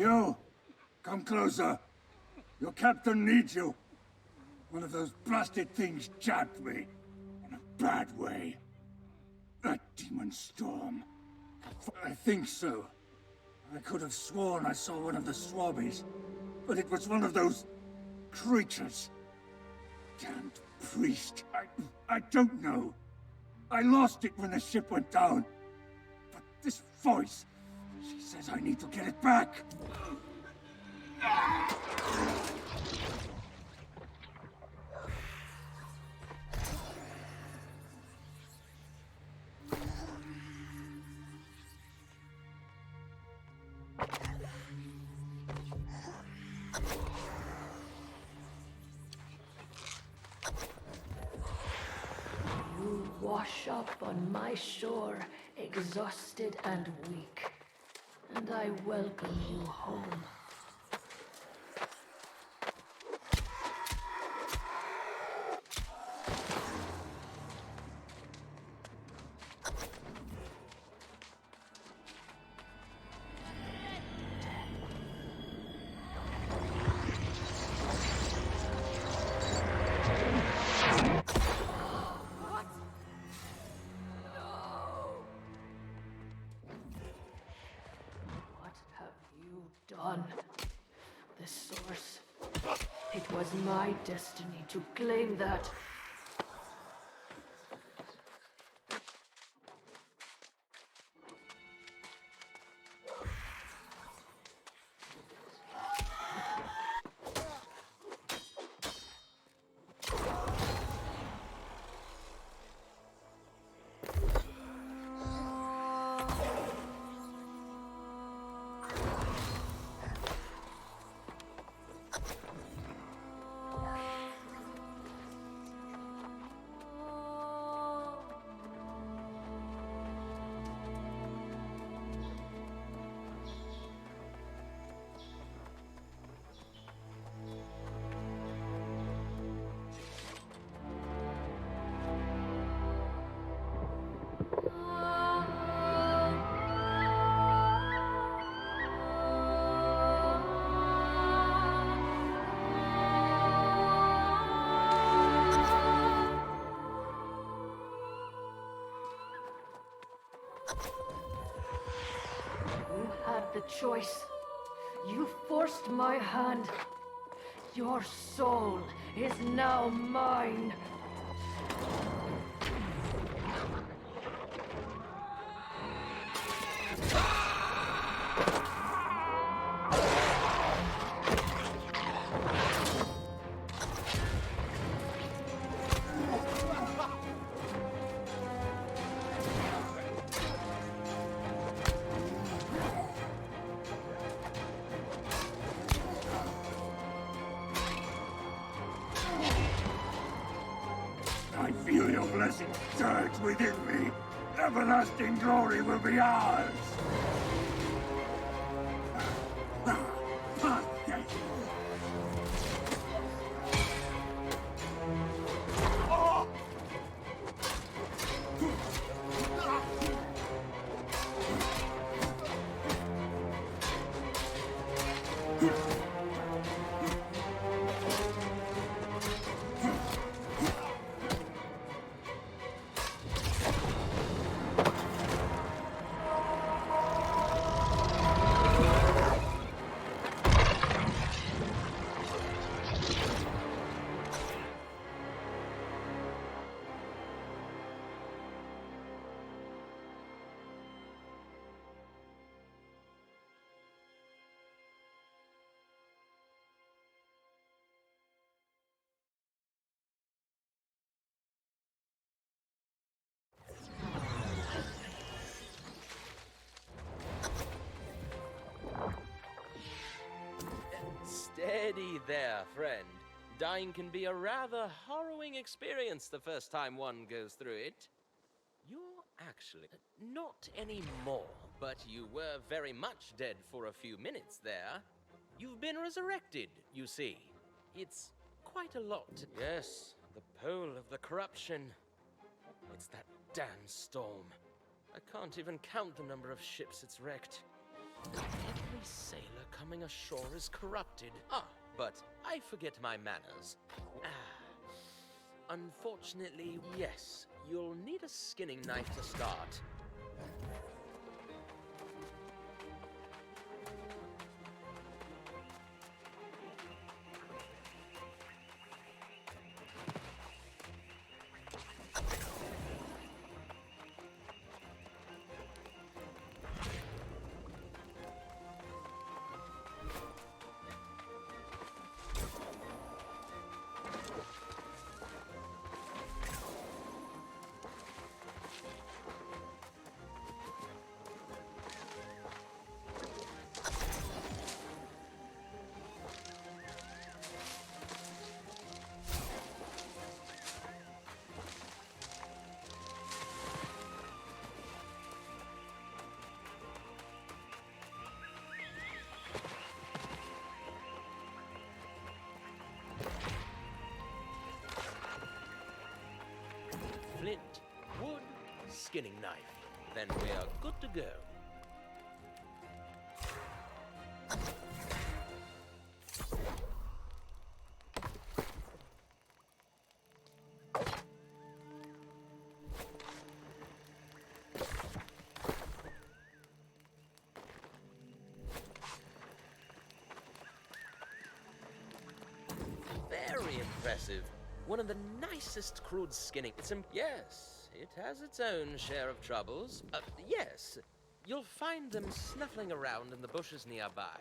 You! Come closer. Your captain needs you. One of those blasted things jabbed me. In a bad way. That demon storm. I think so. I could have sworn I saw one of the swabbies. But it was one of those creatures. Damned priest. I don't know. I lost it when the ship went down. But this voice, she says I need to get it back. Wash up on my shore, exhausted and weak, and I welcome you home. Done. The source. It was my destiny to claim that. You had the choice. You forced my hand. Your soul is now mine. I feel your blessing surge within me. Everlasting glory will be ours. Steady there, friend. Dying can be a rather harrowing experience the first time one goes through it. You're actually not anymore, but you were very much dead for a few minutes there. You've been resurrected, you see. It's quite a lot. Yes, the pole of the corruption. It's that damn storm. I can't even count the number of ships it's wrecked. Every sailor coming ashore is corrupted. Ah, but I forget my manners. Unfortunately, yes, you'll need a skinning knife to start. Flint, wood, skinning knife. Then we are good to go. Very impressive. One of the nicest crude skinning. Yes, it has its own share of troubles. Yes, you'll find them snuffling around in the bushes nearby.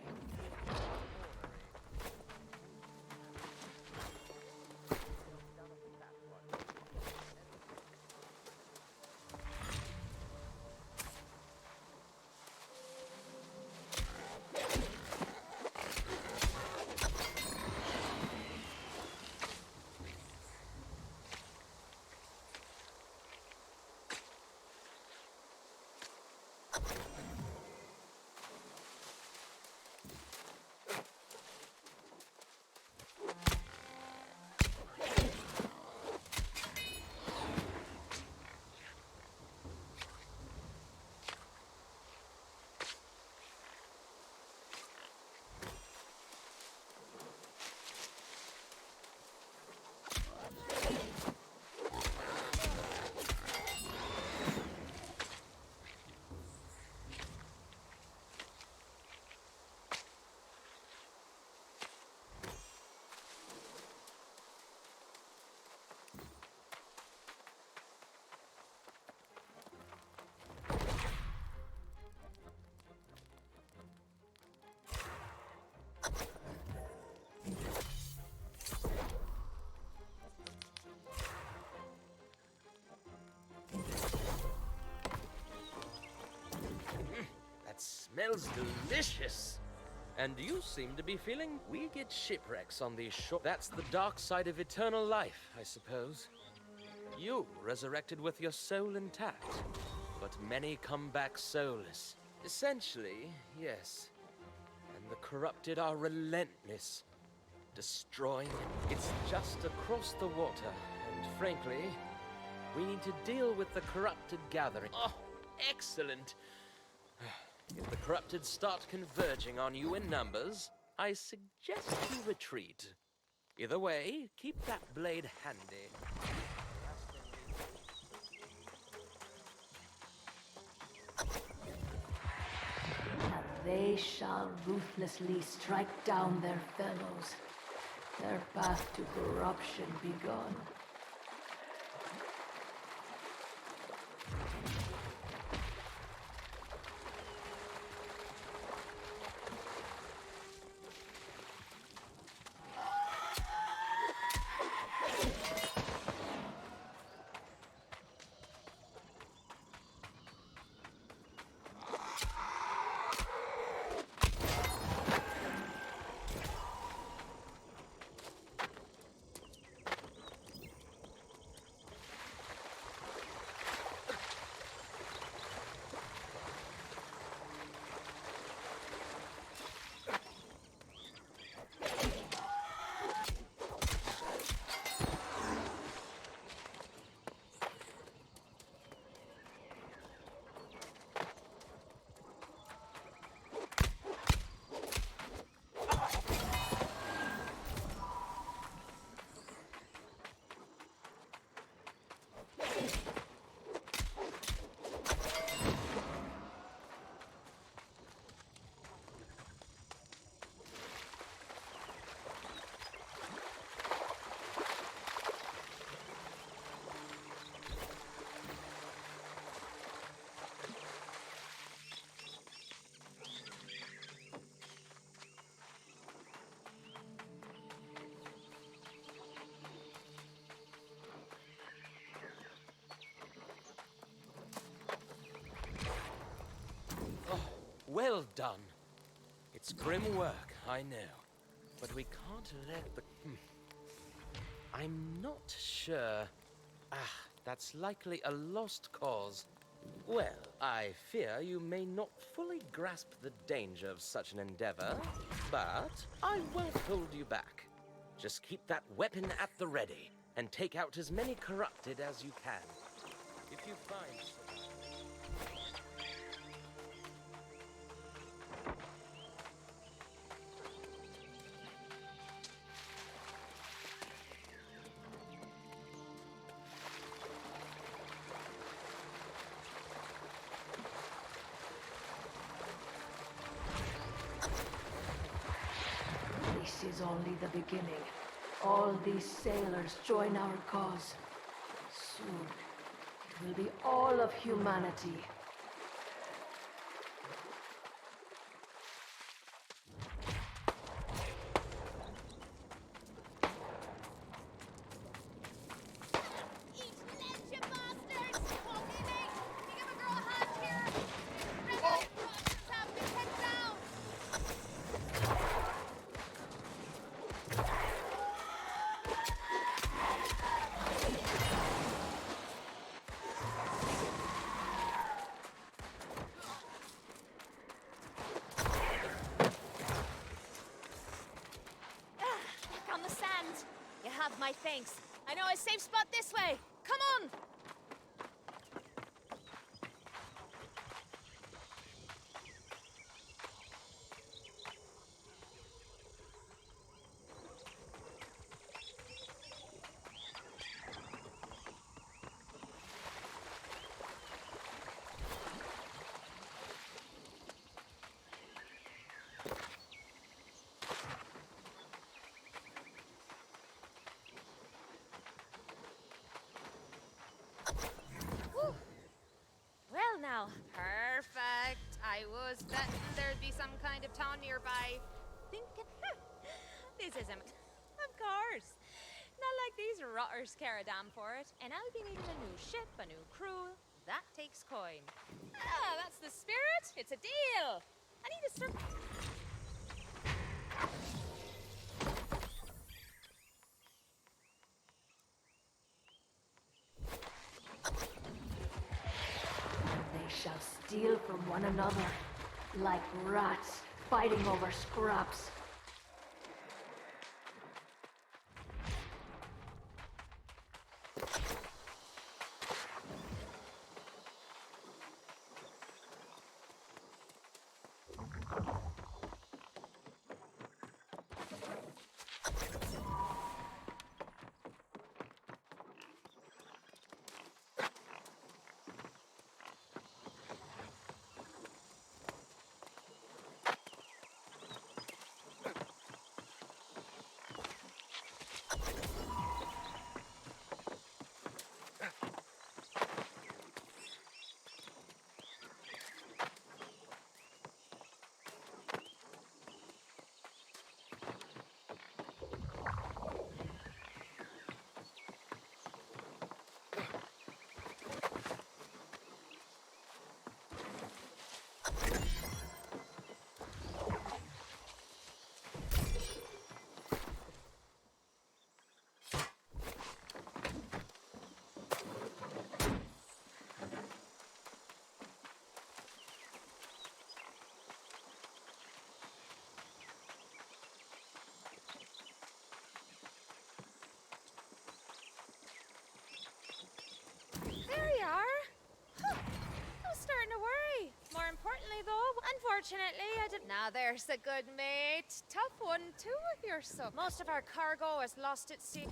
Smells delicious. And you seem to be feeling we get shipwrecks on these shores. That's the dark side of eternal life, I suppose. You resurrected with your soul intact, but many come back soulless. Essentially, yes. And the corrupted are relentless, destroying. It's just across the water, and frankly, we need to deal with the corrupted gathering. Oh, excellent. If the corrupted start converging on you in numbers, I suggest you retreat. Either way, keep that blade handy. And they shall ruthlessly strike down their fellows, their path to corruption begun. Well done. It's grim work, I know. But we can't let the... I'm not sure. That's likely a lost cause. Well, I fear you may not fully grasp the danger of such an endeavor, but I won't hold you back. Just keep that weapon at the ready, and take out as many corrupted as you can. If you find... This is only the beginning. All these sailors join our cause. Soon, it will be all of humanity. My thanks. I know a safe spot this way. Come on! Now, perfect. I was betting there'd be some kind of town nearby. Thinking, this isn't. Of course. Not like these rotters care a damn for it. And I'll be needing a new ship, a new crew. That takes coin. That's the spirit. It's a deal. I need to start... Shall steal from one another, like rats fighting over scraps. There you are. Huh. I was starting to worry. More importantly, though, unfortunately, I didn't... Now there's a good mate. Tough one, too, if you're so... Most of our cargo is lost at sea.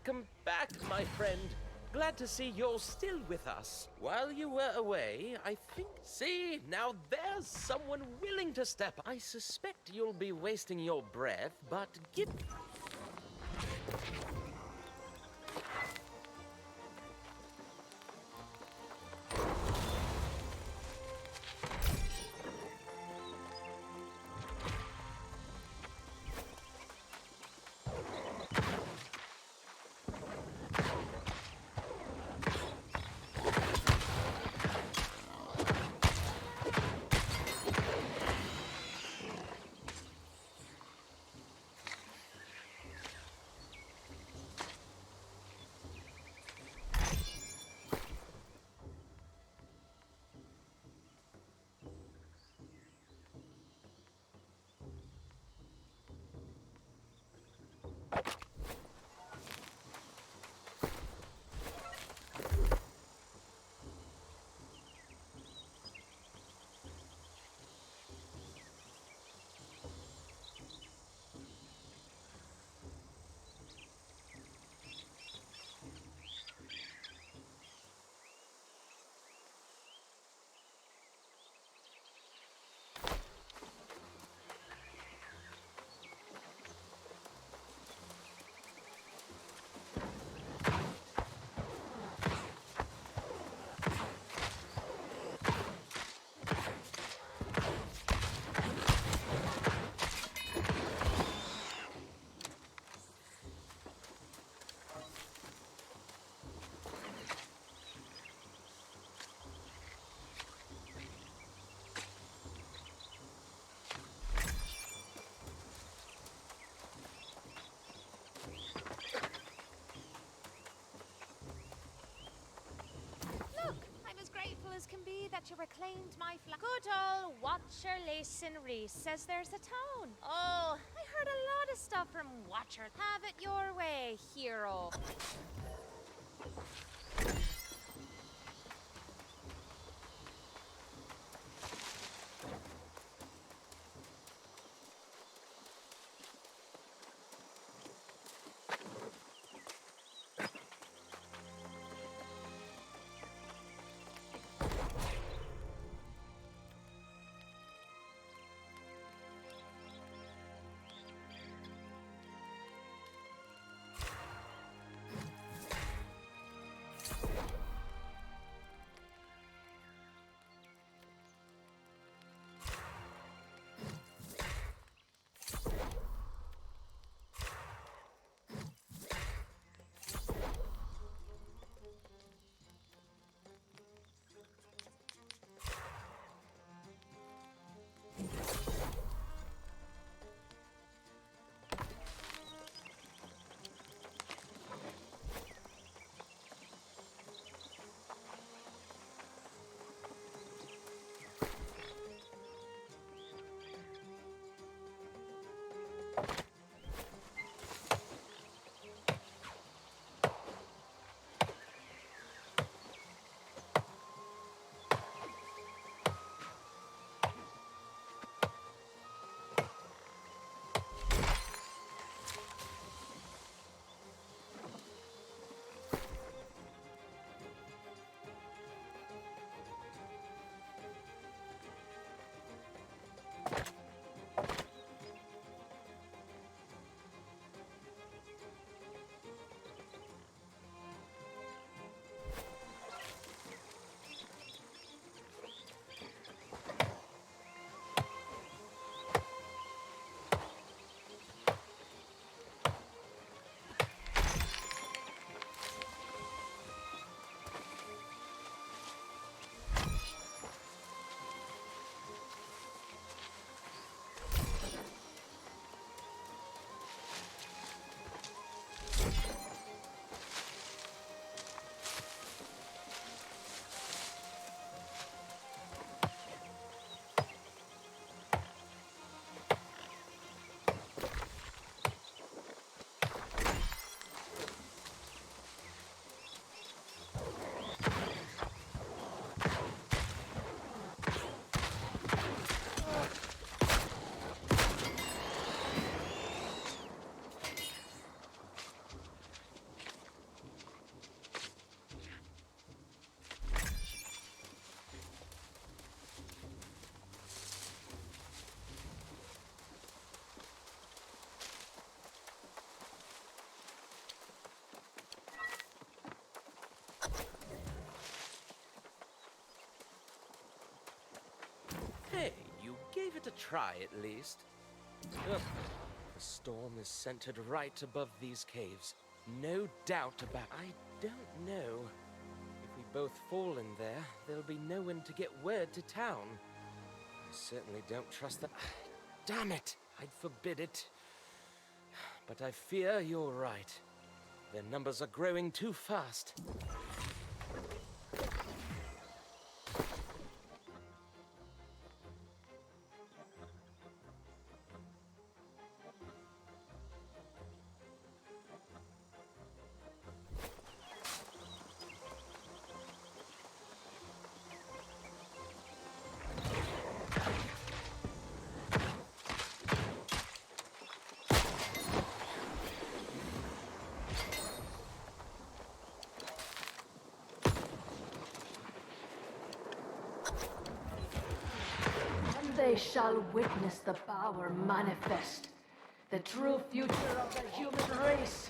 Welcome back, my friend. Glad to see you're still with us. While you were away, I think... See, now there's someone willing to step up. I suspect you'll be wasting your breath, but give... As can be that you reclaimed my flag. Good old Watcher Lacin Reese says there's a town. Oh, I heard a lot of stuff from Watcher. Have it your way, hero. gave it a try at least. Ugh. The storm is centered right above these caves. No doubt about. I don't know. If we both fall in there, there'll be no one to get word to town. I certainly don't trust that. Damn it! I'd forbid it. But I fear you're right. Their numbers are growing too fast. They shall witness the power manifest, the true future of the human race.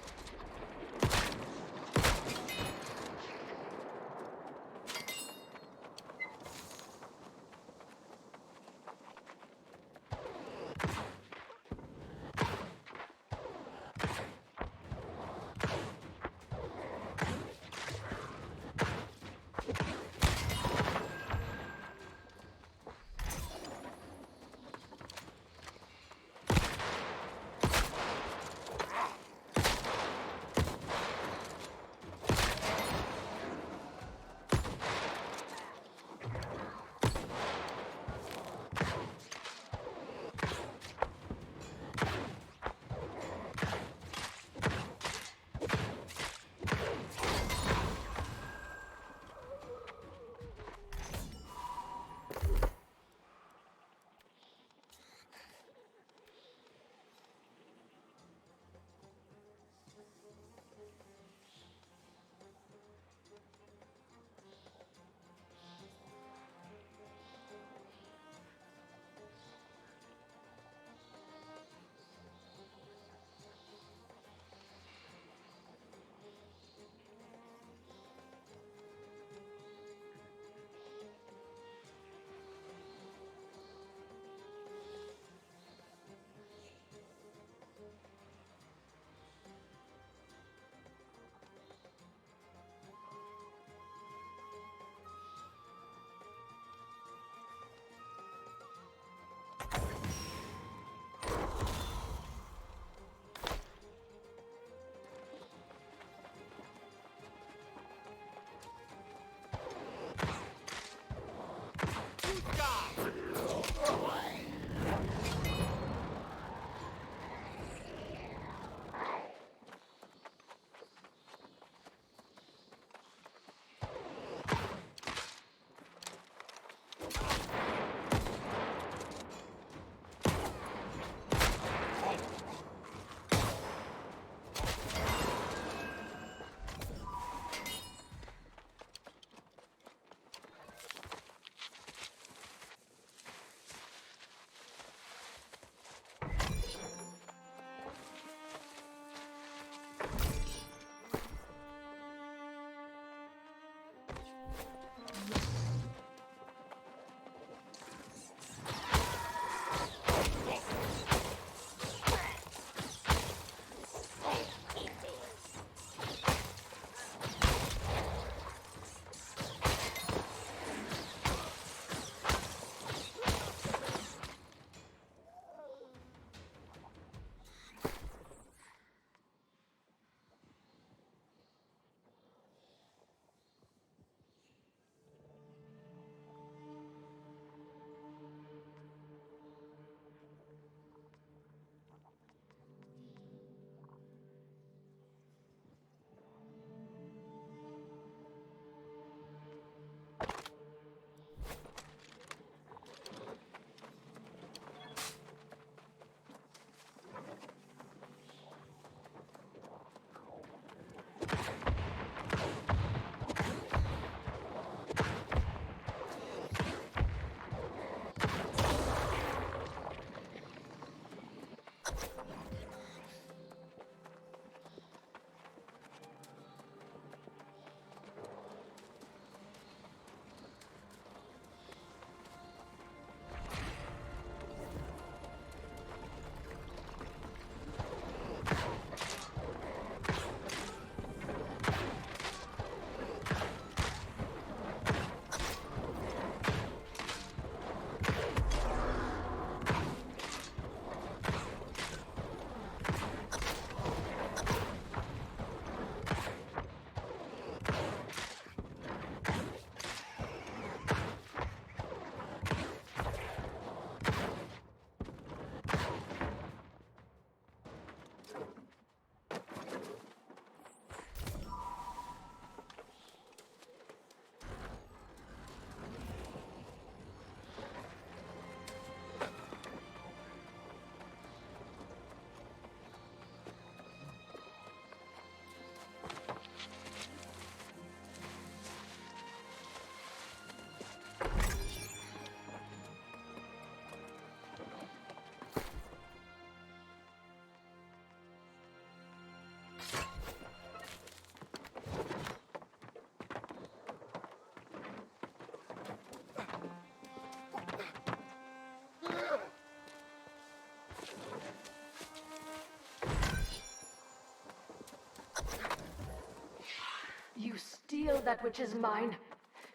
that which is mine.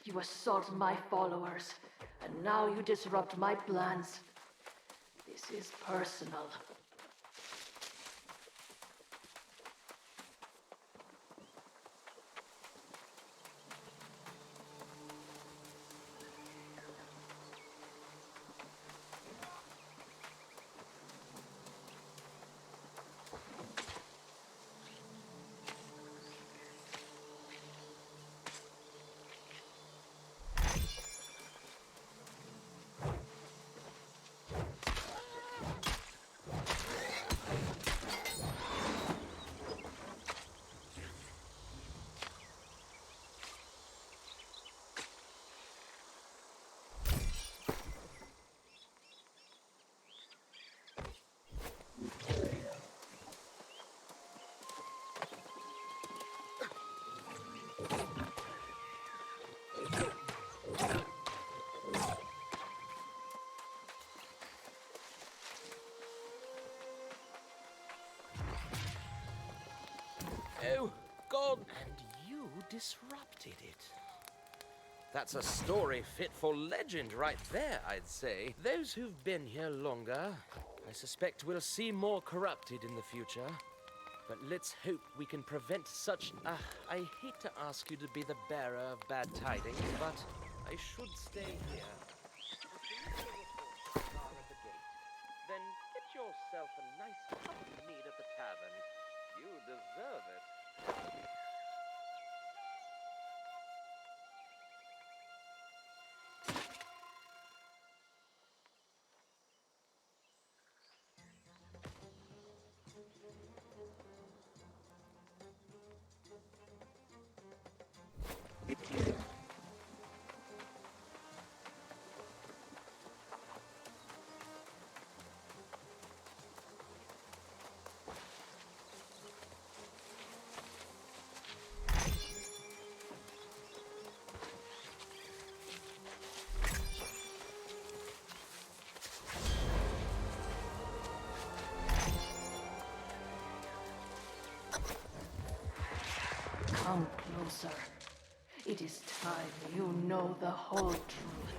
You assault my followers, and now you disrupt my plans. This is personal. Oh, God! And you disrupted it. That's a story fit for legend right there, I'd say. Those who've been here longer, I suspect we'll see more corrupted in the future. But let's hope we can prevent such... I hate to ask you to be the bearer of bad tidings, but I should stay here. Then get yourself a nice cup of mead at the tavern. You deserve it. Come closer. It is time you know the whole truth.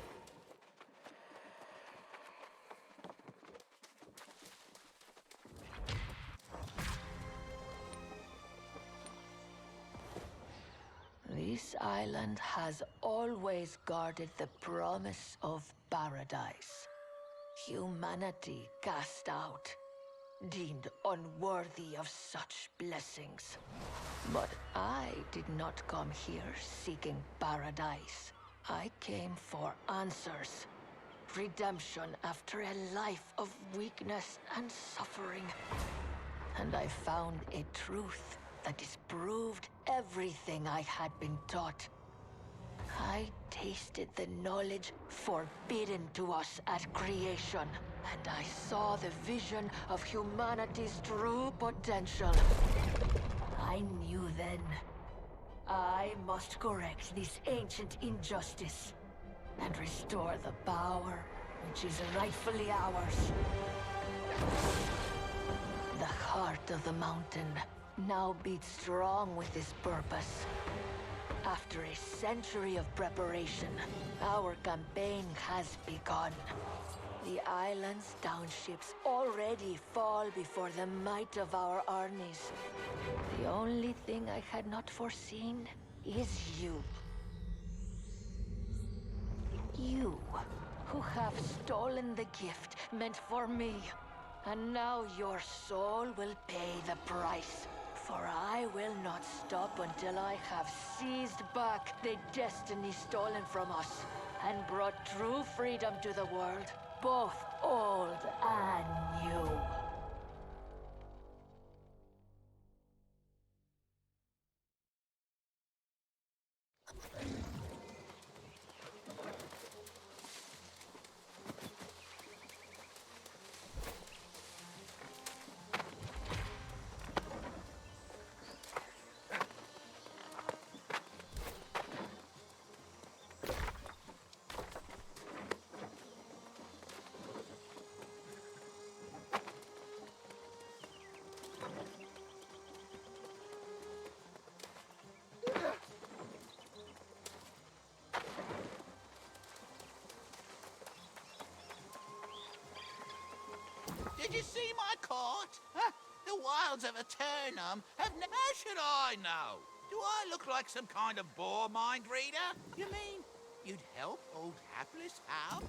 This island has always guarded the promise of paradise. Humanity cast out, deemed unworthy of such blessings. But I did not come here seeking paradise. I came for answers. Redemption after a life of weakness and suffering. And I found a truth that disproved everything I had been taught. I tasted the knowledge forbidden to us at creation, and I saw the vision of humanity's true potential. I knew then, I must correct this ancient injustice and restore the power which is rightfully ours. The heart of the mountain now beats strong with this purpose. After a century of preparation, our campaign has begun. The island's townships already fall before the might of our armies. The only thing I had not foreseen is you. You, who have stolen the gift meant for me. And now your soul will pay the price. For I will not stop until I have seized back the destiny stolen from us and brought true freedom to the world, both old and new. Did you see my court? Huh? The wilds of Eternum have how should I know? Do I look like some kind of bore mind reader? You mean you'd help old hapless Hal?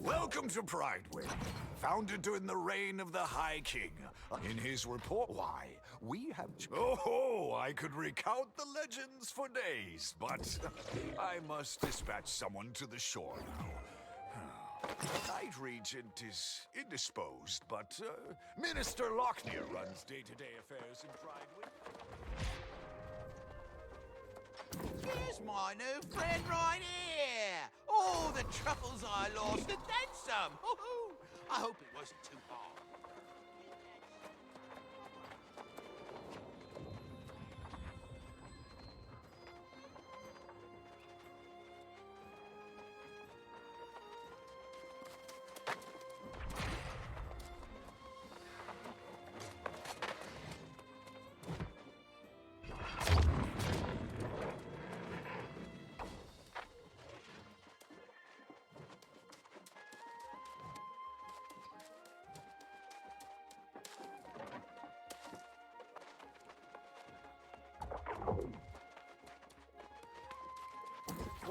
Welcome to Pridewind, founded during the reign of the High King. In his report, why, we have... Oh, I could recount the legends for days, but I must dispatch someone to the shore now. The Night Regent is indisposed, but Minister Locknear runs day-to-day affairs in Pridewind. Here's my new friend right here! All the truffles I lost and then some! Woohoo! I hope it wasn't too hard.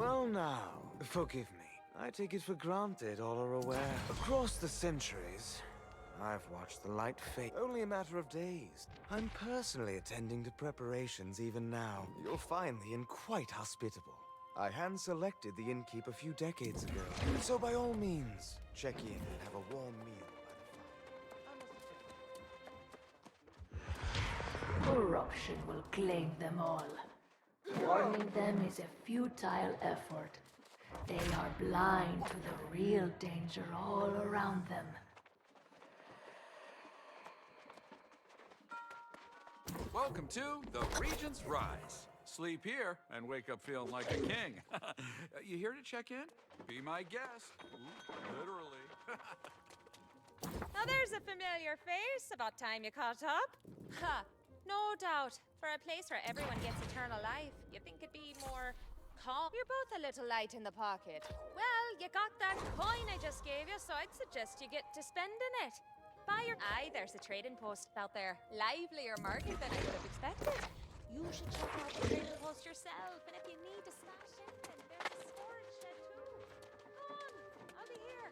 Well now, forgive me. I take it for granted all are aware. Across the centuries, I've watched the light fade. Only a matter of days. I'm personally attending to preparations even now. You'll find the inn quite hospitable. I hand-selected the innkeep a few decades ago. So by all means, check in and have a warm meal by the fire. Corruption will claim them all. Warning them is a futile effort. They are blind to the real danger all around them. Welcome to the Regent's Rise. Sleep here and wake up feeling like a king. You here to check in? Be my guest. Ooh, literally. Now there's a familiar face. About time you caught up. Ha! No doubt. For a place where everyone gets eternal life, you'd think it'd be more calm. You're both a little light in the pocket. Well, you got that coin I just gave you, so I'd suggest you get to spending it. Buy your... Aye, there's a trading post out there. Livelier market than I would have expected. You should check out the trading post yourself, and if you need to stash anything, there's a storage shed too. Come on, I'll be here.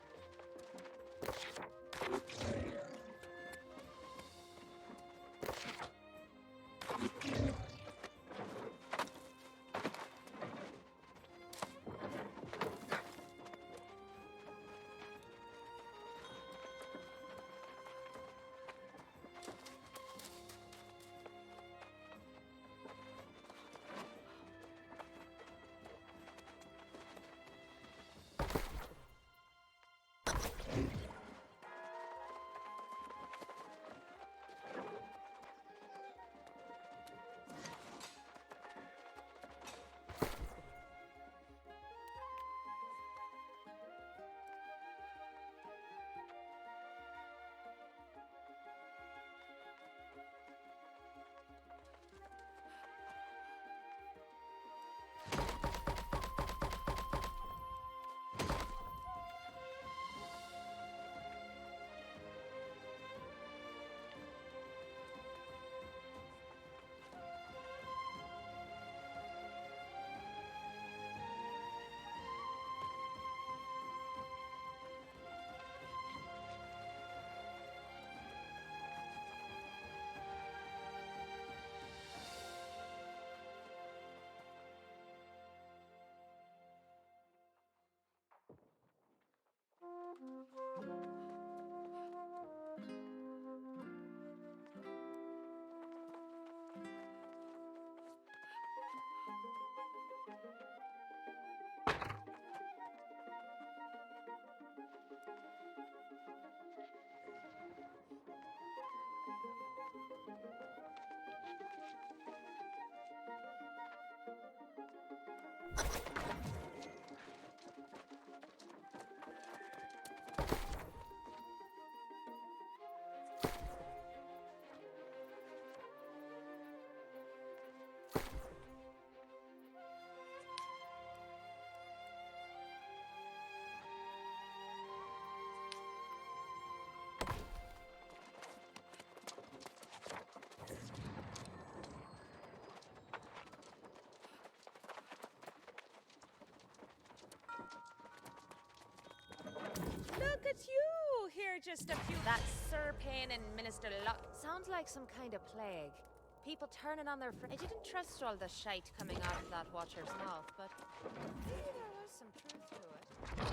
Look at you! Here just a few... That's Sir Payne and Minister Luck. Sounds like some kind of plague. People turning on their I didn't trust all the shite coming out of that Watcher's mouth, but maybe there was some truth to it.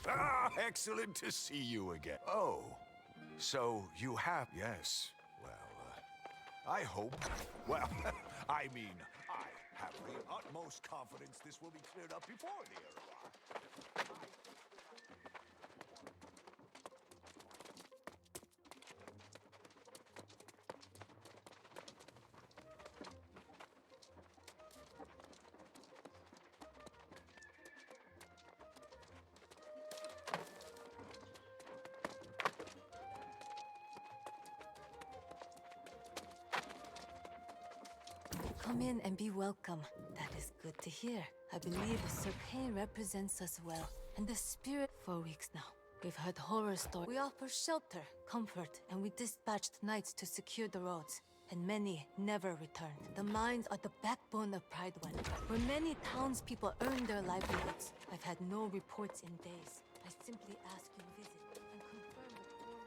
Ah, excellent to see you again. Oh, so you have... Yes, well, I hope... Well, I mean, I have the utmost confidence this will be cleared up before the Iroquois. Come in and be welcome. That is good to hear. I believe Sir Payne represents us well, and the spirit. 4 weeks now. We've heard horror stories. We offer shelter, comfort, and we dispatched knights to secure the roads. And many never returned. The mines are the backbone of Pride One, where many townspeople earn their livelihoods. I've had no reports in days. I simply ask you visit and confirm with all...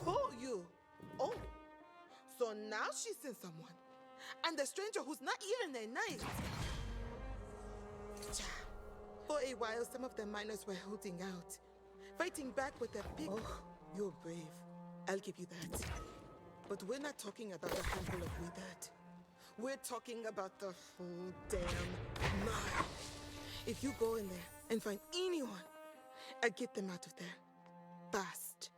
Whoa, you! Oh, so now she's seen someone. And the stranger who's not even a knight. Cha. For a while, some of the miners were holding out, fighting back with a big... Oh, you're brave. I'll give you that. But we're not talking about a handful of withered. We're talking about the whole damn mine. If you go in there and find anyone, I'll get them out of there. Fast.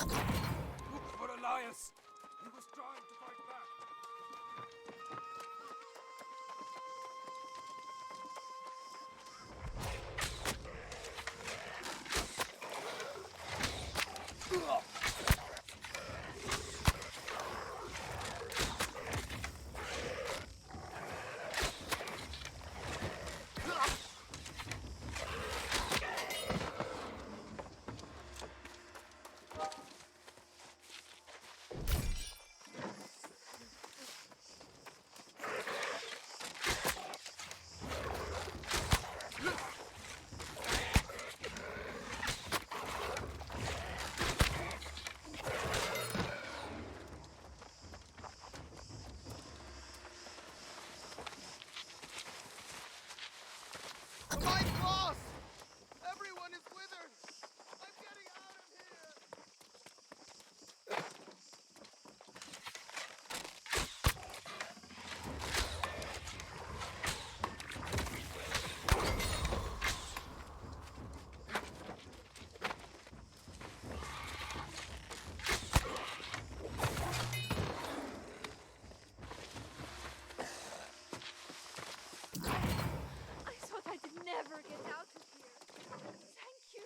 Look for Elias! He was trying to fight back! My boss! Everyone is with her! I'm getting out of here! I thought I'd never get out of here. Thank you.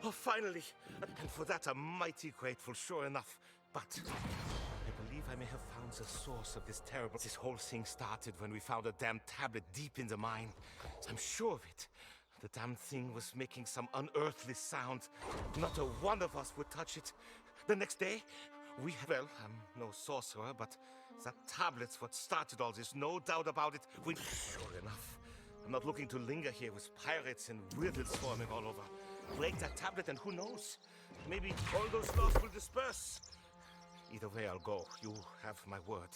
Oh, finally! And for that, I'm mighty grateful, sure enough. But I believe I may have found the source of this terrible... This whole thing started when we found a damn tablet deep in the mine. I'm sure of it. The damn thing was making some unearthly sound. Not a one of us would touch it. The next day, well, I'm no sorcerer, but that tablet's what started all this, no doubt about it. Sure enough. I'm not looking to linger here with pirates and wizards swarming all over. Break that tablet and who knows? Maybe all those lost will disperse. Either way I'll go. You have my word.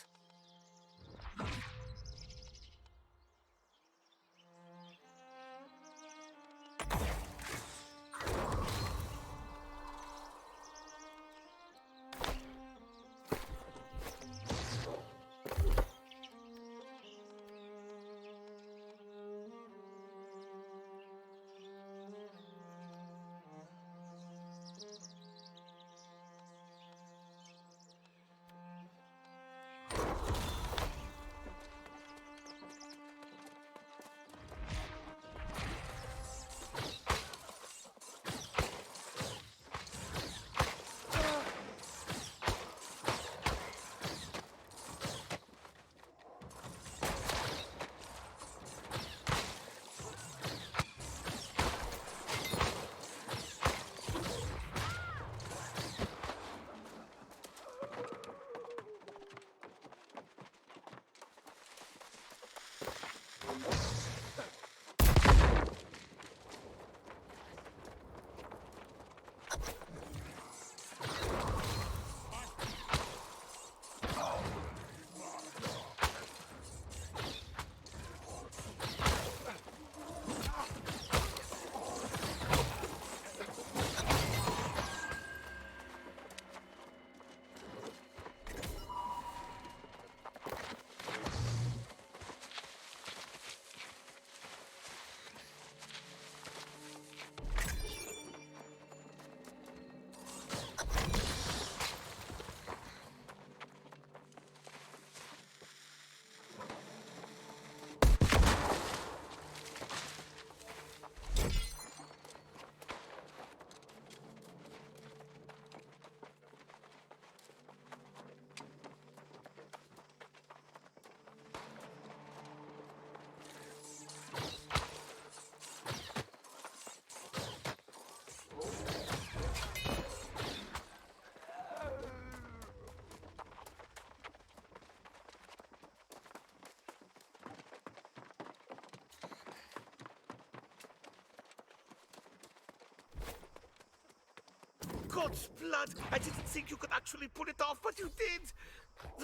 God's blood! I didn't think you could actually pull it off, but you did!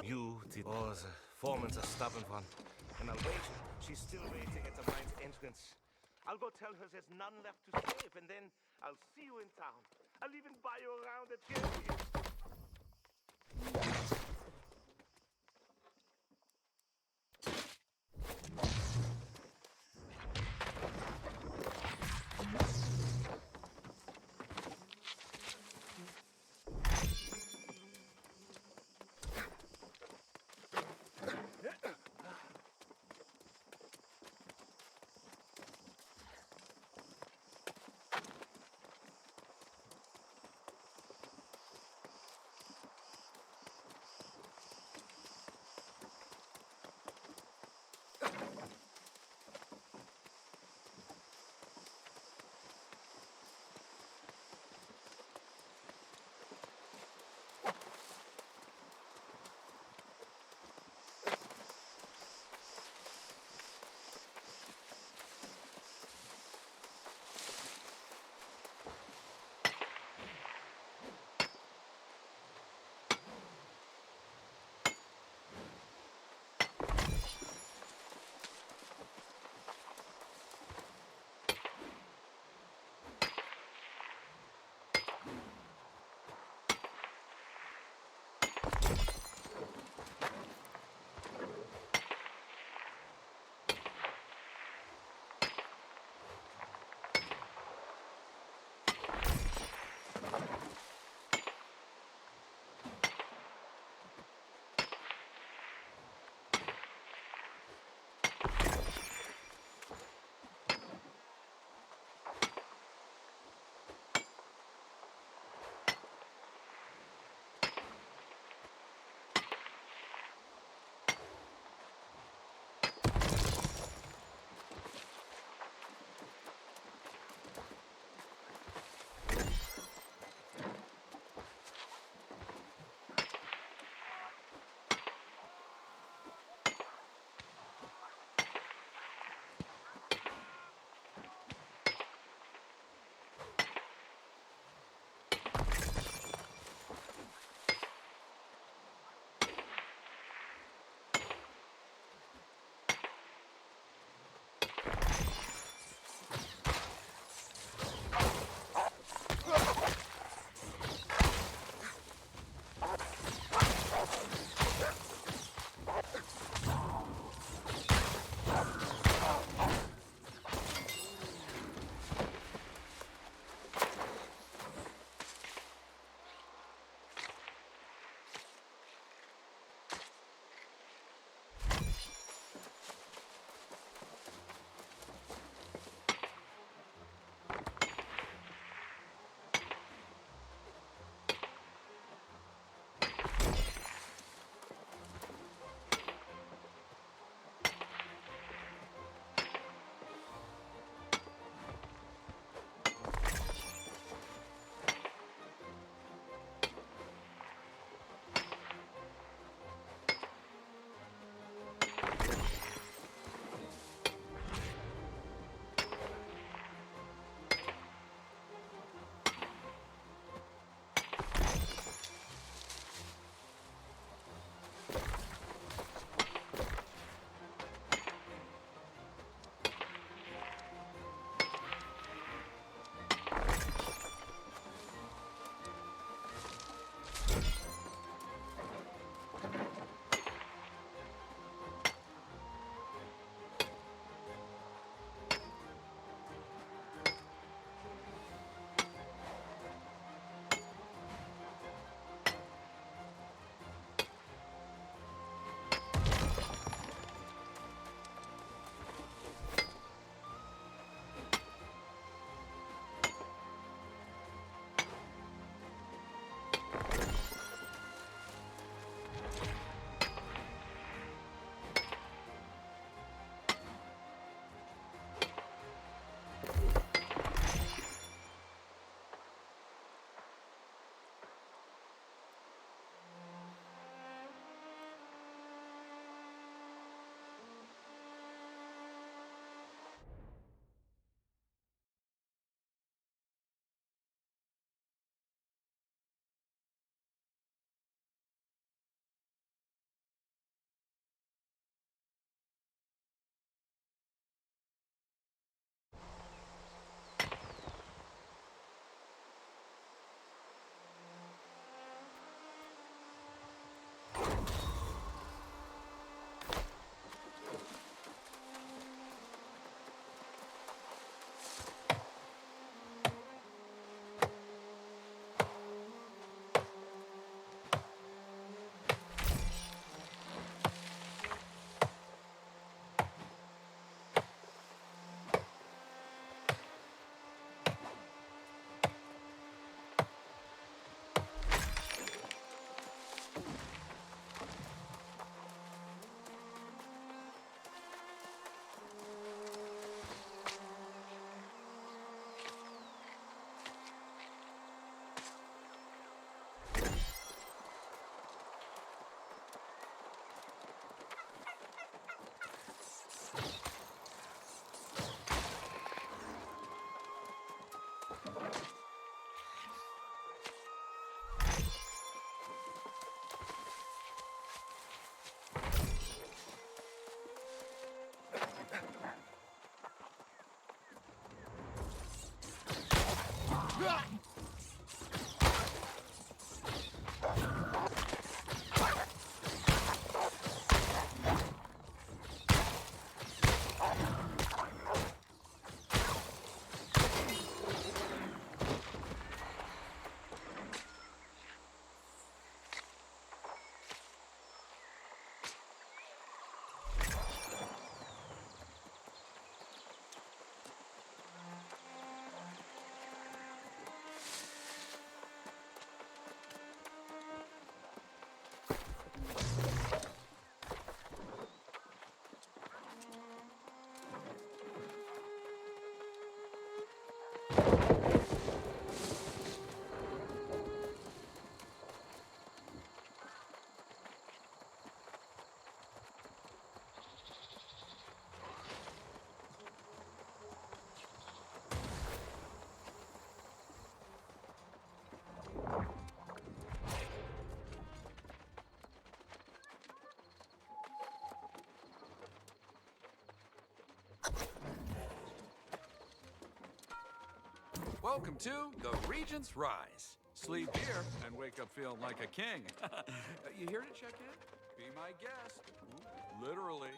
You did. Oh, the foreman's a stubborn one. And I'll wager she's still waiting at the mine's entrance. I'll go tell her there's none left to save, and then I'll see you in town. I'll even buy you around at Gilby. Welcome to the Regent's Rise. Sleep here and wake up feeling like a king. You here to check in? Be my guest. Ooh, literally.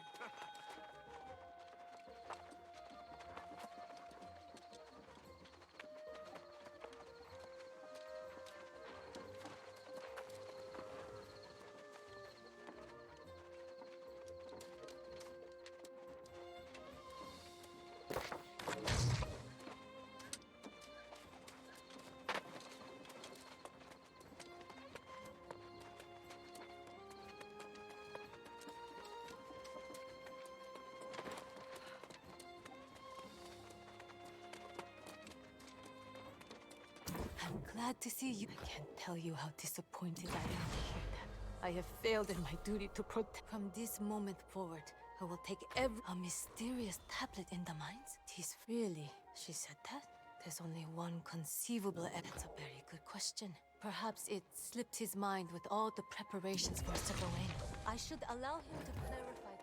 I'm glad to see you. I can't tell you how disappointed I am to hear that. I have failed in my duty to protect. From this moment forward, I will take a mysterious tablet in the mines? Tis really, she said that? There's only one conceivable. That's a very good question. Perhaps it slipped his mind with all the preparations for Segowain. I should allow him to clarify this point.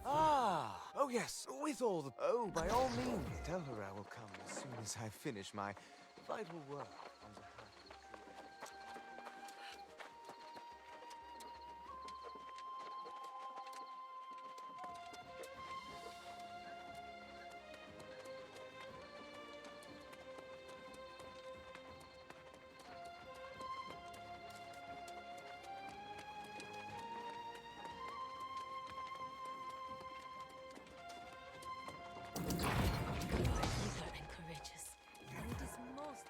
Ah! Oh yes, with all the... Oh, by all means, tell her I will come as soon as I finish my vital work on behalf of You are eager and courageous, and it is most.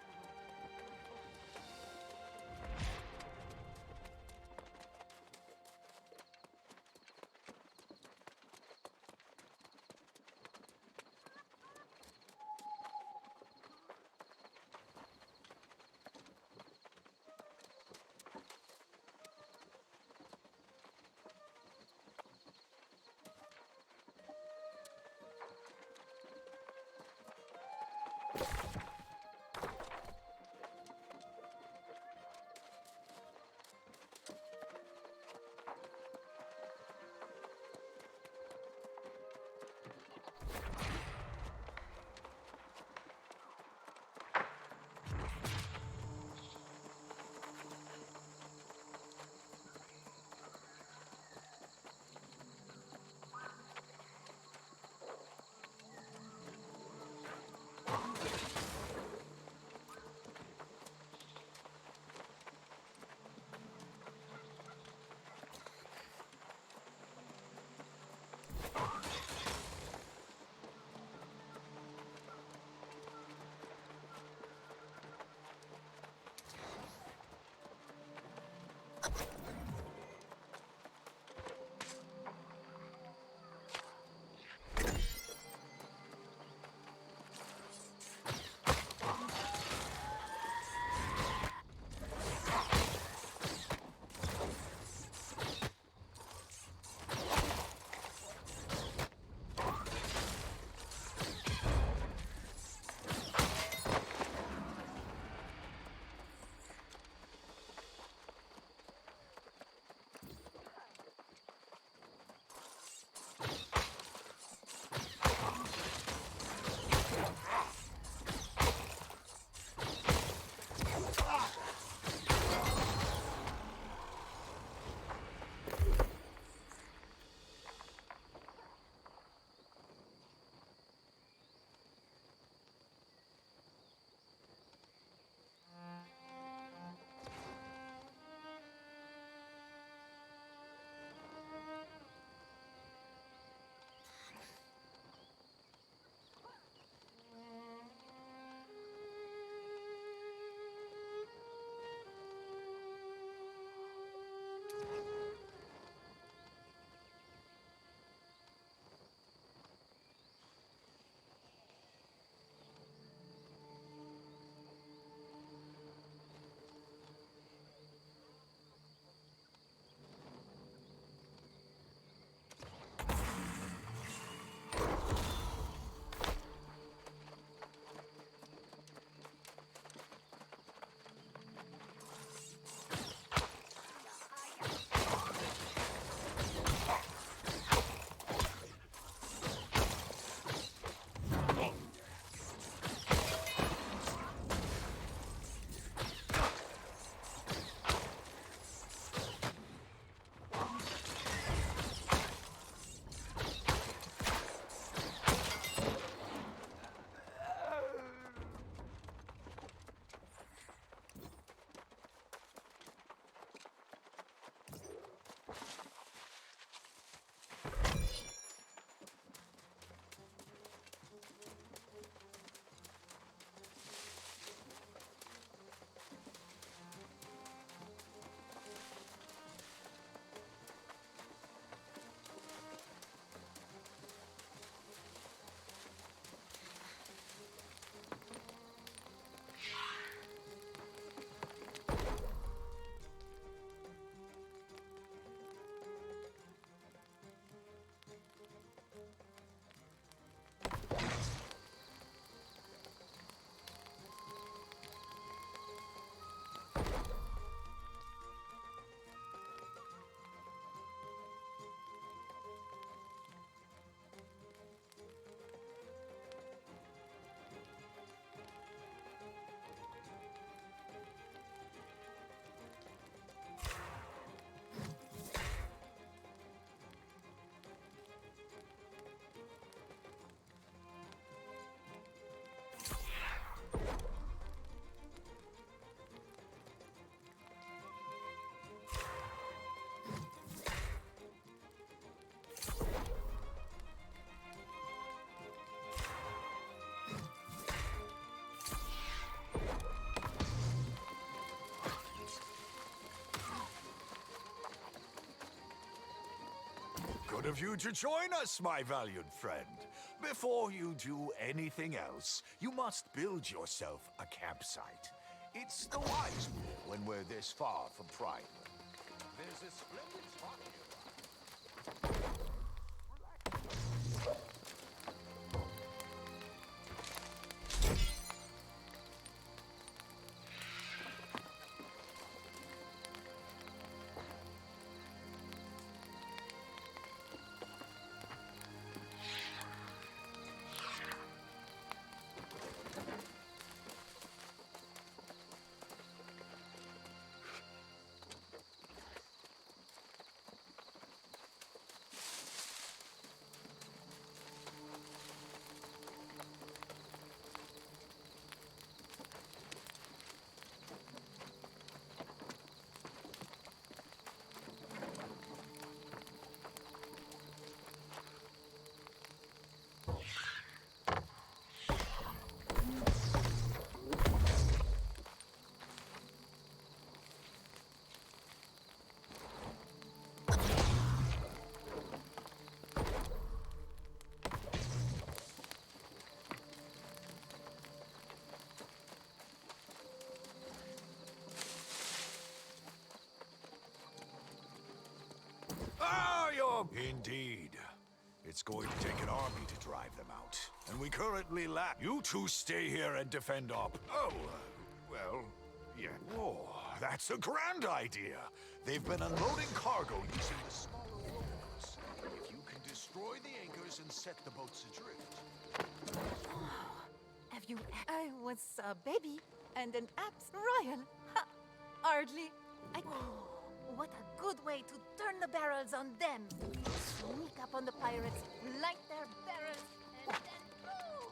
good of you to join us, my valiant friend. Before you do anything else, you must build yourself a campsite. It's the wise rule when we're this far from Pridewood. There's a splendid spot nearby. Indeed. It's going to take an army to drive them out. And we currently lack... You two stay here and defend up. Oh, well, yeah. Oh, that's a grand idea. They've been unloading cargo using the smaller rowboats. If you can destroy the anchors and set the boats adrift... Have you... I was a baby and an abs royal. Ha! Hardly. What a good way to turn the barrels on them. Sneak up on the pirates, light their barrels, and then... Oh!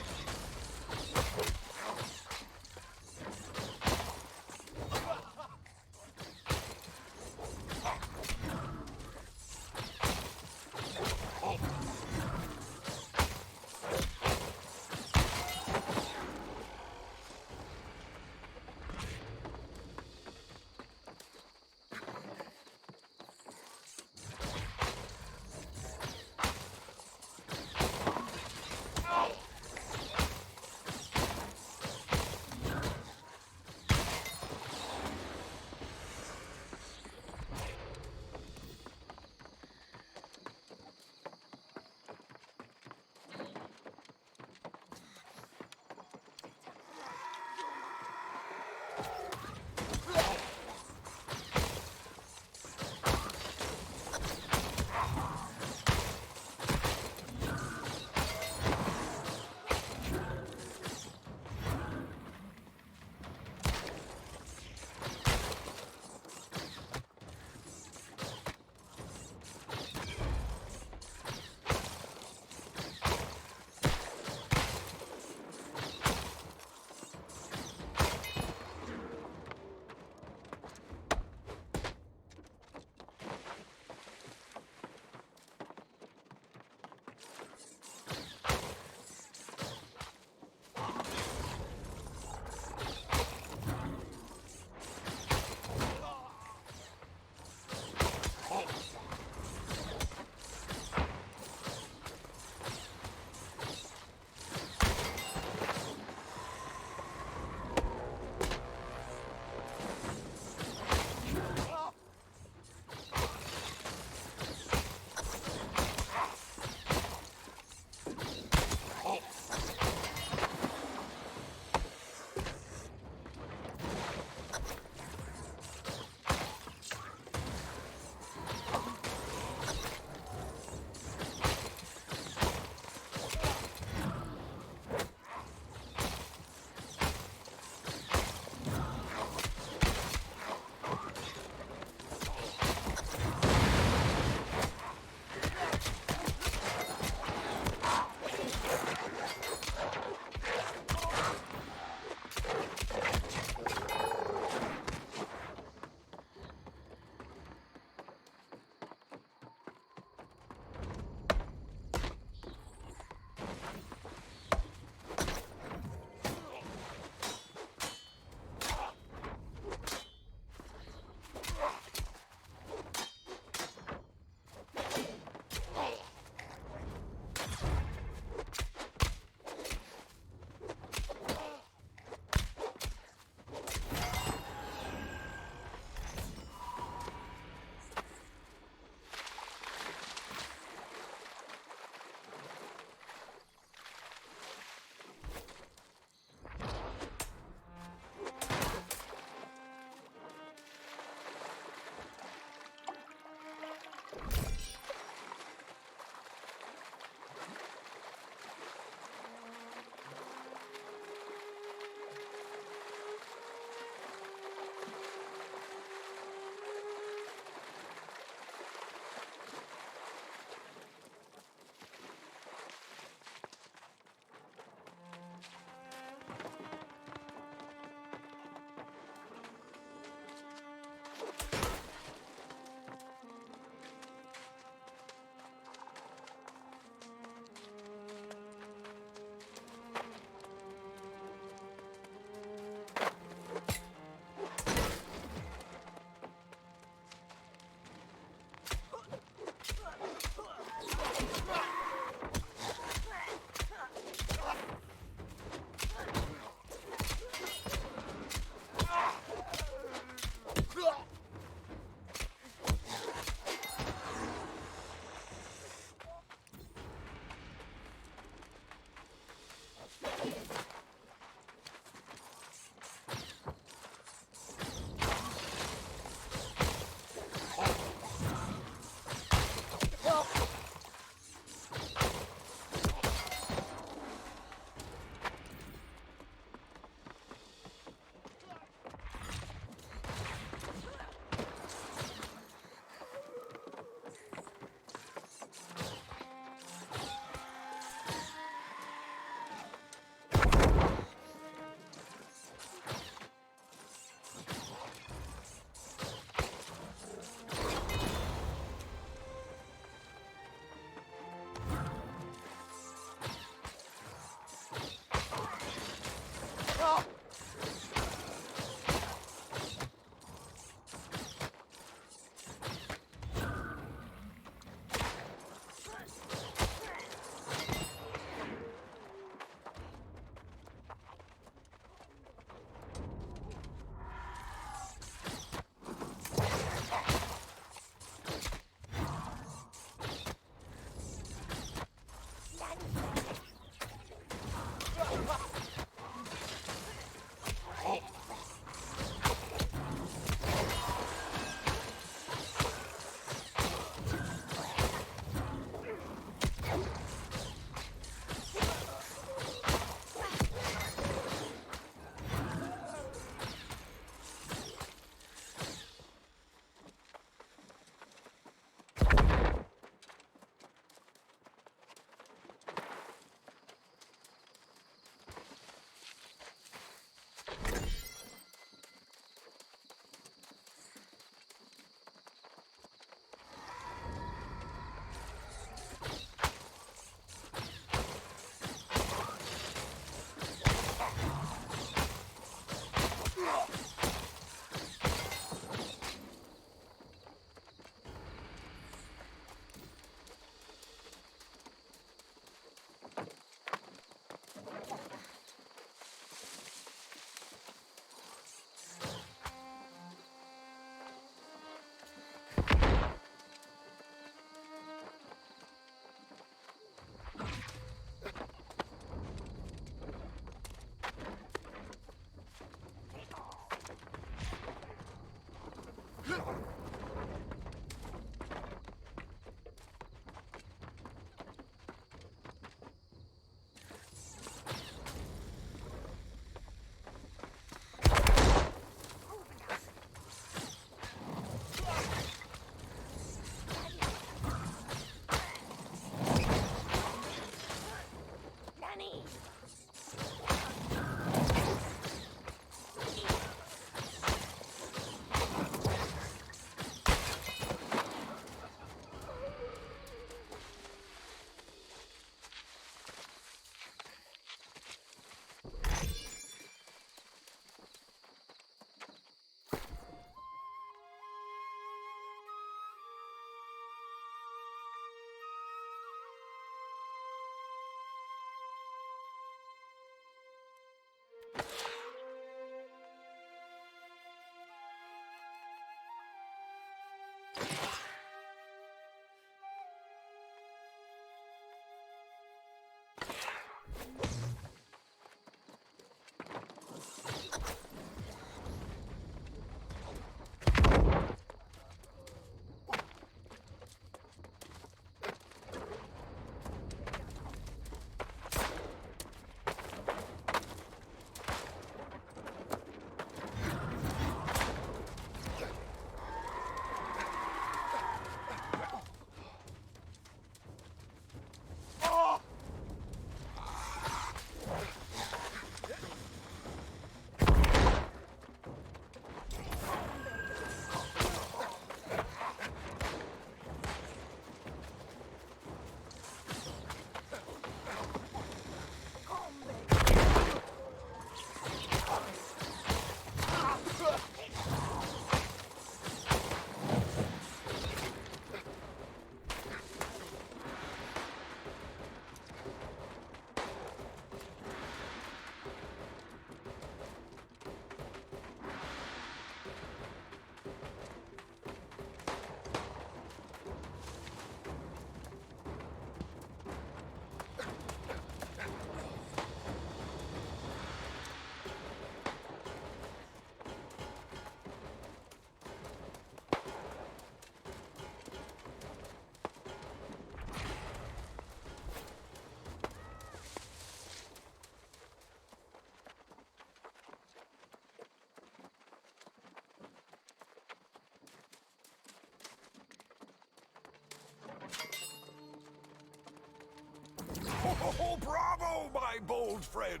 Oh, bravo, my bold friend!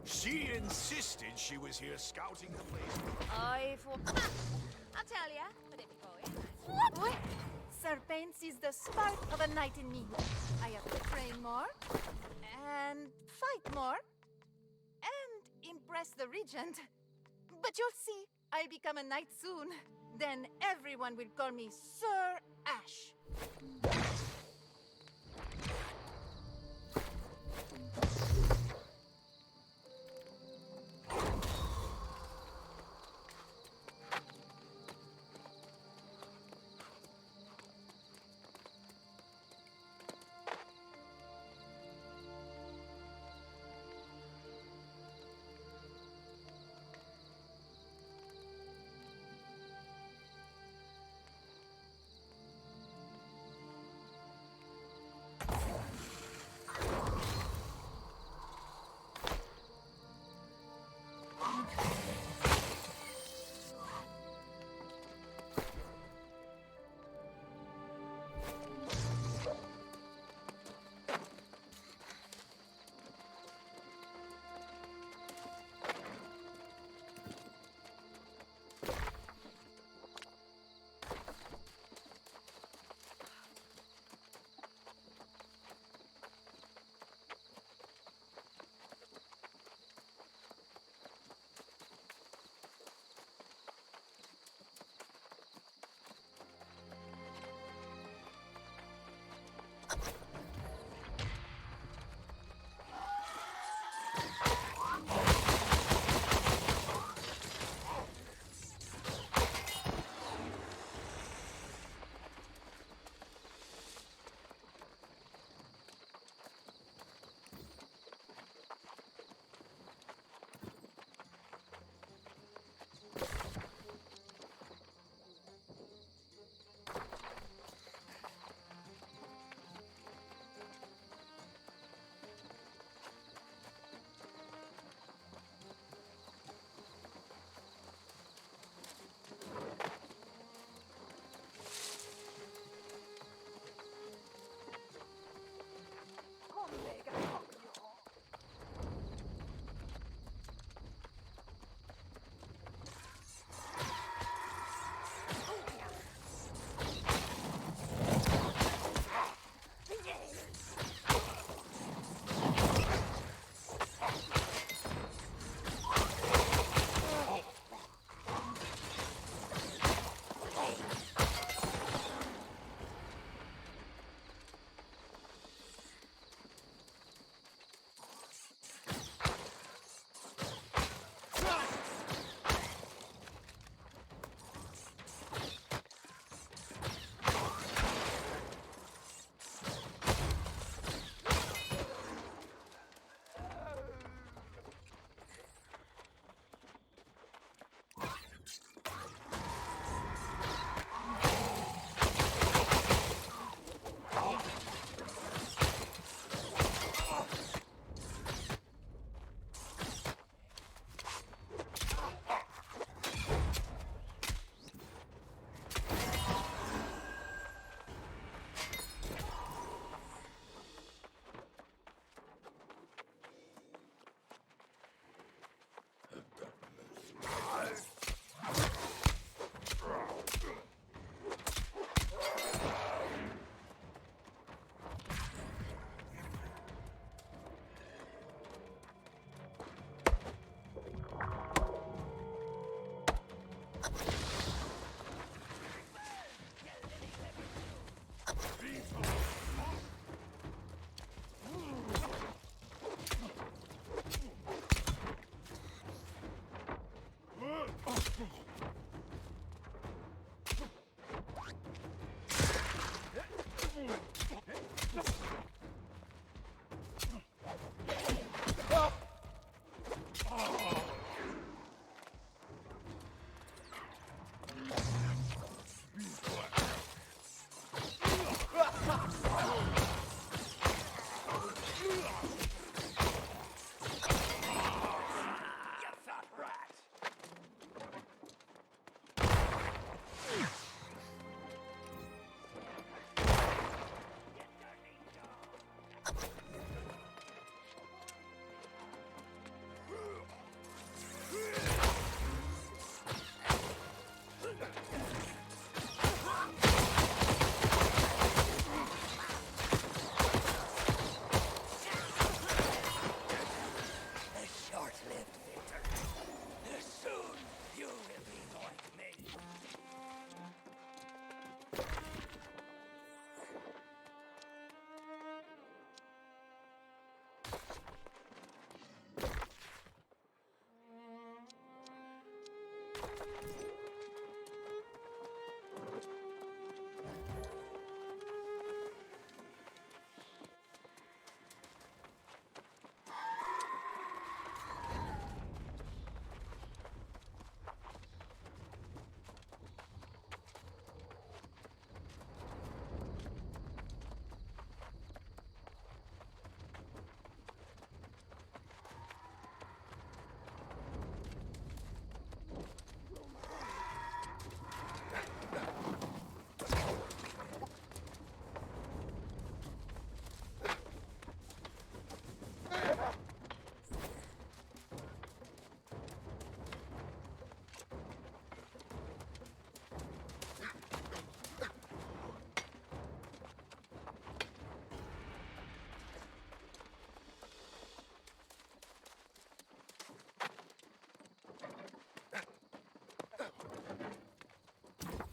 She insisted she was here scouting the place. I'll tell ya, but if you go in, What? Sir Paints is the spark of a knight in me. I have to train more, and fight more, and impress the regent. But you'll see, I'll become a knight soon. Then everyone will call me Sir Ash.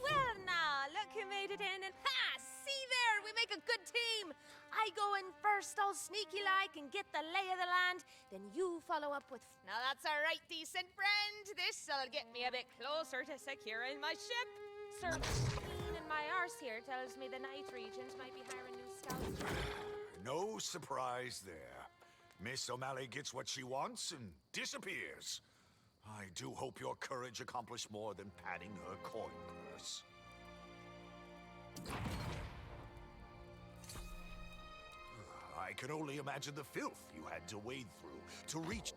Well, now, look who made it in, and ha! See there, we make a good team. I go in first, all sneaky-like, and get the lay of the land. Then you follow up with... Now that's all right, decent friend. This'll get me a bit closer to securing my ship. Sir Keen in my arse here tells me the Night Regent might be hiring new scouts. No surprise there. Miss O'Malley gets what she wants and disappears. I do hope your courage accomplished more than padding her coin purse. I can only imagine the filth you had to wade through to reach...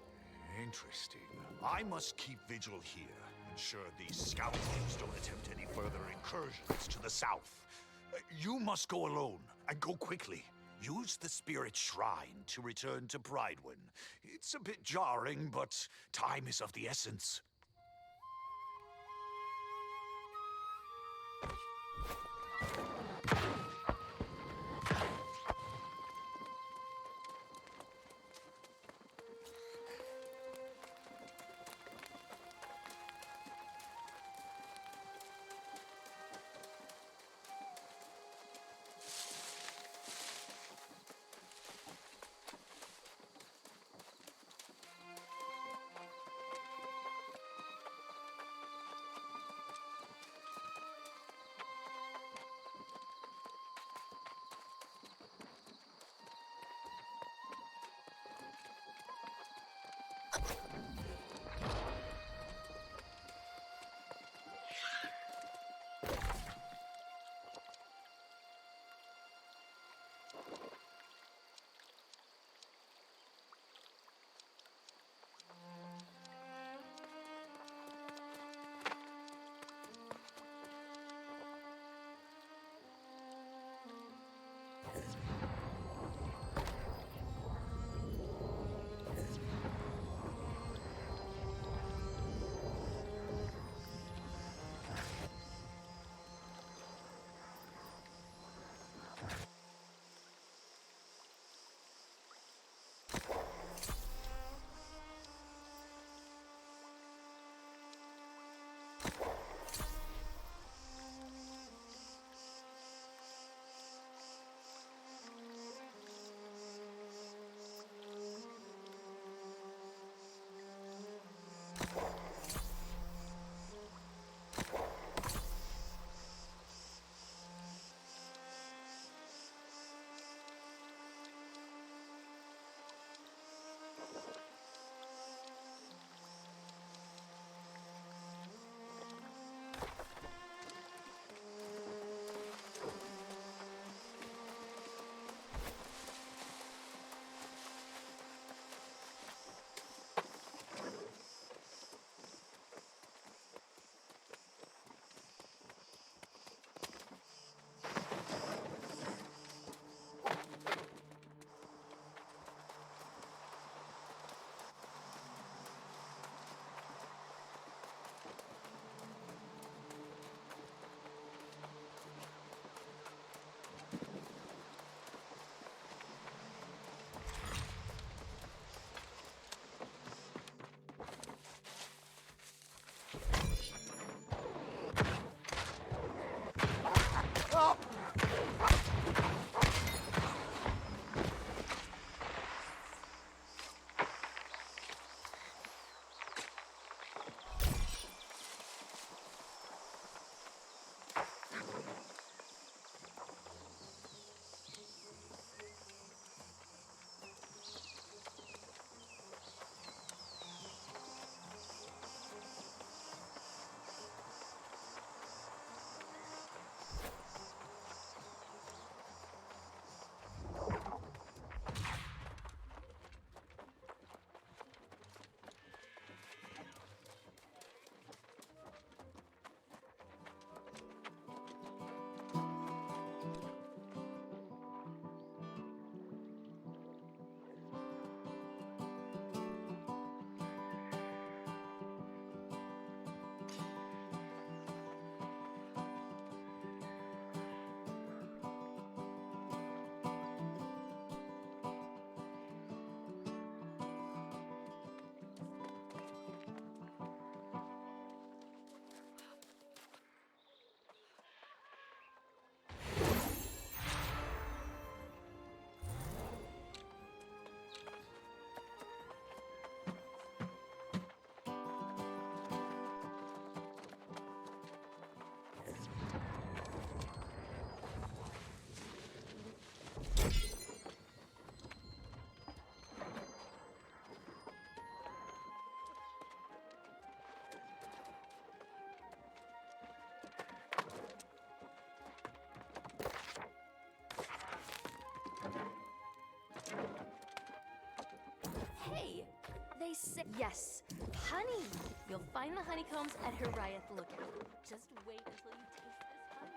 Interesting. I must keep vigil here, ensure these scoundrels don't attempt any further incursions to the south. You must go alone, and go quickly. Use the spirit shrine to return to Bridewen. It's a bit jarring, but time is of the essence. say yes, honey. You'll find the honeycombs at Hiraeth Lookout. Just wait until you taste this honey.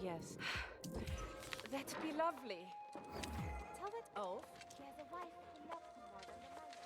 Yes. That'd be lovely. Tell that oaf he has a wife who loves him more than the money.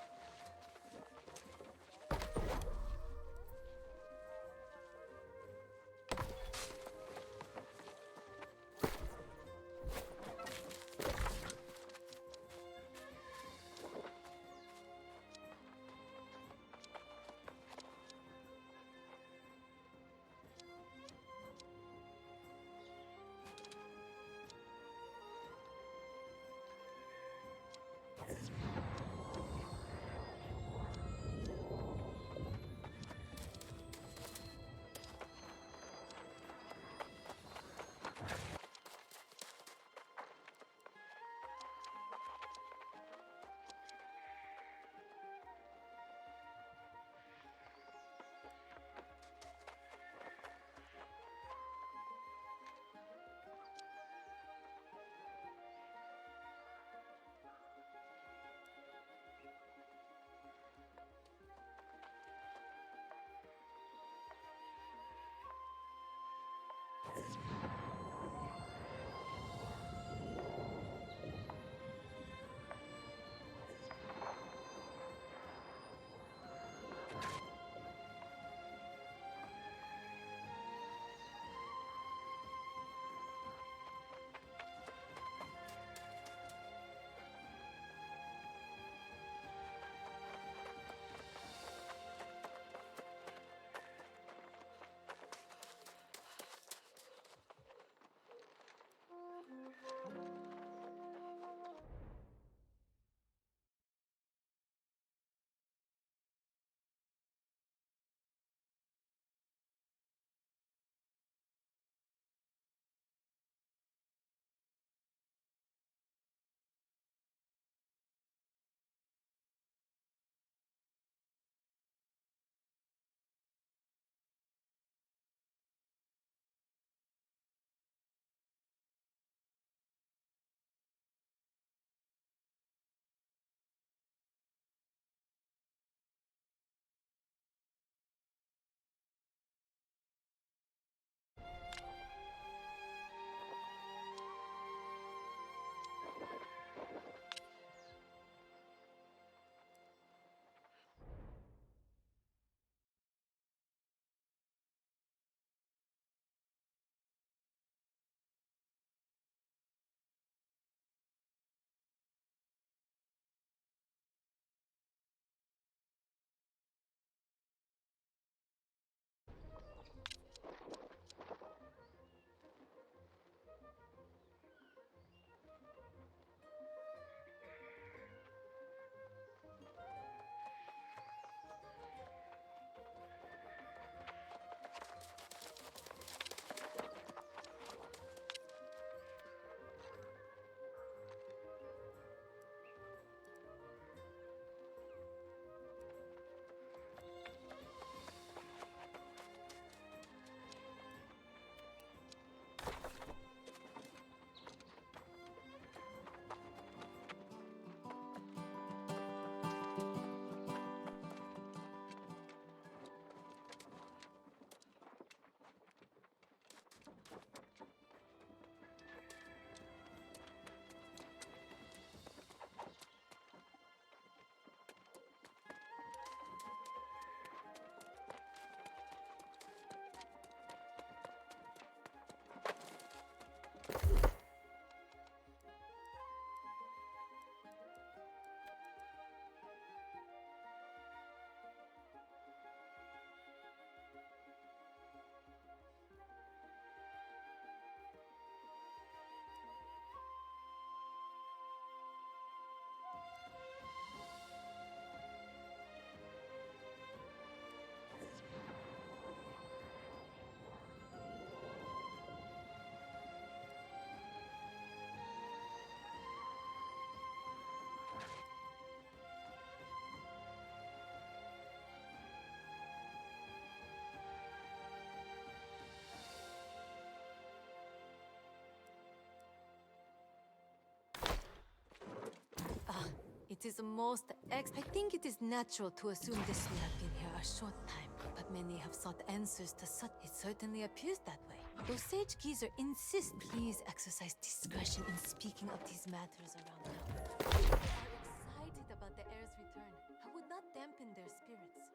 It is I think it is natural to assume this we have been here a short time, but many have sought answers to such. It certainly appears that way. Though Sage Geezer insists, please exercise discretion in speaking of these matters around town. They are excited about the heir's return. I would not dampen their spirits.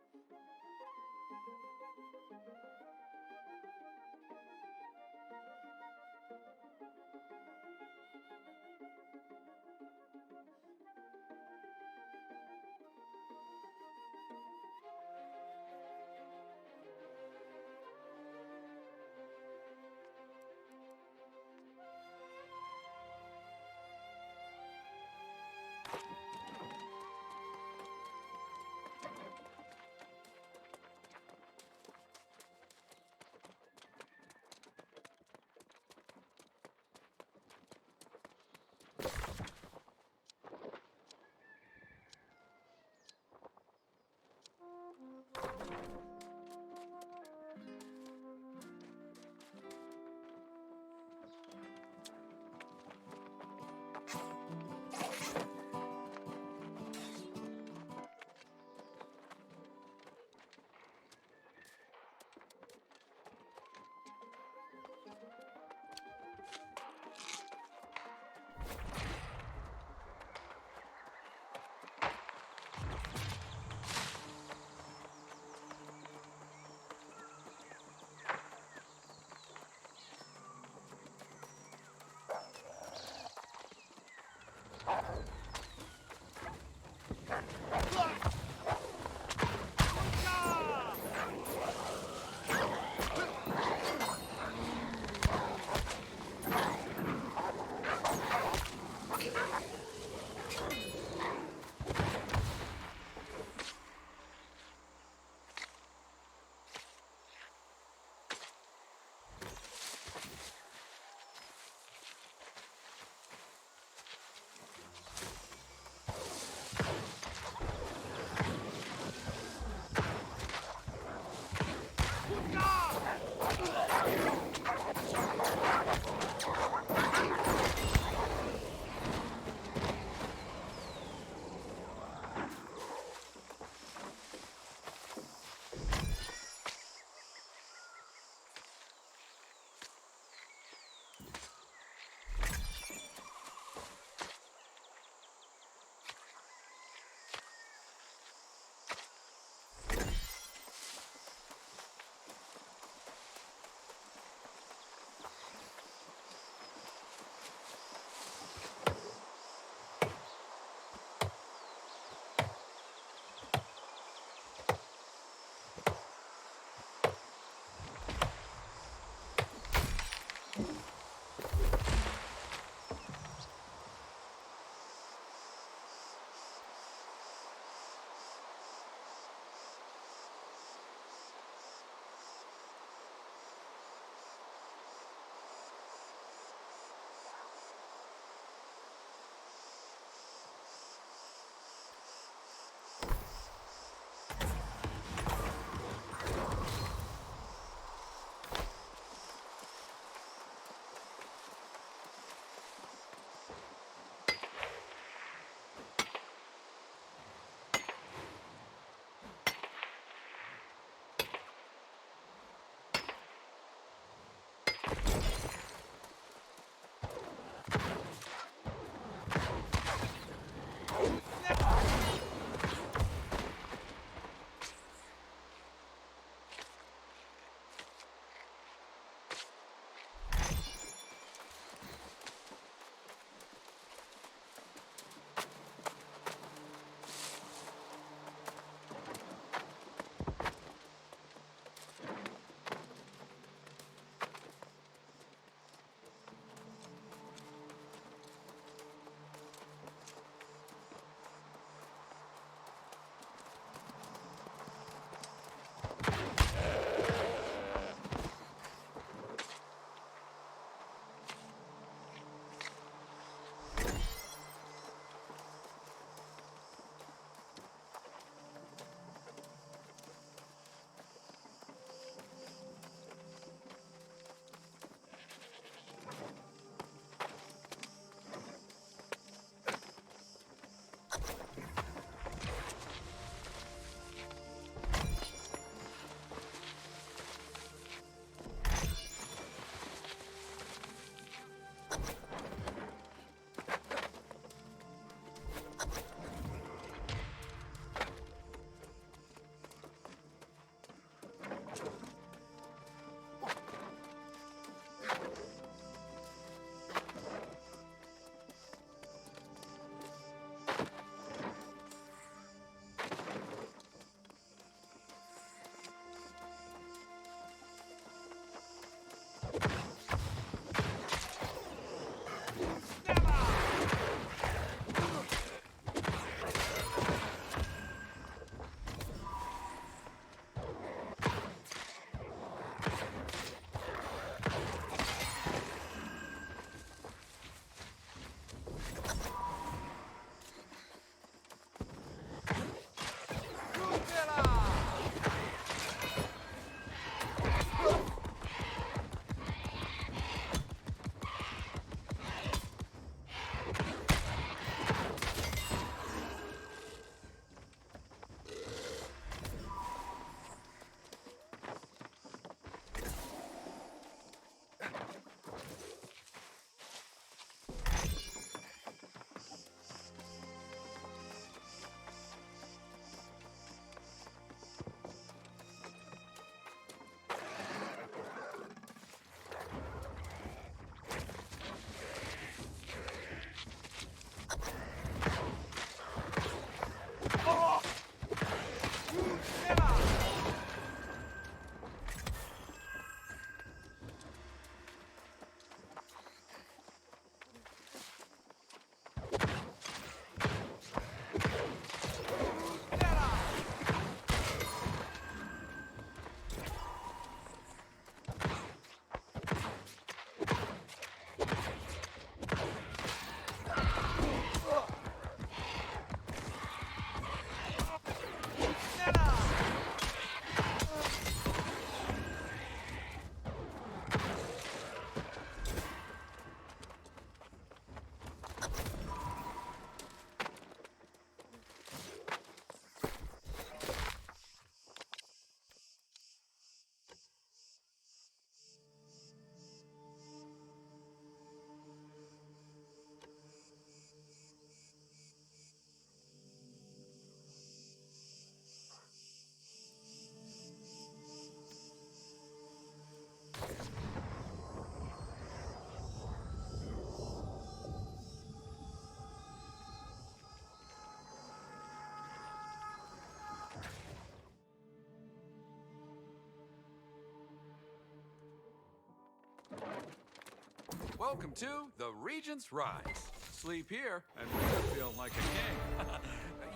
Welcome to the Regent's Rise. Sleep here and wake up feeling like a king.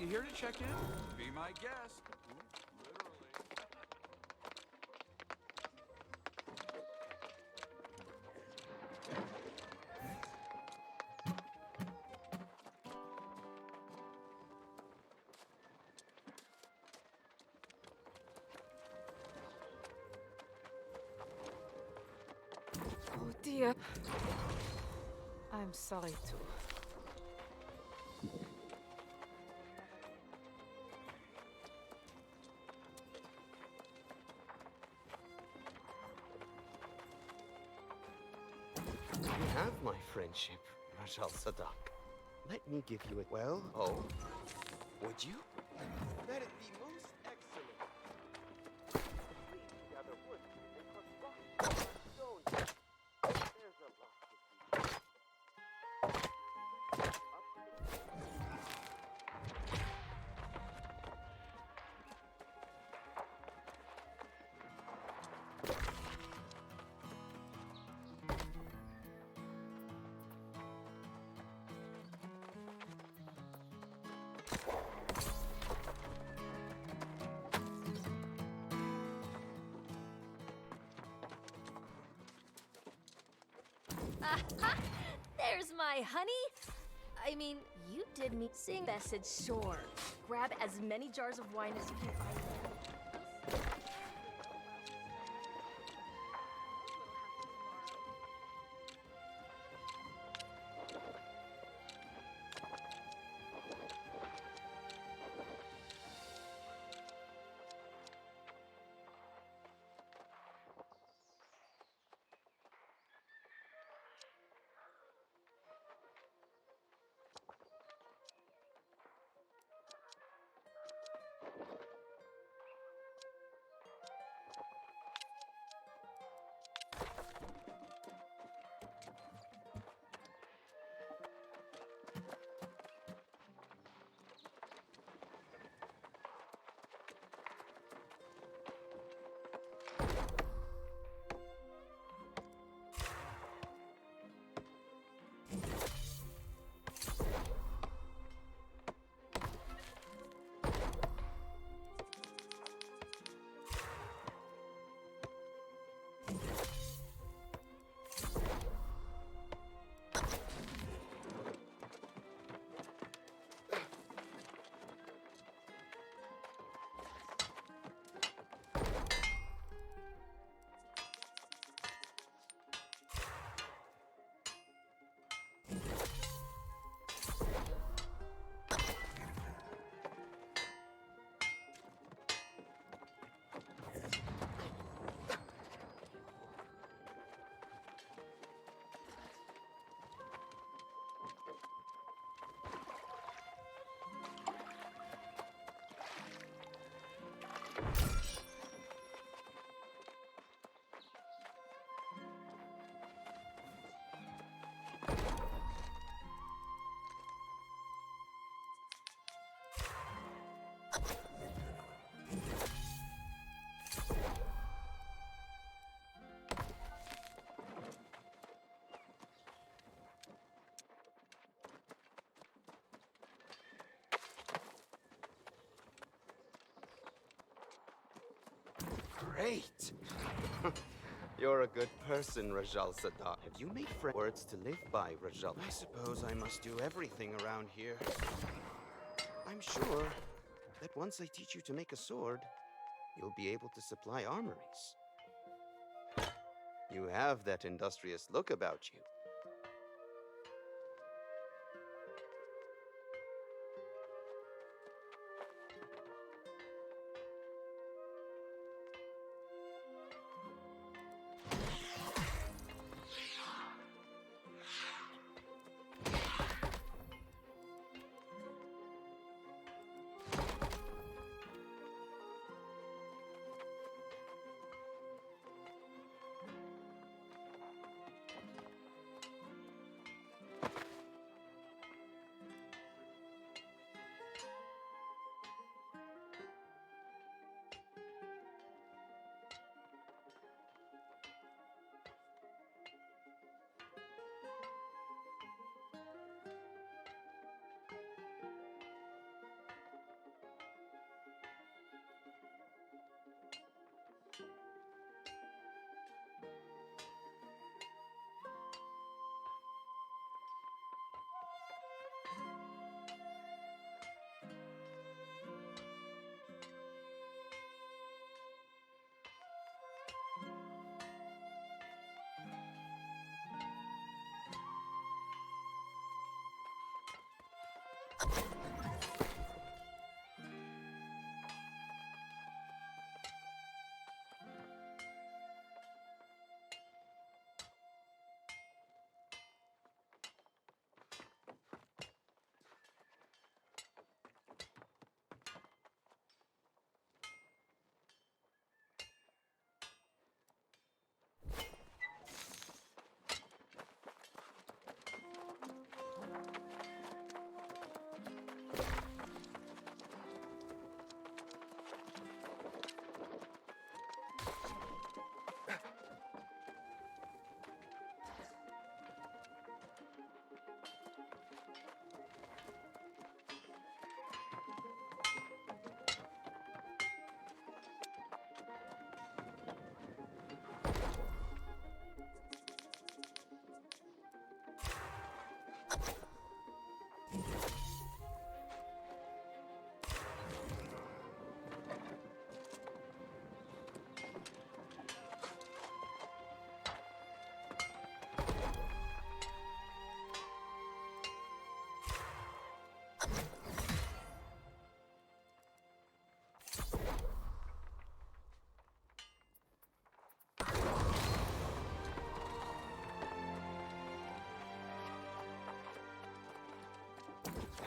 You here to check in? Be my guest. Oh dear. I'm sorry too. You have my friendship, Rajal Sadak. Let me give you a well. Oh, would you? That'd be most excellent. Please gather wood and construct stone. There's a lot to see. Aha! There's my honey! I mean, you did me sing message, sure. Grab as many jars of wine as you can find. Great! You're a good person, Rajal Sadak. Have you made words to live by, Rajal? I suppose I must do everything around here. I'm sure that once I teach you to make a sword, you'll be able to supply armories. You have that industrious look about you.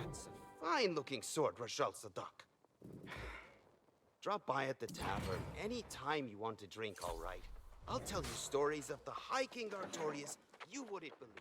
It's a fine-looking sword, Rajal Sadak. Drop by at the tavern any time you want to drink, all right? I'll tell you stories of the High King Artorias you wouldn't believe.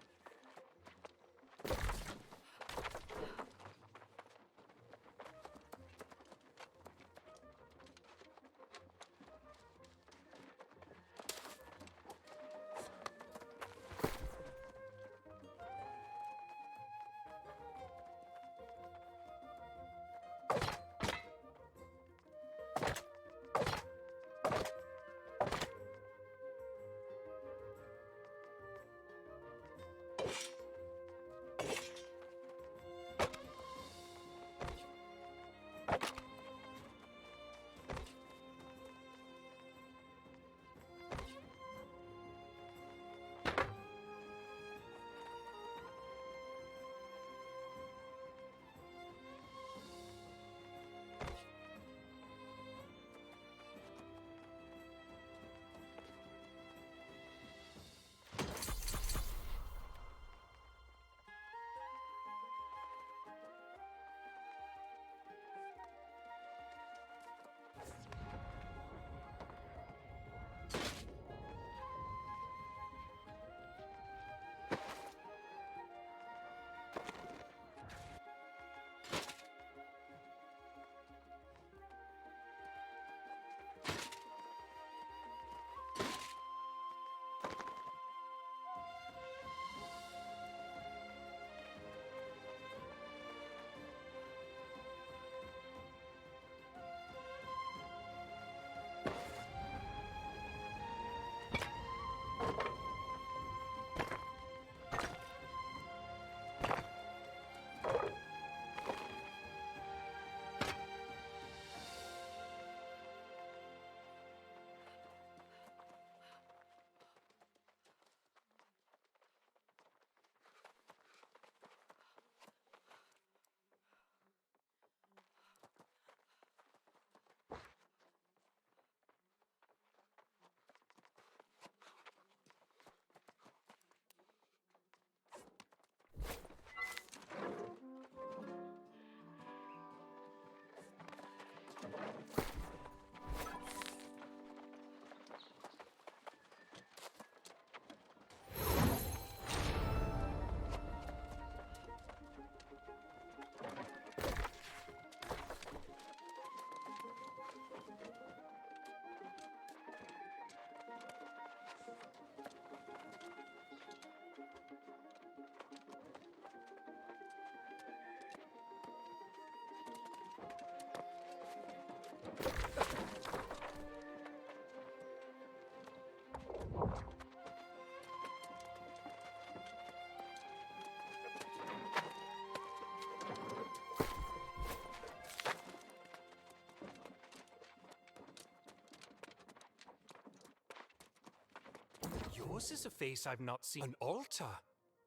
Yours is a face I've not seen. An altar?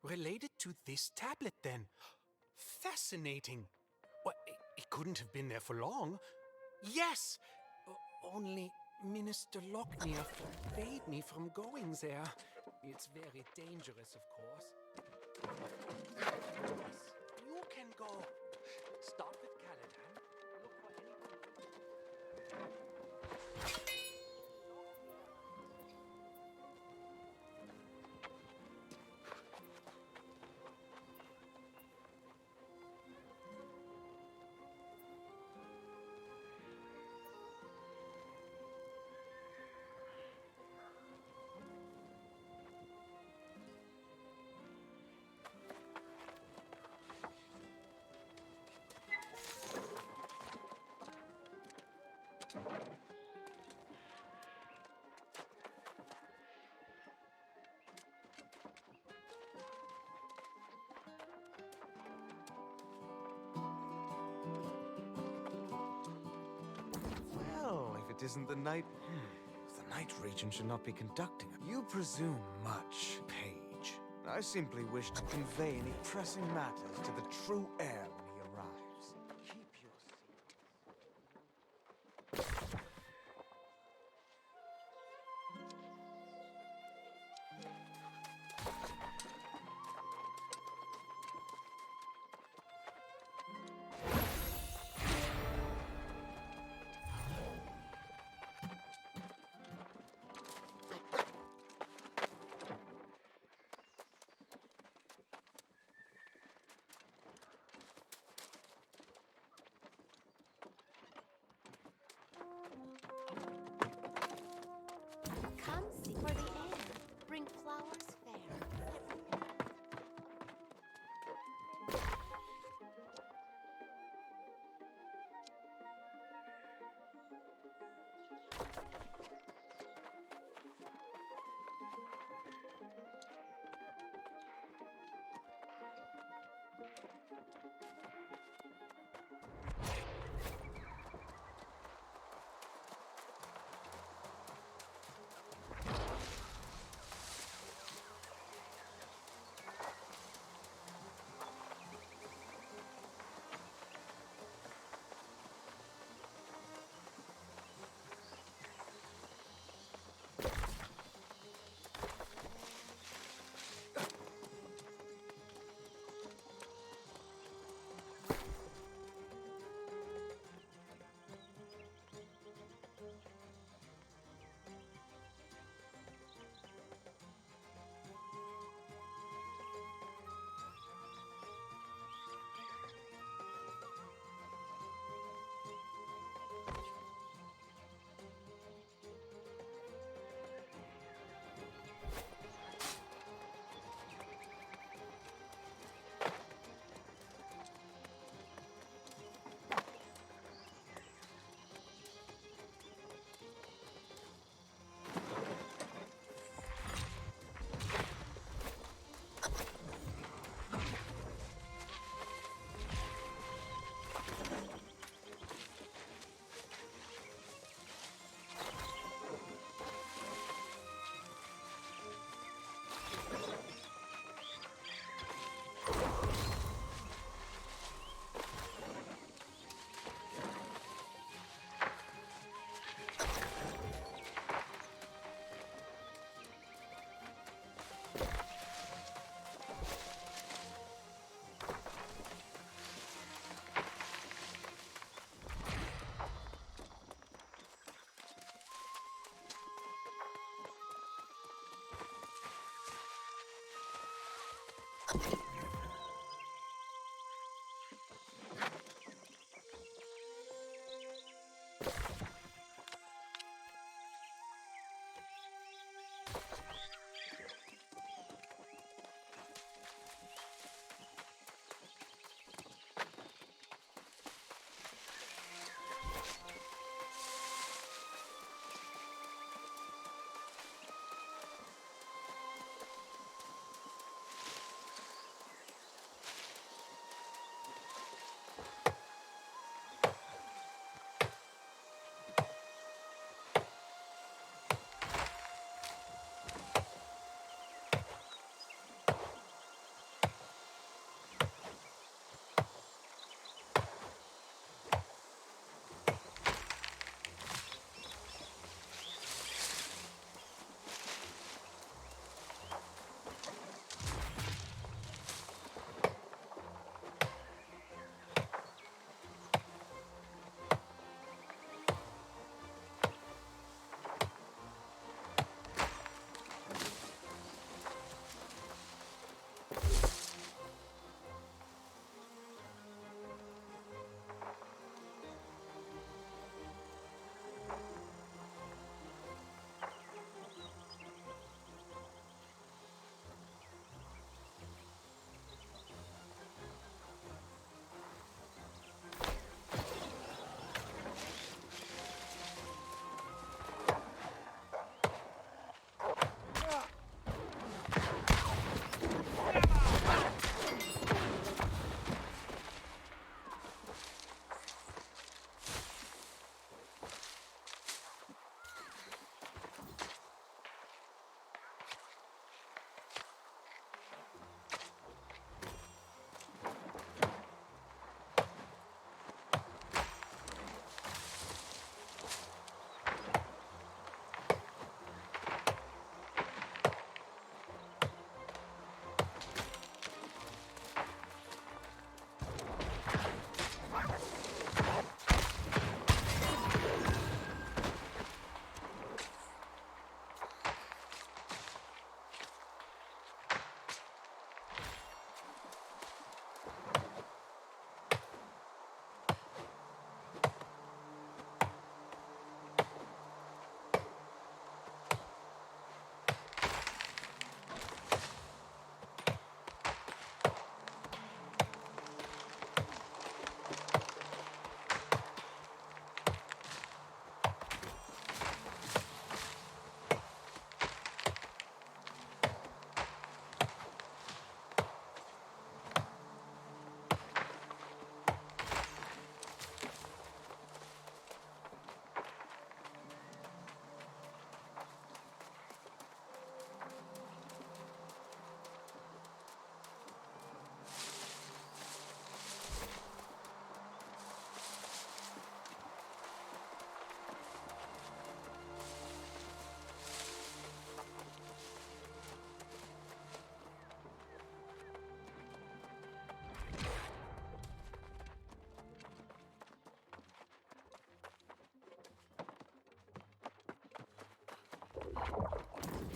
Related to this tablet, then? Fascinating. Well, it couldn't have been there for long. Yes! Only Minister Locknear forbade me from going there. It's very dangerous, of course. Yes, you can go. Stop at Caladan. Look for anything. Well, if it isn't the night... The Night Regent should not be conducting it. You presume much, Page. I simply wish to convey any pressing matters to the true heir when he arrives. Keep your flowers fair.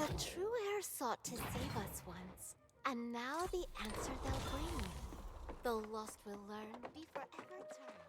The true heir sought to save us once, and now the answer they'll bring. The lost will learn, be forever turned.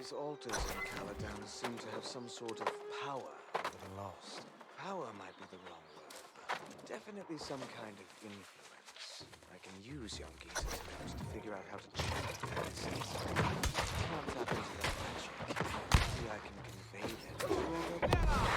These altars in Caladan seem to have some sort of power over the lost. Power might be the wrong word, but definitely some kind of influence. I can use young Giza's notes to figure out how to channel their essence. Can't tap into that magic. Maybe I can convey that to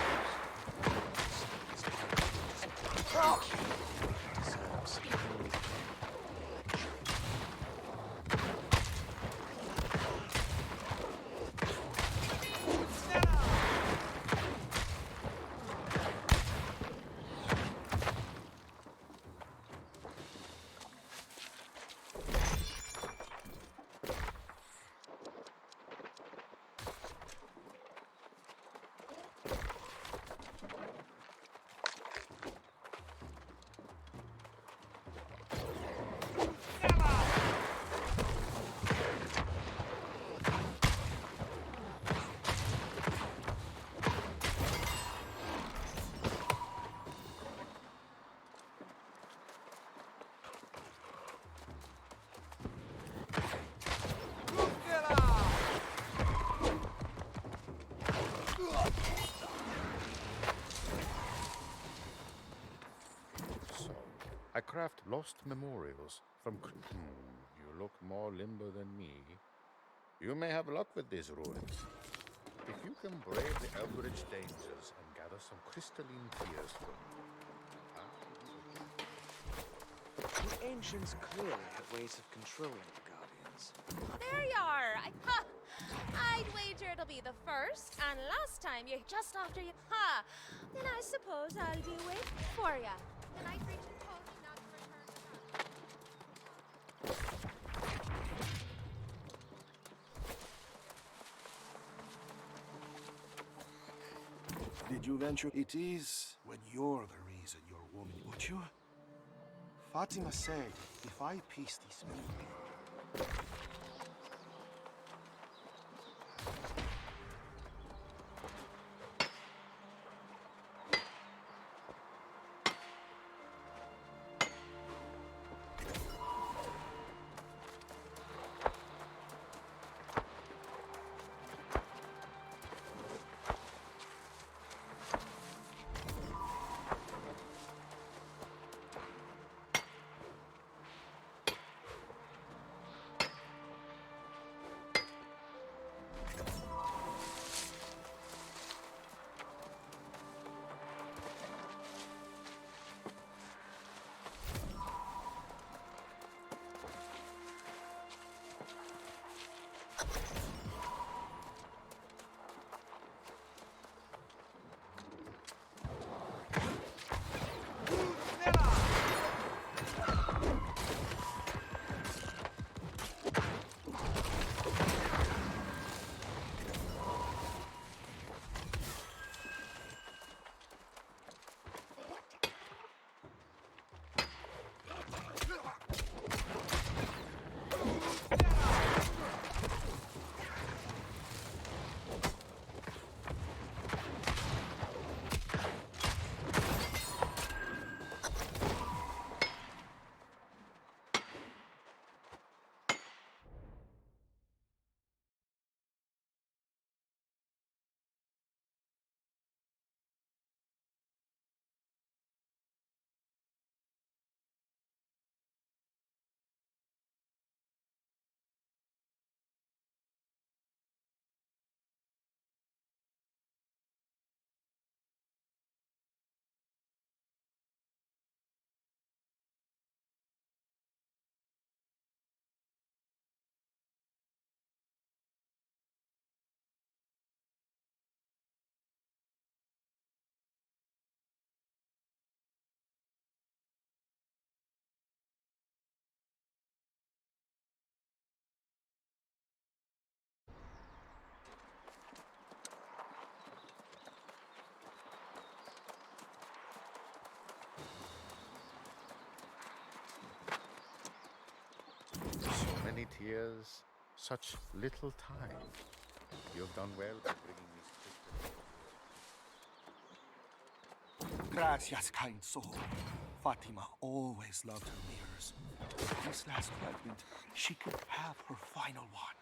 I craft lost memorials from... you look more limber than me. You may have luck with these ruins. If you can brave the Eldritch dangers and gather some crystalline tears from The ancients clearly had ways of controlling the Guardians. There you are. I'd wager it'll be the first and last time you just after you. Then I suppose I'll be waiting for ya. The Night Regent told me not to return. Did you venture? It is when you're the reason you're woman, would you? Fatima said, if I piece these men. so many tears, such little time. You've done well by bringing these crystals. Gracias, kind soul. Fatima always loved her mirrors. This last fragment, she could have her final one.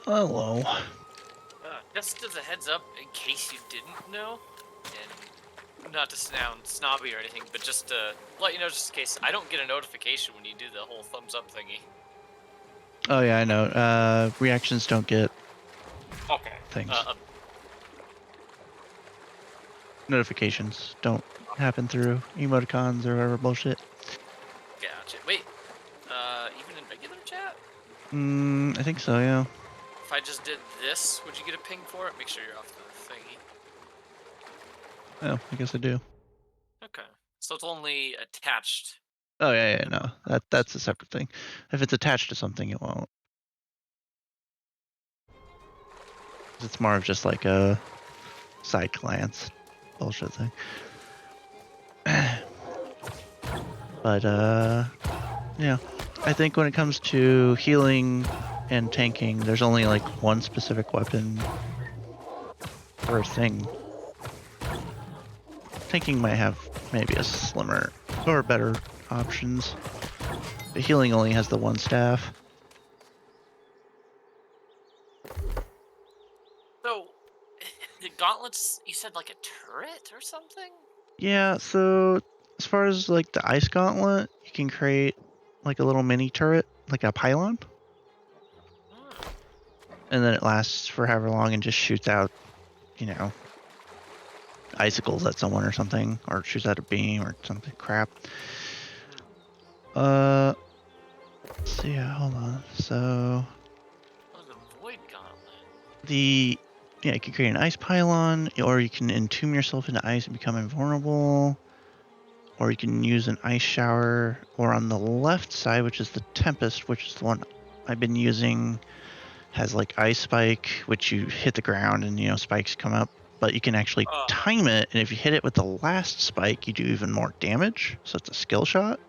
Hello. Just as a heads up, in case you didn't know, and not to sound snobby or anything, but just to let you know, just in case, I don't get a notification when you do the whole thumbs up thingy. Oh yeah, I know. Reactions don't get Okay. things. Notifications don't happen through emoticons or whatever bullshit. Gotcha. Wait, even in regular chat? I think so, yeah. If I just did this, would you get a ping for it? Make sure you're off the thingy. Oh, I guess I do. Okay. So it's only attached. Oh yeah, no. That's a separate thing. If it's attached to something, it won't. It's more of just like a side glance bullshit thing. But yeah. I think when it comes to healing and tanking, there's only like one specific weapon or thing. Tanking might have maybe a slimmer or better options. But healing only has the one staff. So, the gauntlets, you said like a turret or something? Yeah, so as far as like the ice gauntlet, you can create like a little mini turret, like a pylon. And then it lasts for however long and just shoots out, you know, icicles at someone or something, or shoots out a beam or something crap. So yeah, hold on. So Void gauntlet. Yeah, you can create an ice pylon, or you can entomb yourself into ice and become invulnerable, or you can use an ice shower, or on the left side, which is the Tempest, which is the one I've been using, has like ice spike, which you hit the ground and, you know, spikes come up, but you can actually time it, and if you hit it with the last spike, you do even more damage, so it's a skill shot.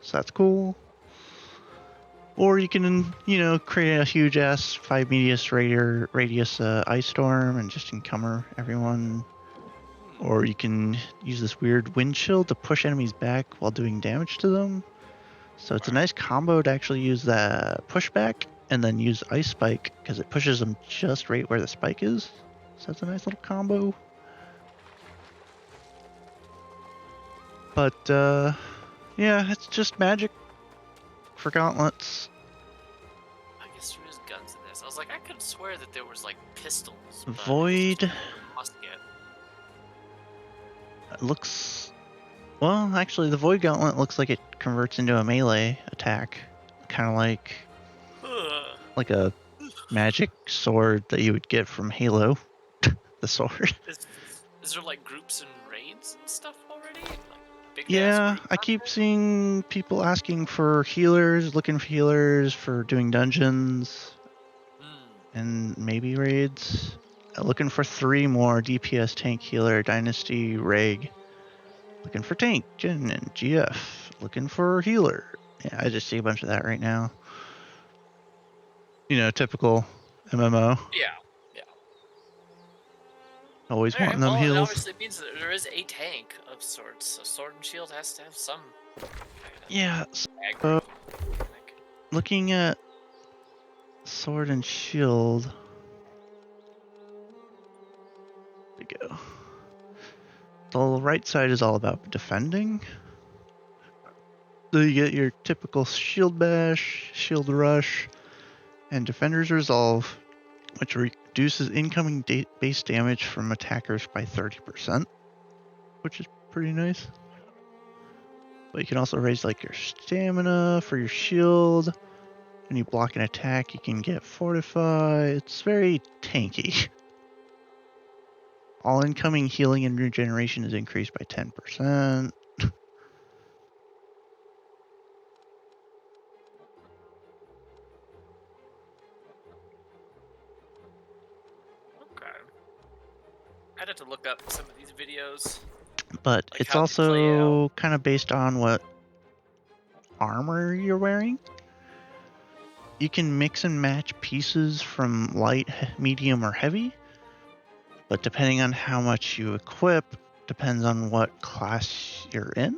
So that's cool. Or you can, you know, create a huge ass 5 radius ice storm and just encumber everyone. Or you can use this weird wind chill to push enemies back while doing damage to them. So it's a nice combo to actually use the pushback and then use ice spike because it pushes them just right where the spike is. So that's a nice little combo. But yeah, it's just magic for gauntlets. I guess there is guns in this. I was like, I could swear that there was like pistols. Void Musket. looks... Well, actually, the Void Gauntlet looks like it converts into a melee attack. Kind of like a magic sword that you would get from Halo. The sword. Is there like groups and raids and stuff already? Like, big Yeah, I keep seeing people asking for healers, looking for healers for doing dungeons. And maybe raids. Looking for 3 more DPS tank healer, Dynasty, Reg. Looking for tank, Jin, and GF. Looking for healer. Yeah, I just see a bunch of that right now. You know, typical MMO. Yeah. Always wanting them It heals. obviously means that there is a tank of sorts. So sword and shield has to have some. Yeah. So, looking at sword and shield. There we go. The right side is all about defending. So you get your typical shield bash, shield rush, and defender's resolve, which reduces incoming base damage from attackers by 30%, which is pretty nice. But you can also raise like your stamina for your shield. When you block an attack, you can get fortify. It's very tanky. All incoming healing and regeneration is increased by 10%. Okay. I'd have to look up some of these videos. But Like it's how they play also kind of based on what armor you're wearing. You can mix and match pieces from light, medium, or heavy. But depending on how much you equip, depends on what class you're in.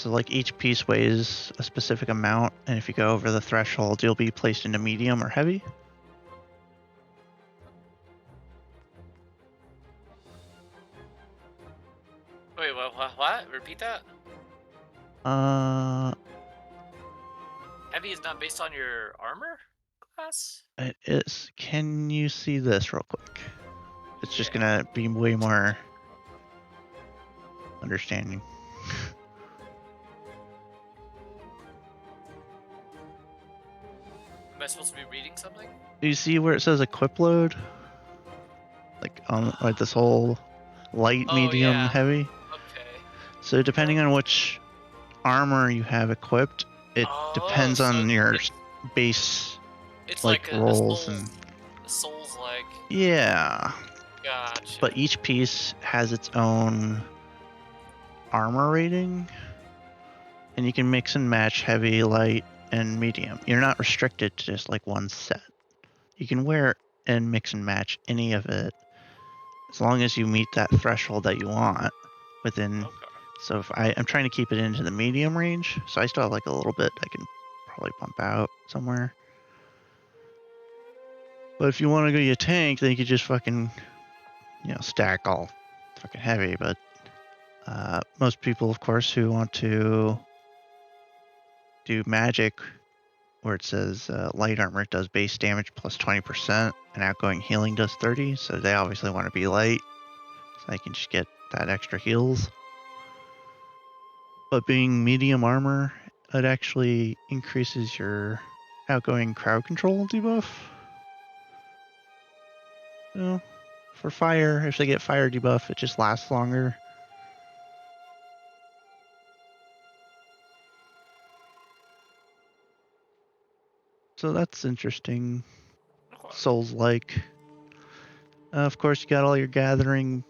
So like each piece weighs a specific amount, and if you go over the threshold, you'll be placed into medium or heavy. Wait, what? Repeat that? Heavy is not based on your armor class? It is. Can you see this real quick? It's just gonna be way more understanding. Am I supposed to be reading something? Do you see where it says equip load? Like on like this whole light, medium, heavy? Okay. So depending on which armor you have equipped, it depends on your base It's like like rolls a and Souls like. yeah. Gotcha. But each piece has its own armor rating, and you can mix and match heavy, light, and medium. You're not restricted to just like one set. You can wear and mix and match any of it as long as you meet that threshold that you want within. So if I'm trying to keep it into the medium range, so I still have like a little bit I can probably bump out somewhere. But if you want to go your tank, then you could just fucking, stack all fucking heavy. But most people, of course, who want to do magic, where it says light armor does base damage plus 20%, and outgoing healing does 30. So they obviously want to be light, so they can just get that extra heals. But being medium armor, it actually increases your outgoing crowd control debuff. For fire, if they get fire debuff, it just lasts longer. So that's interesting. Souls-like. Of course, you got all your gathering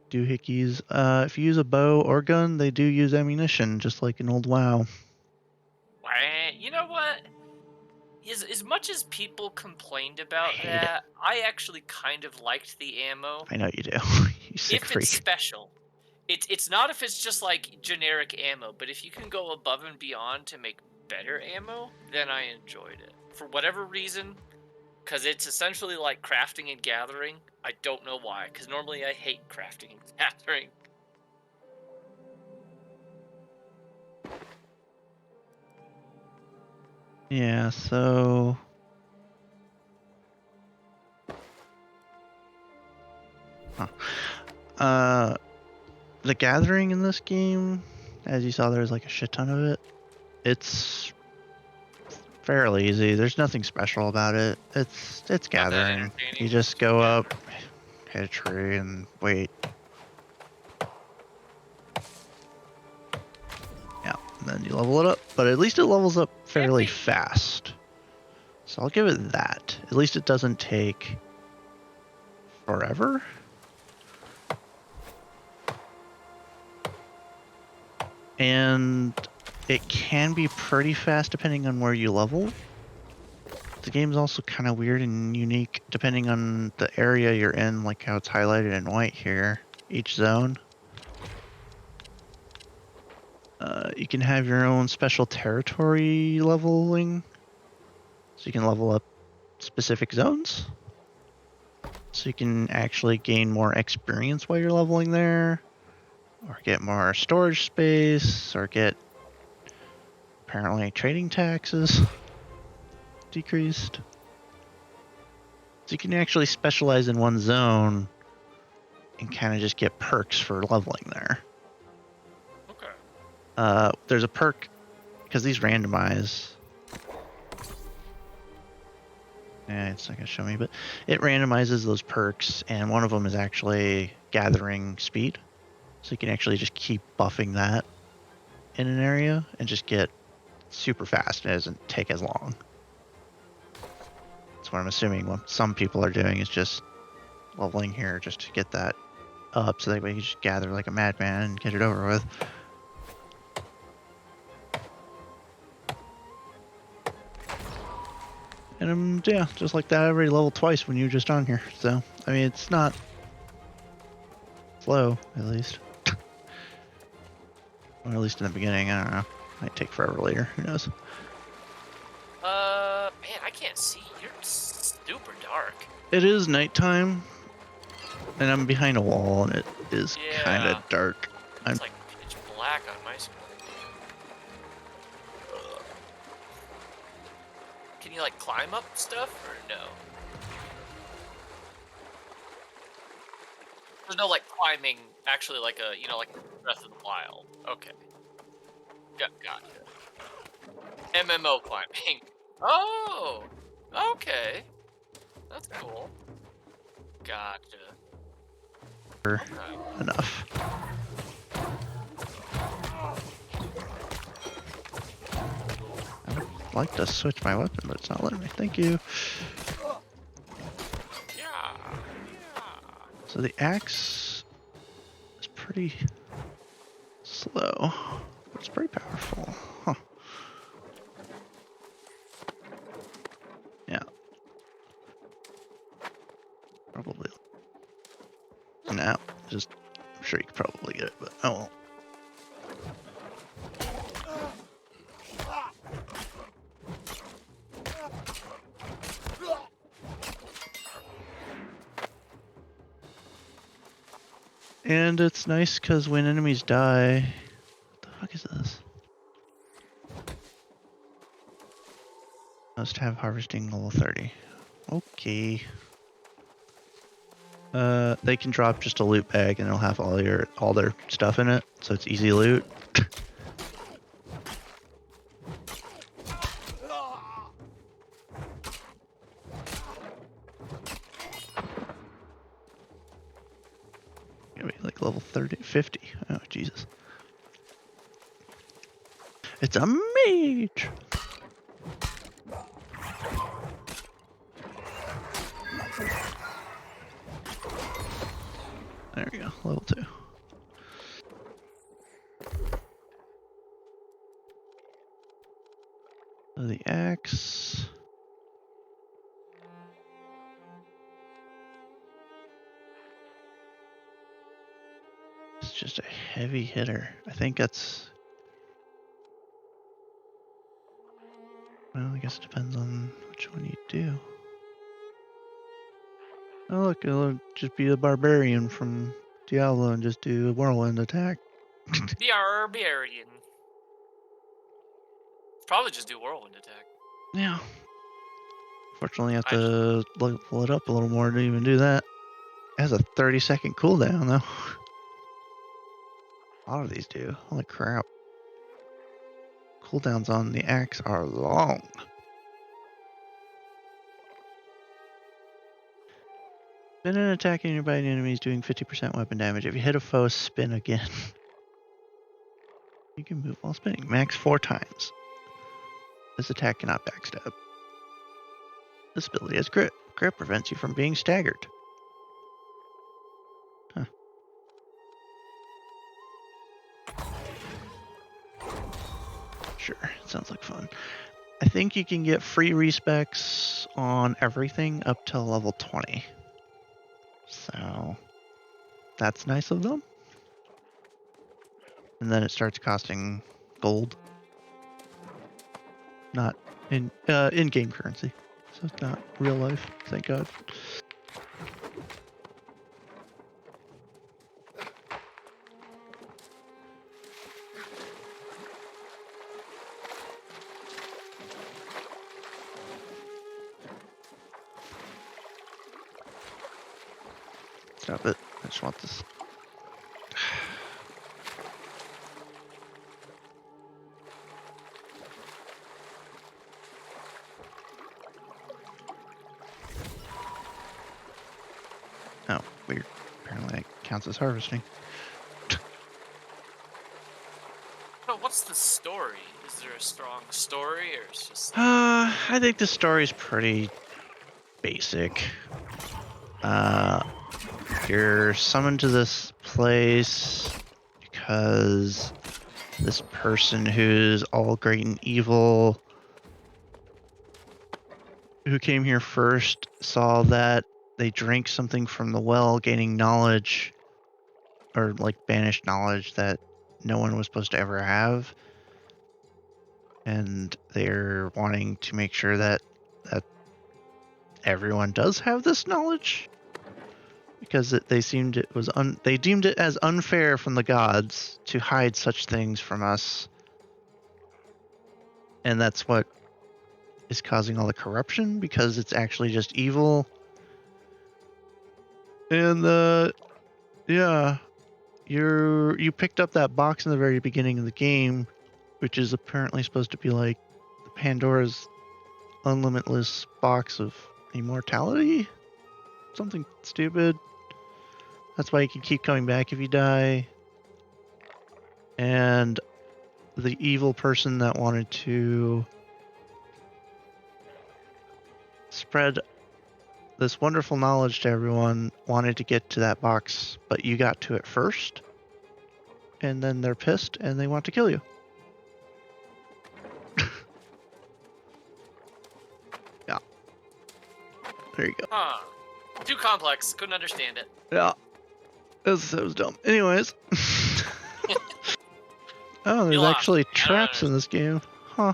doohickeys. If you use a bow or gun, they do use ammunition, just like in old WoW. You know what? As much as people complained about that, I actually kind of liked the ammo. I know you do. You sick If freak. it's special. It's not if it's just like generic ammo, but if you can go above and beyond to make better ammo, then I enjoyed it. For whatever reason, because it's essentially like crafting and gathering. I don't know why, because normally I hate crafting and gathering. Yeah, so... The gathering in this game, as you saw, there's like a shit ton of it. It's fairly easy. There's nothing special about it. It's gathering. You just go up, hit a tree, and wait. Yeah, and then you level it up. But at least it levels up fairly fast. So I'll give it that. At least it doesn't take forever. And it can be pretty fast depending on where you level. The game's also kind of weird and unique depending on the area you're in, like how it's highlighted in white here, each zone. You can have your own special territory leveling. So you can level up specific zones. So you can actually gain more experience while you're leveling there. Or get more storage space, or get apparently trading taxes decreased. So you can actually specialize in one zone and kind of just get perks for leveling there. Okay. There's a perk, because these randomize. Yeah, it's not going to show me, but it randomizes those perks, and one of them is actually gathering speed. So you can actually just keep buffing that in an area and just get super fast. It doesn't take as long. That's what I'm assuming what some people are doing, is just leveling here just to get that up, so that way you just gather like a madman and get it over with. And yeah, just like that, I already leveled twice when you were just on here. So, I mean, it's not slow, at least. Or at least in the beginning, I don't know. Might take forever later, who knows. Man, I can't see. You're super dark. It is nighttime, and I'm behind a wall, and it is kind Yeah. of dark. It's like pitch black on my screen. Can you like climb up stuff or no? There's no like climbing, actually like a, you know, like Breath of the Wild. Okay. Gotcha. MMO climbing. Oh! Okay. That's cool. Gotcha. Enough. I would like to switch my weapon, but it's not letting me. Thank you. So the axe is pretty slow, but it's pretty powerful. Huh. Yeah. Probably. Now, just, I'm sure you could probably get it, but I won't. And it's nice because when enemies die, what the fuck is this? Must have harvesting level 30. Okay. They can drop just a loot bag and it'll have all their stuff in it, so it's easy loot. Gonna be like level 30, 50. Oh Jesus! It's a mage. There we go, level 2. So the axe. It's just a heavy hitter. I think that's. Well, I guess it depends on which one you do. Oh look, it'll just be a barbarian from Diablo and just do a whirlwind attack. The Barbarian. Probably just do whirlwind attack. Yeah. Fortunately, I have to level it up a little more to even do that. It has a 30-second cooldown, though. A lot of these do. Holy crap. Cooldowns on the axe are long. Spin and attacking nearby enemies doing 50% weapon damage. If you hit a foe, spin again. You can move while spinning. Max 4 times. This attack cannot backstab. This ability has grip. Grip prevents you from being staggered. Huh. Sure, sounds like fun. I think you can get free respecs on everything up till level 20. So, that's nice of them. And then it starts costing gold. Not in-game currency. So it's not real life, thank God. Stop it. I just want this. Oh, weird. Apparently it counts as harvesting. But what's the story? Is there a strong story, or it's just? I think the story's pretty basic. You're summoned to this place because this person who's all great and evil, who came here first, saw that they drank something from the well, gaining knowledge, or like banished knowledge that no one was supposed to ever have. And they're wanting to make sure that everyone does have this knowledge, because they deemed it as unfair from the gods to hide such things from us, and that's what is causing all the corruption, because it's actually just evil. And yeah, you picked up that box in the very beginning of the game, which is apparently supposed to be like the Pandora's unlimitless box of immortality? Something stupid. That's why you can keep coming back if you die. And the evil person that wanted to spread this wonderful knowledge to everyone wanted to get to that box, but you got to it first. And then they're pissed and they want to kill you. Yeah. There you go. Huh. Too complex. Couldn't understand it. Yeah. That was dumb. Anyways. Oh, there's actually traps in this game. Huh.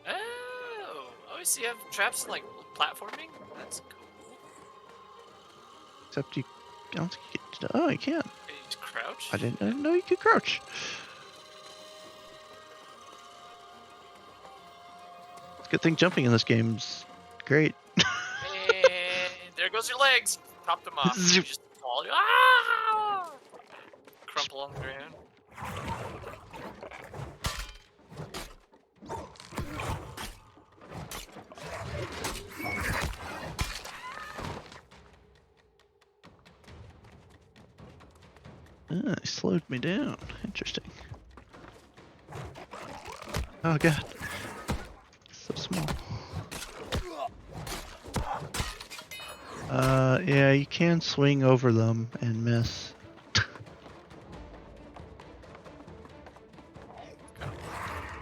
Oh, so you have traps in, like, platforming? That's cool. Except I don't think you get to, oh, you can. You just crouch? I didn't know you could crouch. It's a good thing jumping in this game's great. And there goes your legs. Chopped them off. You just fall. Ah! Crumple on the ground. Ah, it slowed me down. Interesting. Oh god. So small. Yeah, you can swing over them and miss.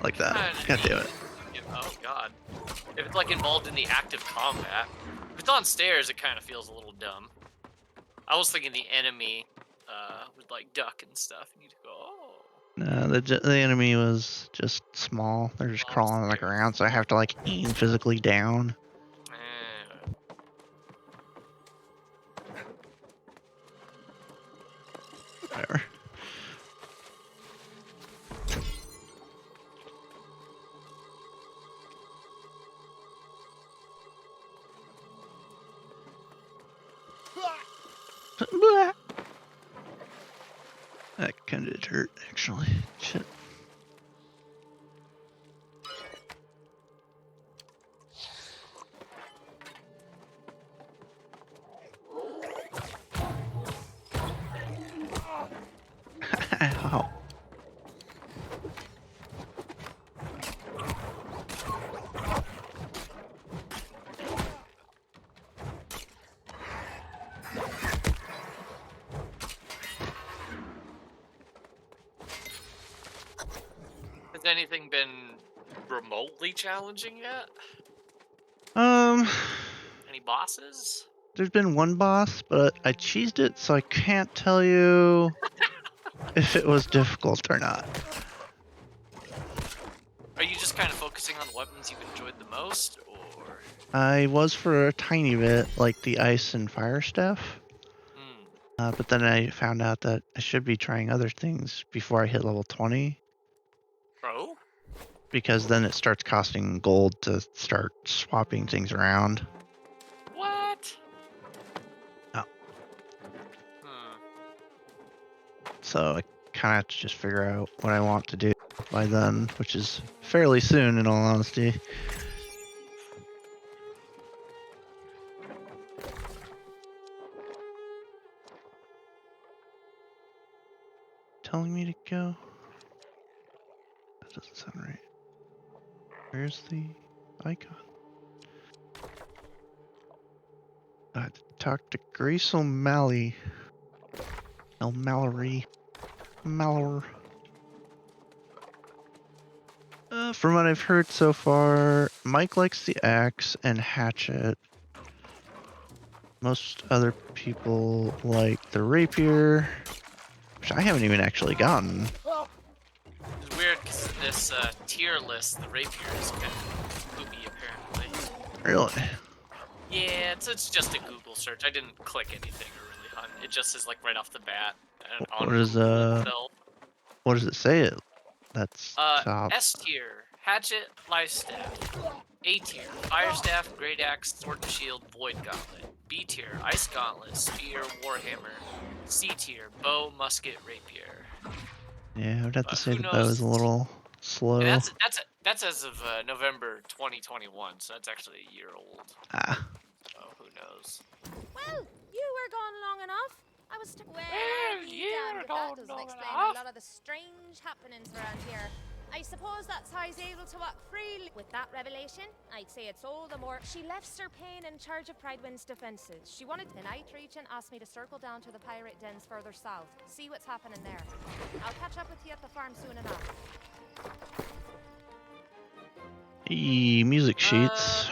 Like that. God damn it. Oh god. If it's like involved in the active combat. If it's on stairs, it kind of feels a little dumb. I was thinking the enemy would like duck and stuff, and you'd go, oh. No, the enemy was just small. They're just crawling on the ground, so I have to like aim physically down. Whatever. That kind of did hurt, actually. Shit. Ow. Has anything been remotely challenging yet? Any bosses? There's been one boss, but I cheesed it, so I can't tell you if it was difficult or not. Are you just kind of focusing on the weapons you've enjoyed the most, or? I was for a tiny bit, like the ice and fire stuff. But then I found out that I should be trying other things before I hit level 20. Oh? Because then it starts costing gold to start swapping things around. What? Oh. So I kind of have to just figure out what I want to do by then, which is fairly soon in all honesty. Telling me to go? That doesn't sound right. Where's the icon? I had to talk to Grace O'Malley. Mallory. Mallory. From what I've heard so far, Mike likes the axe and hatchet. Most other people like the rapier, which I haven't even actually gotten. this tier list, the rapier is kind of poopy, apparently. Really? Yeah, it's just a Google search. I didn't click anything or really hunt. It just is like right off the bat. On What is Google itself. what does it say? That's top. S tier, hatchet, life staff. A tier, fire staff, great axe, sword and shield, void gauntlet. B tier, ice gauntlet, spear, warhammer. C tier, bow, musket, rapier. Yeah, I would have to say the bow knows? is a little slow. And that's as of November 2021, so that's actually a year old. Ah. Oh, who knows? Well, you were gone long enough. I was well, you damned were if gone that doesn't long explain enough. a lot of the strange happenings around here. I suppose that's how he's able to walk freely. With that revelation, I'd say it's all the more. She left Sir Payne in charge of Pridewind's defenses. She wanted the Night Regent asked me to circle down to the pirate dens further south, see what's happening there. I'll catch up with you at the farm soon enough. Music sheets.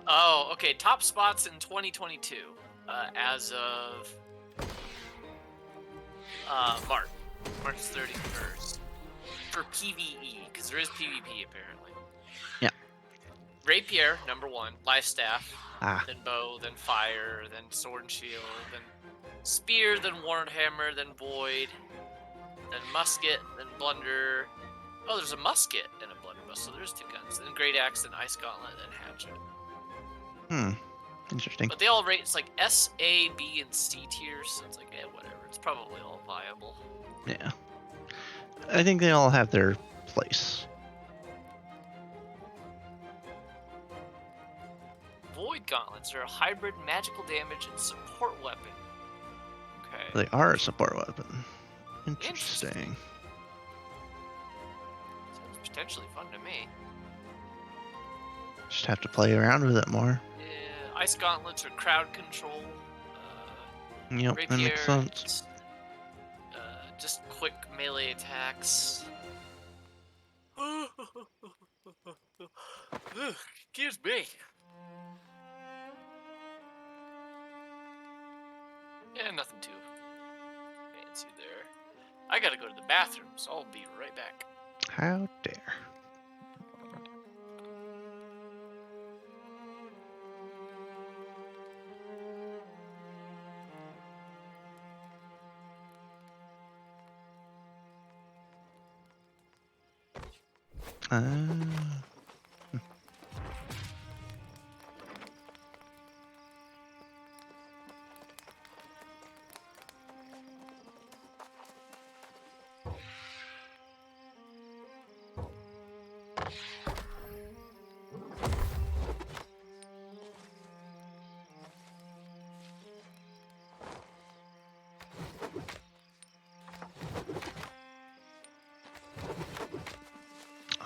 Oh, okay. Top spots in 2022, as of March 31st. For PvE, because there is PvP apparently. Yeah. Rapier, number 1. Life staff. Ah. Then bow, then fire, then sword and shield, then spear, then warhammer, then void, then musket, then blunder. Oh, there's a musket and a blunderbuss, so there's 2 guns. Then great axe, then ice gauntlet, then hatchet. Interesting. But they all rate, it's like S, A, B, and C tiers, so it's like, whatever. It's probably all viable. Yeah. I think they all have their place. Void gauntlets are a hybrid magical damage and support weapon. Okay. They are a support weapon. Interesting. Sounds potentially fun to me. Just have to play around with it more. Yeah, ice gauntlets are crowd control. Yep, that makes sense. Just quick melee attacks. Excuse me. Yeah, nothing too fancy there. I gotta go to the bathroom, so I'll be right back. How dare.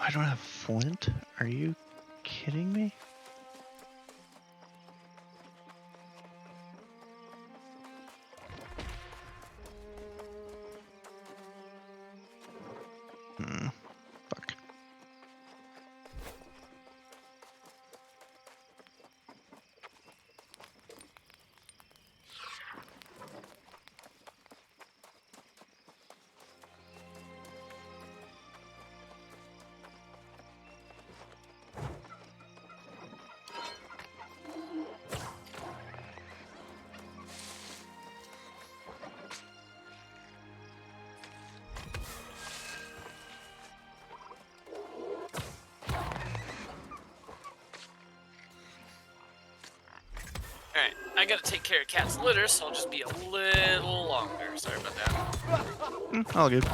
I don't have flint? Are you kidding me? Fuck. Alright, I gotta take care of Cat's litter, so I'll just be a little longer. Sorry about that. All good.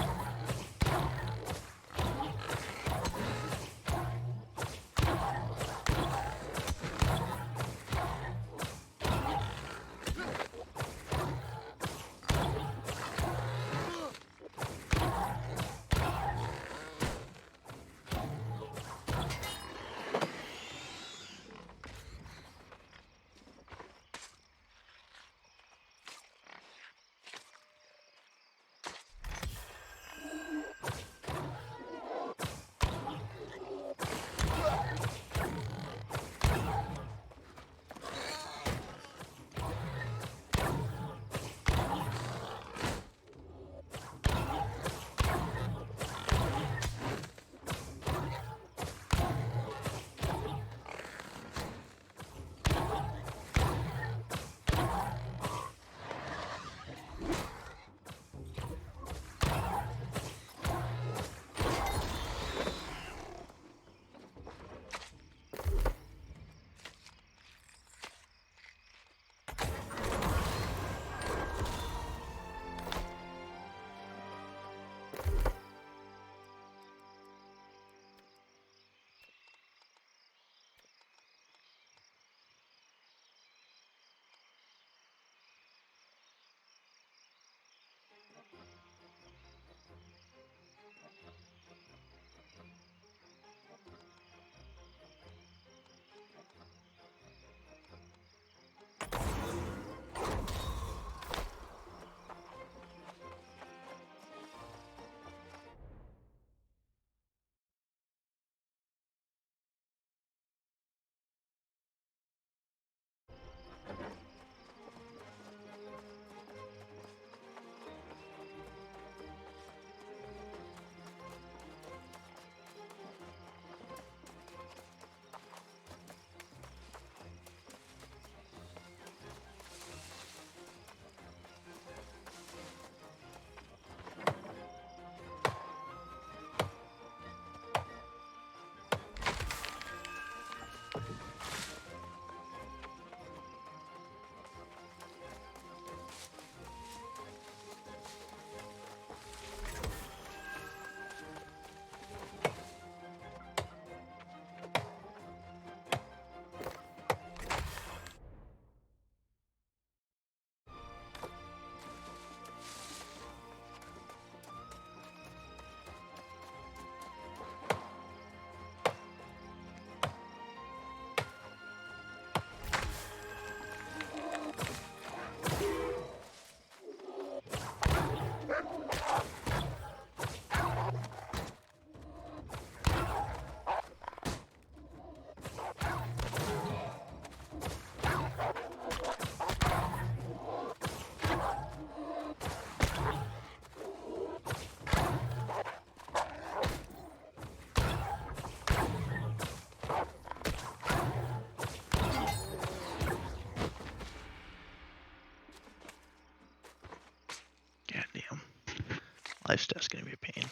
Life stuff's gonna be a pain.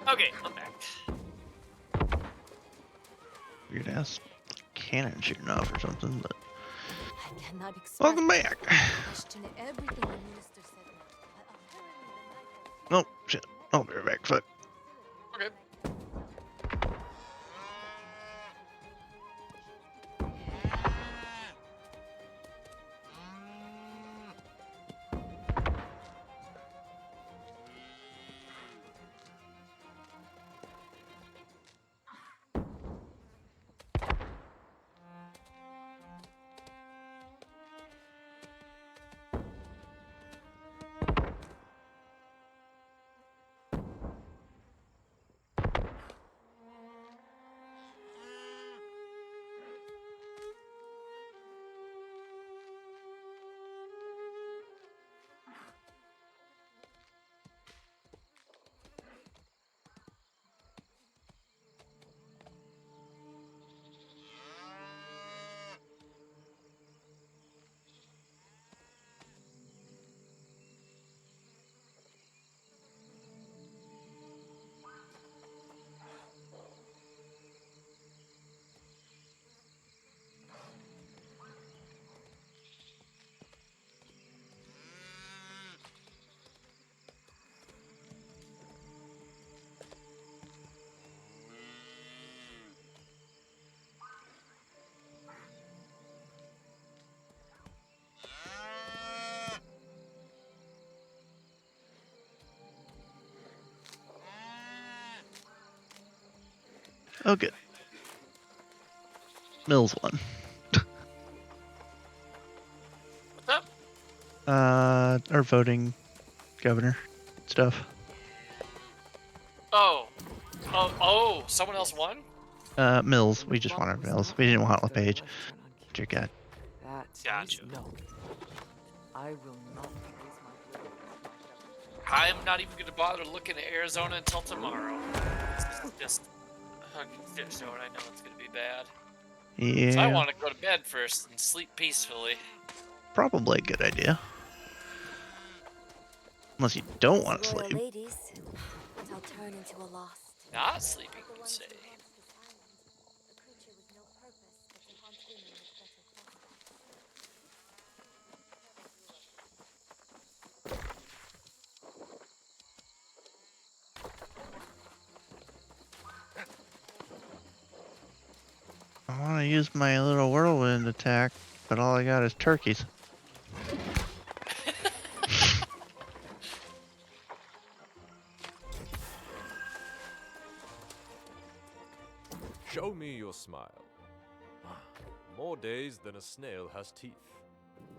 Okay, I'm back. Weird ass cannon shooting off or something, but I cannot express welcome back. question everything the minister said. Oh shit! I'll be right back. Fuck. Okay. Oh, good. Mills won. What's up? Our voting governor stuff. Oh. Oh, someone else won? Mills. We just wanted Mills. We didn't want LePage. Dear God. Gotcha. No. I will not waste my blood. I'm not even going to bother looking at Arizona until tomorrow. It's just Arizona, I know it's going to be bad. Yeah. So I want to go to bed first and sleep peacefully. Probably a good idea. Unless you don't want to Royal sleep. ladies, but I'll turn into a lost. Not sleeping, you say. I want to use my little whirlwind attack, but all I got is turkeys. Show me your smile. More days than a snail has teeth.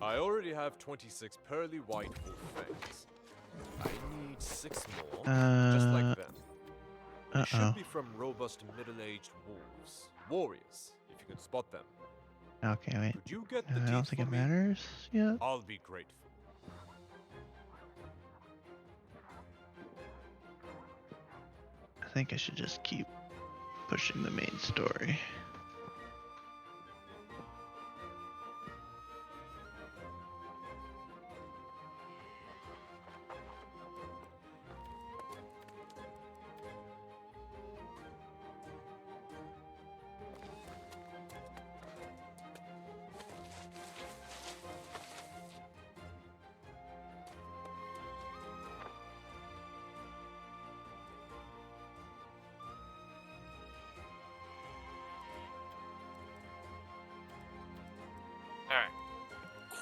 I already have 26 pearly white wolf fangs. I need 6 more, just like them. They should be from robust middle-aged wolves. Warriors, if you can spot them. Okay, wait. Could you get the I don't teeth think for it me? matters yet. I'll be grateful. I think I should just keep pushing the main story.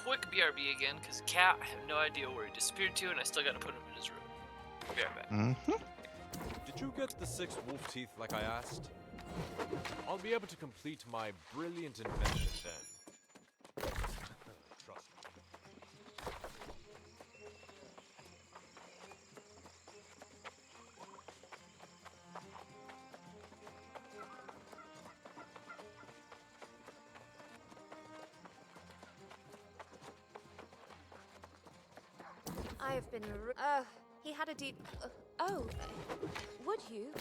quick BRB again, because Cat, I have no idea where he disappeared to, and I still gotta put him in his room. Be right back. Did you get the 6 wolf teeth like I asked? I'll be able to complete my brilliant invention then. Trust me. I have been. He had a deep. Would you?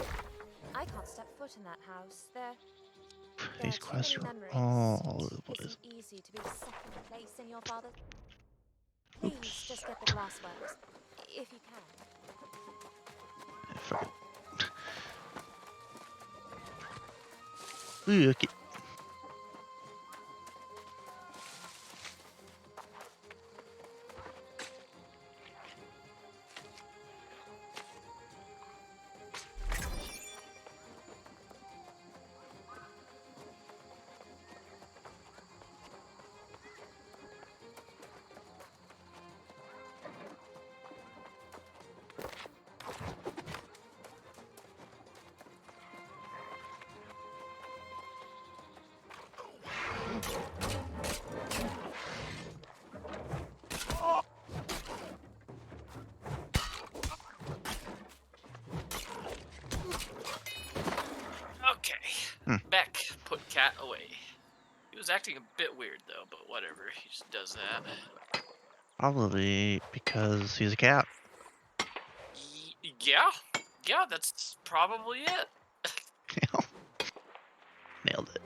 I can't step foot in that house. These quests are all over the place. Isn't easy to be second place in your father. Please just get the glass works, if you can. Fuck it. Okay. Okay. Beck put Cat away. He was acting a bit weird though, but whatever. He just does that. Probably because he's a cat. Yeah, that's probably it. Nailed it.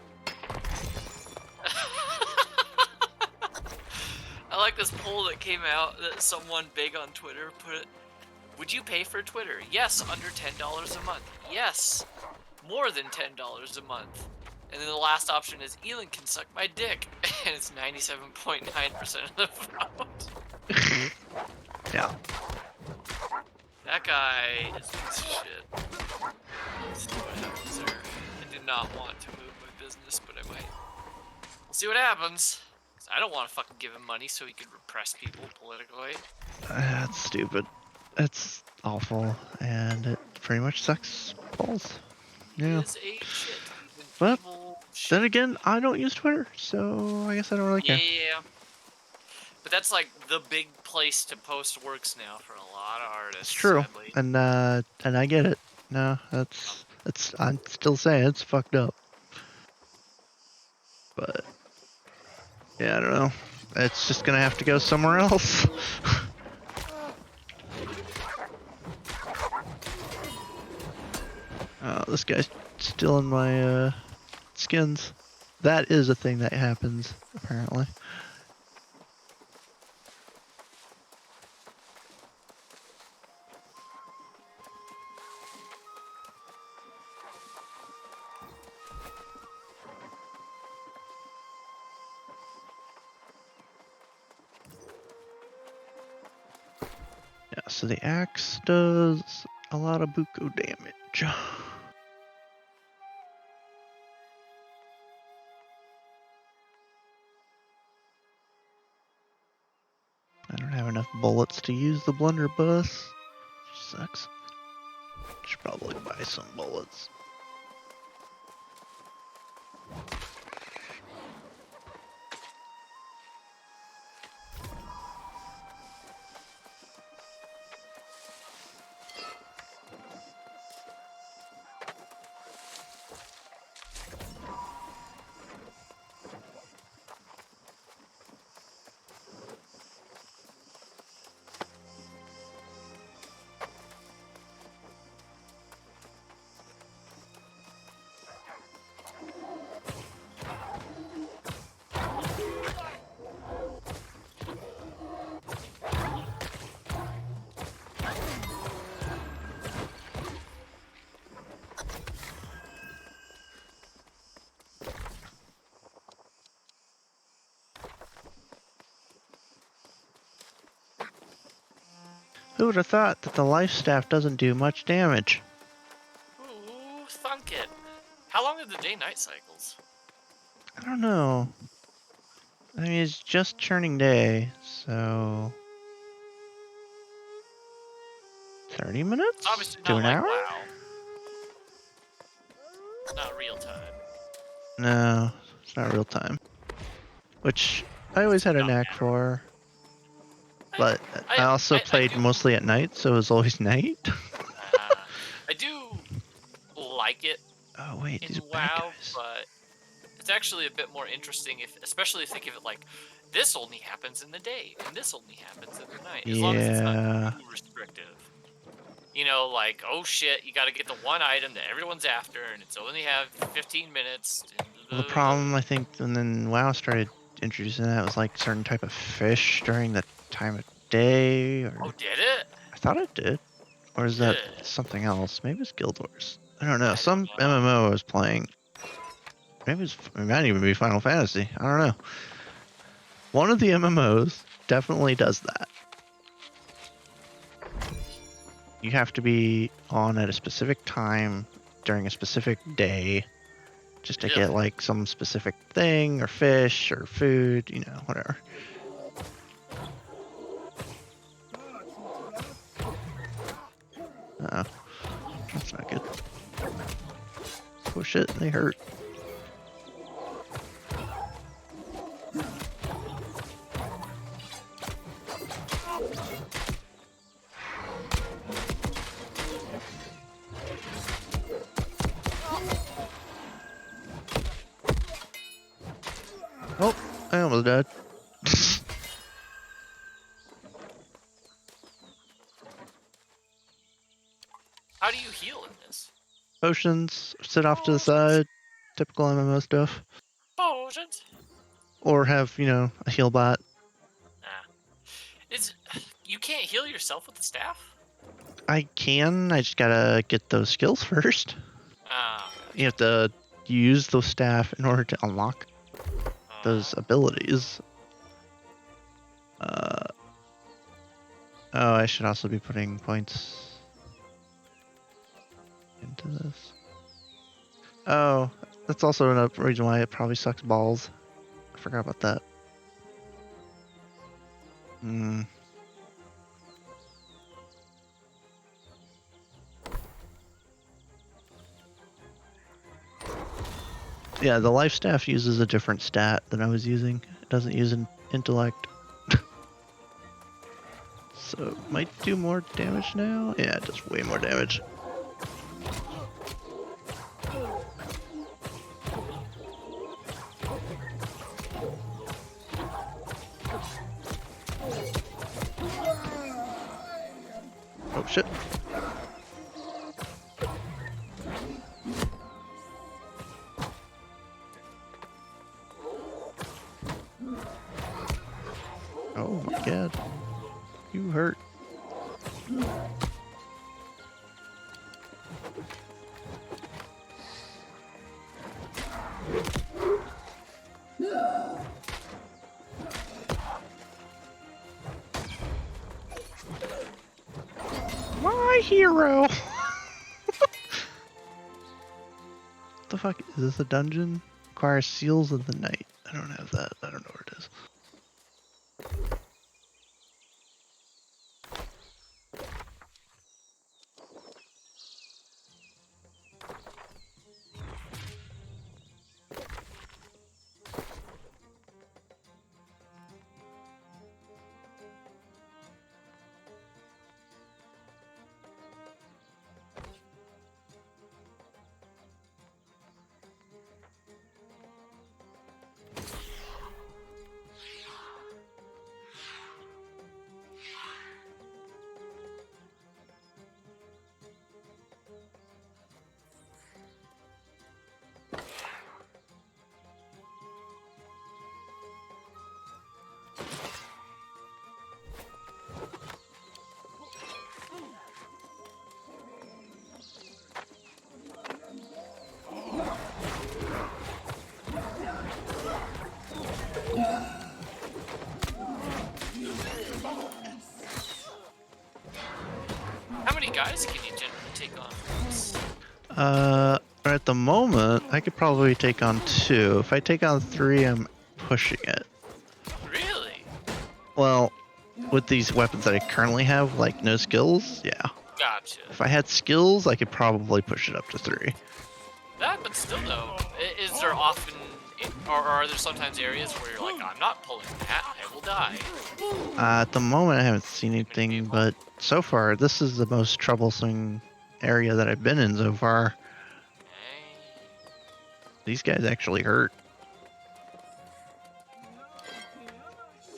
I like this poll that came out that someone big on Twitter put it. Would you pay for Twitter? Yes, under $10 a month. Yes, more than $10 a month. And then the last option is Elon can suck my dick, and it's 97.9% of the vote. Yeah. That guy is a piece of shit. Let's see what happens there. I did not want to move my business, but I might. We'll see what happens. 'Cause I don't want to fucking give him money so he can repress people politically. That's stupid. It's awful, and it pretty much sucks balls. Yeah. Is a shit. But then again, I don't use Twitter, so I guess I don't really care. Yeah. But that's like the big place to post works now for a lot of artists. It's true, Sadly. and I get it. No, that's I'm still saying it's fucked up. But yeah, I don't know. It's just gonna have to go somewhere else. Oh, this guy's stealing my skins. That is a thing that happens, apparently. Yeah, so the axe does a lot of buku damage. I don't have enough bullets to use the blunderbuss, which sucks. Should probably buy some bullets. Who would have thought that the life staff doesn't do much damage? Ooh, thunk it. How long are the day-night cycles? I don't know. I mean, it's just churning day, so 30 minutes It's obviously to not an like hour. WoW. Not real time. No, it's not real time. Which I always had a knack for. But I also played mostly at night, so it was always night. I do like it Oh wait, in these WoW, but it's actually a bit more interesting if, especially if think of it like, this only happens in the day, and this only happens in the night. As long as it's not too restrictive. You know, like, oh shit, you gotta get the one item that everyone's after, and it's only have 15 minutes. Well, the problem, I think, and then WoW started introducing that was like certain type of fish during the time of day. Or Oh, did it? I thought it did. Or is that something else? Maybe it's Guild Wars. I don't know. Some MMO I was playing. Maybe it might even be Final Fantasy. I don't know. One of the MMOs definitely does that. You have to be on at a specific time during a specific day just to get like some specific thing or fish or food, you know, whatever. Uh-oh. That's not good. Oh shit, they hurt. Oh, I almost died. How do you heal in this? Potions, sit off to the side, typical MMO stuff. Potions? Or have, you know, a heal bot. You can't heal yourself with the staff? I can, I just gotta get those skills first. You have to use those staff in order to unlock those abilities. Oh, I should also be putting points into this. Oh, that's also another reason why it probably sucks balls. I forgot about that. Yeah, the life staff uses a different stat than I was using. It doesn't use an intellect. So it might do more damage now? Yeah, it does way more damage. Oh shit. Oh my god. You hurt. My hero! What the fuck? Is this a dungeon? Requires Seals of the Night. I don't have that. I don't know where it is. How many guys can you generally take on? At the moment, I could probably take on 2. If I take on 3, I'm pushing it. Well, with these weapons that I currently have, like no skills, yeah. Gotcha. If I had skills, I could probably push it up to 3. That, but still though, is there often, or are there sometimes areas where you're like, I'm not pulling that, I will die? At the moment, I haven't seen anything, but so far, this is the most troublesome area that I've been in so far. These guys actually hurt.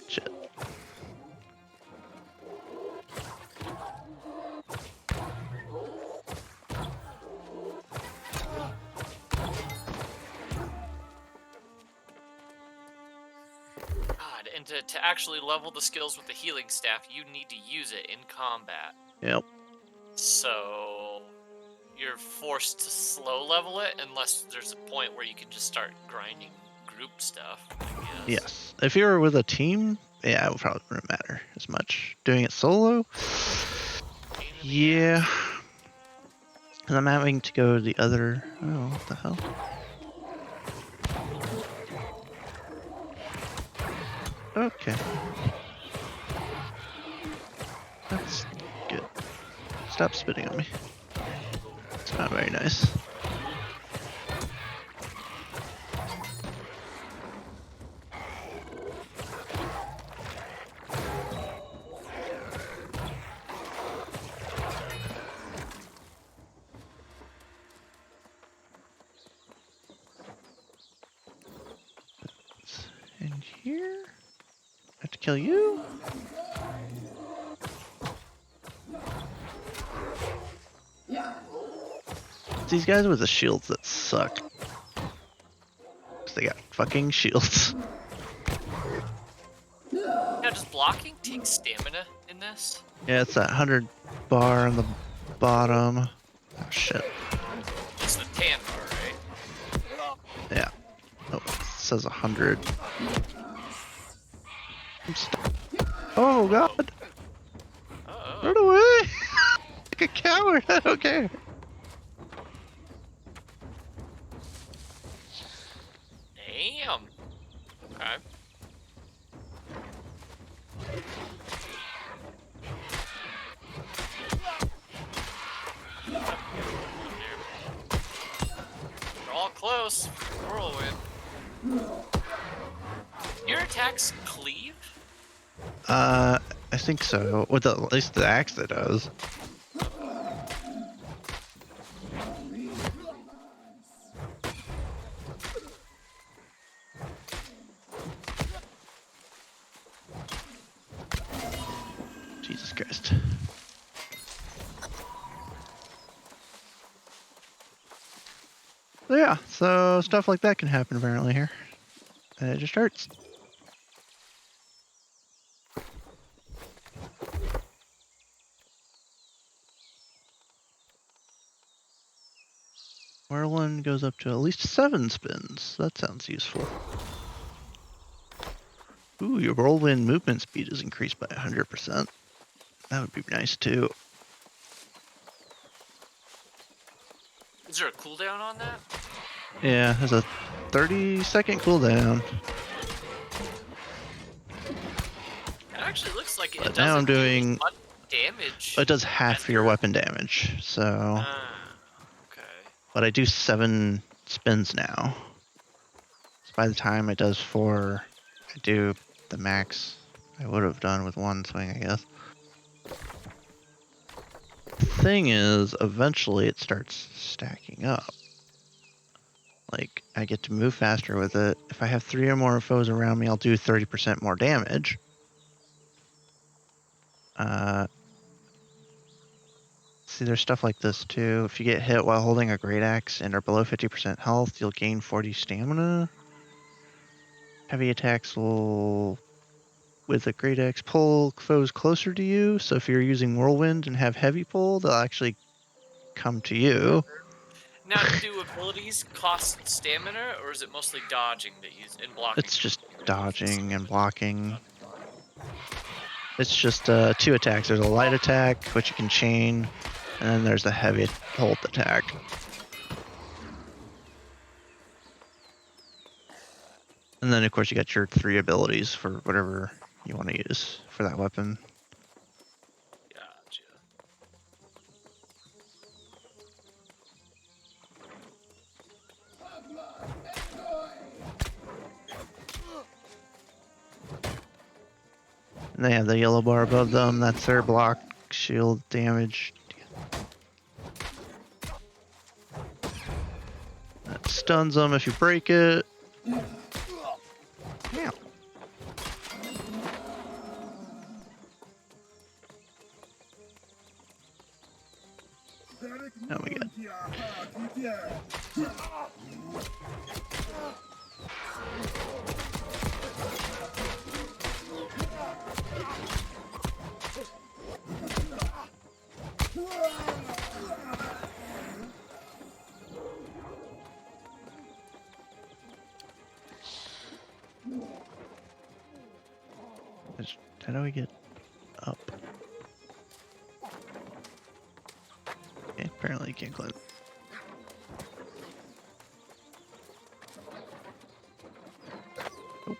Shit. God, and to actually level the skills with the healing staff, you need to use it in combat. Yep. So you're forced to slow level it unless there's a point where you can just start grinding group stuff, I guess. Yes. If you were with a team, yeah, it probably wouldn't matter as much. Doing it solo, yeah. Because I'm having to go to the other. Oh, what the hell? Okay. That's good. Stop spitting on me. It's not very nice. In here? I have to kill you? It's these guys with the shields that suck. 'Cause they got fucking shields. Now, does blocking take stamina in this? Yeah, it's that 100 bar on the bottom. Oh shit. It's the tan bar, right? Yeah. Oh, it says 100. Oh god! Run away! Like a coward, I don't care. Damn. Okay. We're all close. Whirlwind. Your attacks cleave? I think so. With at least the axe that does. Jesus Christ. So yeah, so stuff like that can happen apparently here. And it just hurts. Whirlwind goes up to at least 7 spins. That sounds useful. Ooh, your whirlwind movement speed is increased by 100%. That would be nice too. Is there a cooldown on that? Yeah, there's a 30-second cooldown. It actually looks like it But doesn't now I'm doing. do much damage. It does half your weapon damage, so. Okay. But I do 7 spins now. So by the time it does 4, I do the max I would have done with 1 swing, I guess. Thing is, eventually it starts stacking up. Like, I get to move faster with it. If I have 3 or more foes around me, I'll do 30% more damage. See, there's stuff like this too. If you get hit while holding a great axe and are below 50% health, you'll gain 40 stamina. Heavy attacks will, with a great axe, pull foes closer to you. So if you're using whirlwind and have heavy pull, they'll actually come to you. Now, do abilities cost stamina, or is it mostly dodging that you and blocking? It's just dodging and blocking. It's just 2 attacks. There's a light attack, which you can chain, and then there's the heavy hold attack. And then, of course, you got your 3 abilities for whatever you want to use for that weapon. Gotcha. And they have the yellow bar above them. That's their block shield damage. That stuns them if you break it. Yeah. Oh my god. How do we get up? Okay, apparently you can't climb. Nope.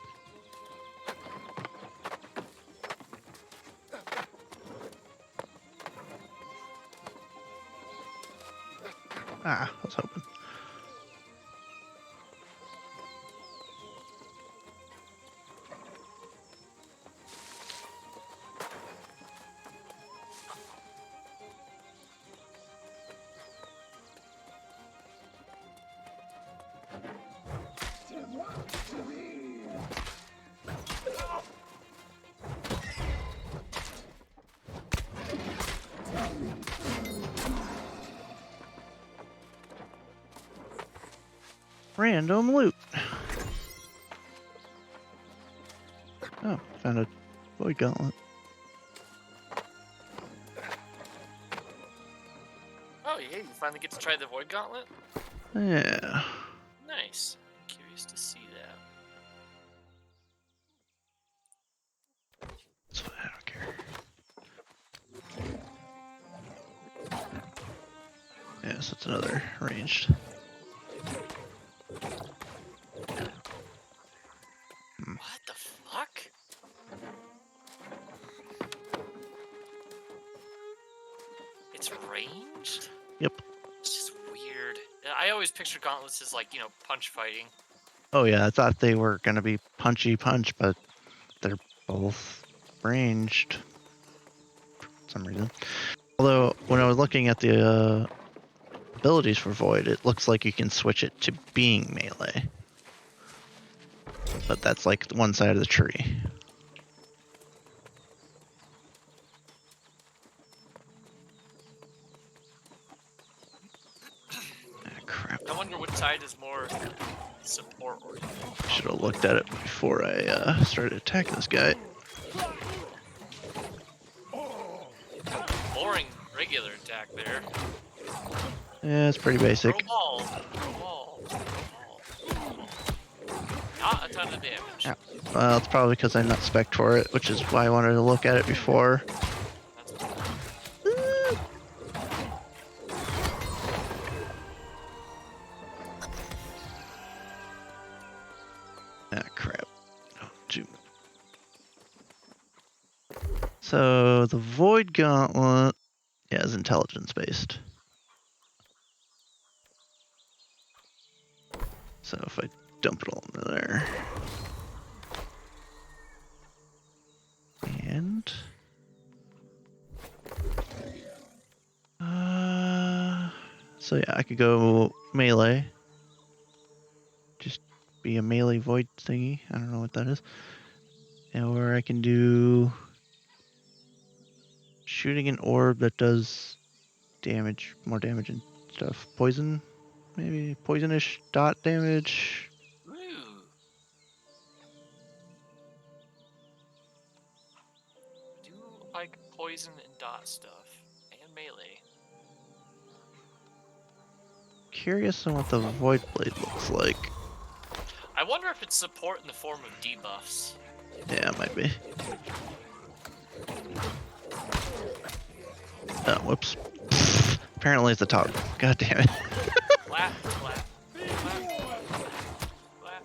Ah, I was hoping. Random loot. Oh, found a void gauntlet. Oh yeah, you finally get to try the Void Gauntlet? Yeah. Nice. Curious to see that. That's fine, I don't care. Yeah, so it's another ranged. What the fuck? It's ranged? Yep. It's just weird. I always picture gauntlets as like, you know, punch fighting. Oh yeah, I thought they were gonna be punchy punch, but they're both ranged for some reason. Although when I was looking at the abilities for Void, it looks like you can switch it to being melee. But that's like one side of the tree. Ah, crap. I wonder which side is more support oriented. Should have looked at it before I started attacking this guy. Boring regular attack there. Yeah, it's pretty basic. Throw ball. Throw ball. Throw ball. Not a ton of damage. Yeah. Well, it's probably because I'm not spec'd for it, which is why I wanted to look at it before. Ah, crap. Oh, shoot. So, the Void Gauntlet, yeah, is intelligence based. So if I dump it all into there. And so yeah, I could go melee. Just be a melee void thingy. I don't know what that is. Or I can do shooting an orb that does damage, more damage and stuff. Poison, maybe poisonish dot damage. Ooh. Do like poison and dot stuff and melee. Curious on what the Void Blade looks like. I wonder if it's support in the form of debuffs. Yeah, it might be. Oh, whoops. Apparently it's the top. God damn it. Clap, clap, clap, clap,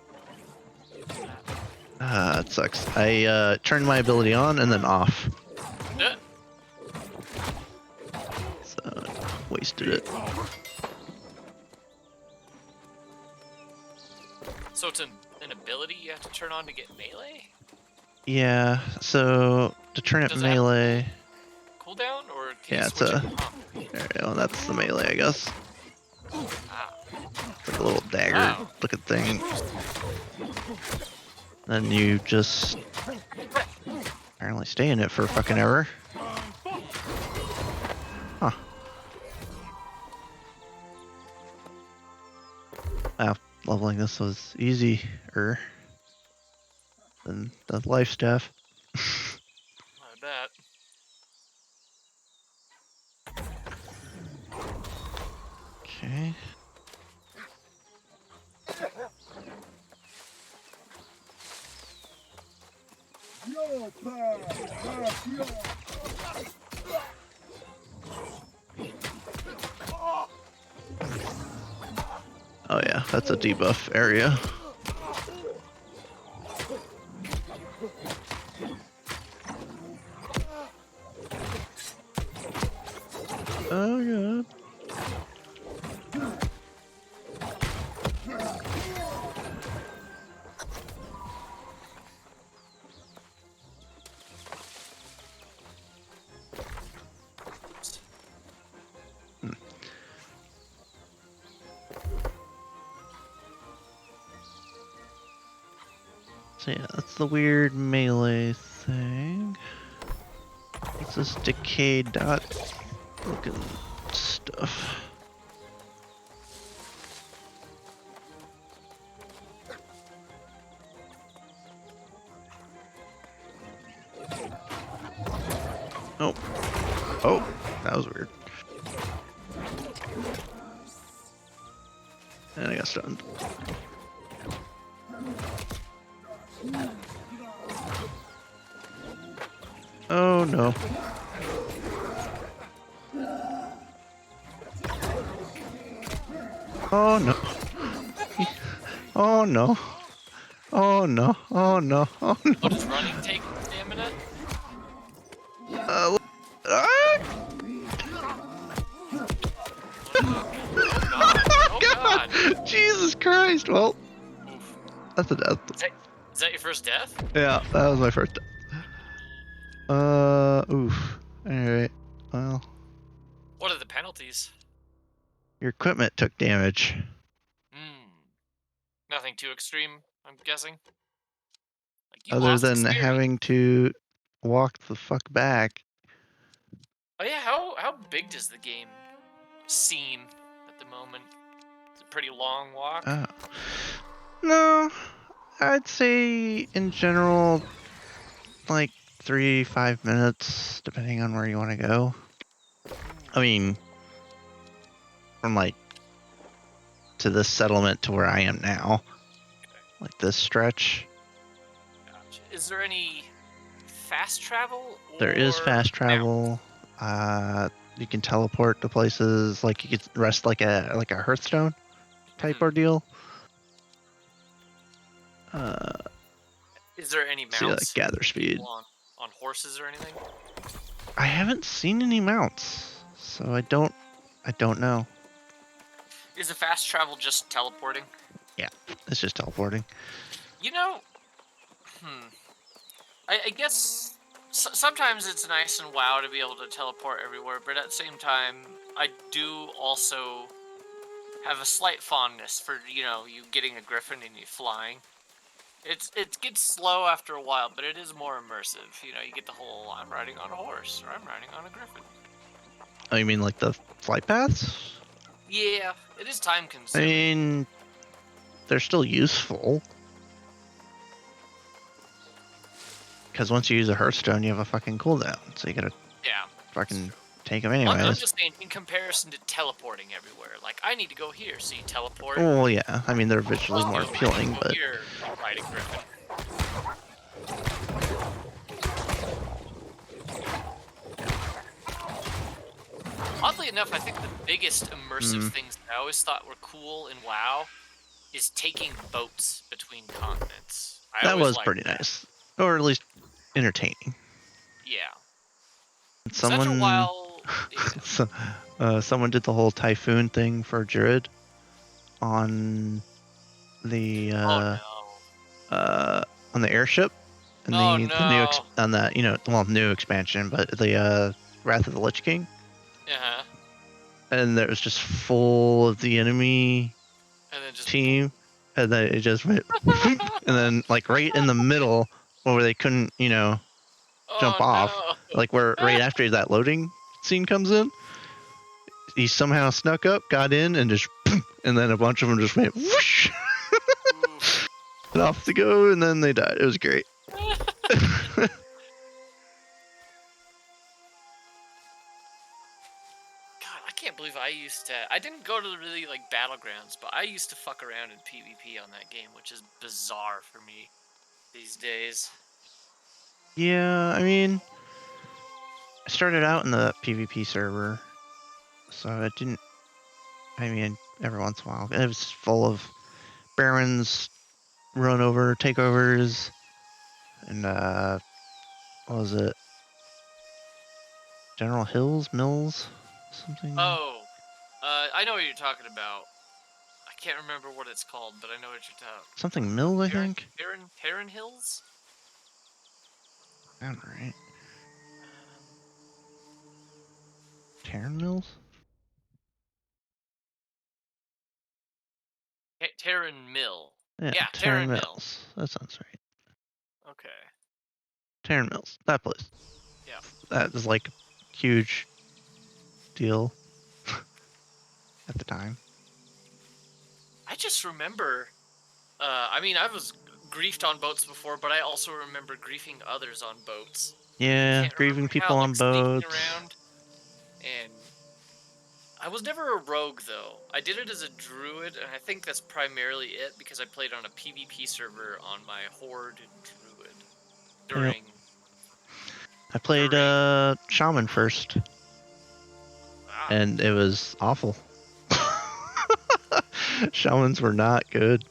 clap. It sucks. I turned my ability on and then off. So, wasted it. So it's an ability you have to turn on to get melee? Yeah, so to turn it Does it have melee... Cooldown, or can Yeah, you it's switch a... it? There we go, that's the melee, I guess. It's like a little dagger looking thing. Then you just... apparently stay in it for fucking ever. Huh. Wow, leveling this was easier than the life stuff. I bet. Okay. Oh yeah, that's a debuff area. Oh yeah. So yeah, that's the weird melee thing. What's this decayed dot looking stuff? Oh. Oh, that was weird. And I got stunned. Oh no. Oh no. Oh no. Oh no. Oh no. Oh no. What does running take stamina? Ah! Oh god! Jesus Christ! Well, that's a death. Is that your first death? Yeah, that was my first death. Oof. Alright, well. What are the penalties? Your equipment took damage. Nothing too extreme, I'm guessing. Like, you Other lost than experience. having to walk the fuck back. Oh yeah, how big does the game seem at the moment? It's a pretty long walk. No, I'd say in general, like 3-5 minutes, depending on where you want to go. I mean, from like to this settlement to where I am now, like this stretch. Gotcha. Is there any fast travel? There is or- fast travel. You can teleport to places, like you could rest like a Hearthstone type ordeal. Is there any mounts? See, like gather speed. On horses or anything? I haven't seen any mounts, so I don't know. Is the fast travel just teleporting? Yeah, it's just teleporting. You know, I guess sometimes it's nice and WoW to be able to teleport everywhere, but at the same time, I do also have a slight fondness for, you getting a griffin and you flying. It gets slow after a while, but it is more immersive. You get the whole I'm riding on a horse or I'm riding on a griffin. Oh, you mean like the flight paths? Yeah, it is time I consuming. mean, they're still useful. Because once you use a Hearthstone, you have a fucking cooldown, so you gotta fucking take them anyways. I'm just saying, in comparison to teleporting everywhere, like I need to go here, so you teleport. Oh yeah, I mean they're visually more appealing, but Here, riding griffin. Oddly enough, I think the biggest immersive things that I always thought were cool in WoW is taking boats between continents. That always was liked pretty that. nice, or at least entertaining. Yeah. Someone, Such a while. someone did the whole typhoon thing for Druid on the on the airship, and the new on that new expansion, but the Wrath of the Lich King. Uh-huh. And it was just full of the enemy team, and then it just went, and then like right in the middle where they couldn't, jump off, like where right after that loading scene comes in, he somehow snuck up, got in, and just, and then a bunch of them just went whoosh, and off to go, and then they died. It was great. I can't believe I didn't go to the really like battlegrounds, but I used to fuck around in PvP on that game, which is bizarre for me these days. Yeah, I mean, I started out in the PvP server, so it didn't. I mean, every once in a while, it was full of Barons, run over takeovers, and what was it? General Mills, something. Oh, I know what you're talking about. I can't remember what it's called, but I know what you're talking. Something Mills, I think. Terran Hills. Sound right. Terran Mills. Terran Mill. Yeah, Terran Mills. That sounds right. Okay. Terran Mills. That place. Yeah. That was like a huge deal at the time. I just remember. I mean, I was griefed on boats before, but I also remember griefing others on boats. Yeah, grieving people on boats. Around, and I was never a rogue though. I did it as a druid, and I think that's primarily it because I played on a PvP server on my horde druid during. Yep. I played shaman first, and it was awful. Shamans were not good.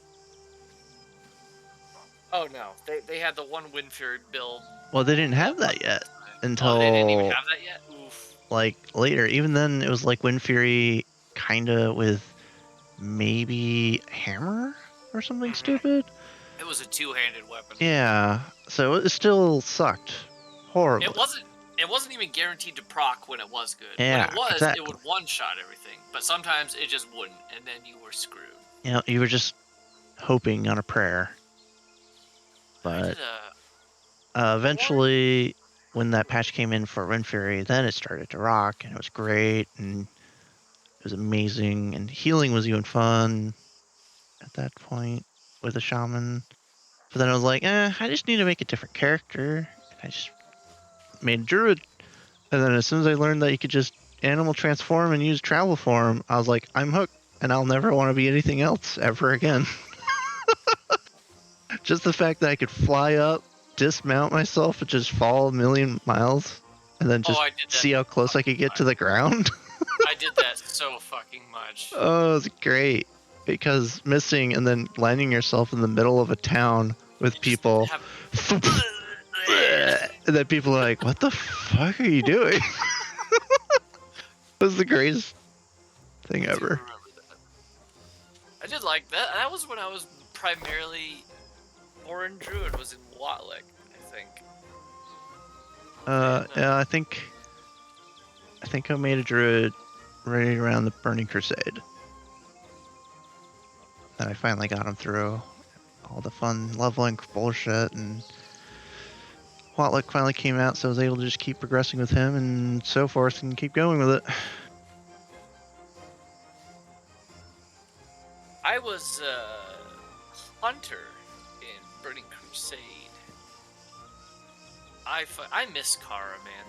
Oh no, they had the one Windfury build. Well, they didn't have that yet until they didn't even have that yet. Oof. Like later. Even then, it was like Windfury, kinda with maybe hammer or something stupid. It was a two-handed weapon. Yeah, so it still sucked horribly. It wasn't even guaranteed to proc when it was good. Yeah, when it was, exactly. It would one-shot everything, but sometimes it just wouldn't, and then you were screwed. You were just hoping on a prayer. But eventually, when that patch came in for Windfury, then it started to rock, and it was great, and it was amazing, and healing was even fun at that point with a shaman. But then I was like, I just need to make a different character. And I just made a druid. And then as soon as I learned that you could just animal transform and use travel form, I was like, I'm hooked, and I'll never want to be anything else ever again. Just the fact that I could fly up, dismount myself, and just fall a million miles, and then just see how close I could get to the ground. I did that so fucking much. Oh, it was great. Because missing and then landing yourself in the middle of a town with people. And then people are like, what the fuck are you doing? It was the greatest thing ever. I did like that. That was when I was primarily Orin Druid, was in Watlick, I think. Yeah, I think I made a druid right around the Burning Crusade. And I finally got him through all the fun leveling bullshit, and Watlick finally came out, so I was able to just keep progressing with him and so forth and keep going with it. I was Hunter in Burning Crusade. I miss Kara, man.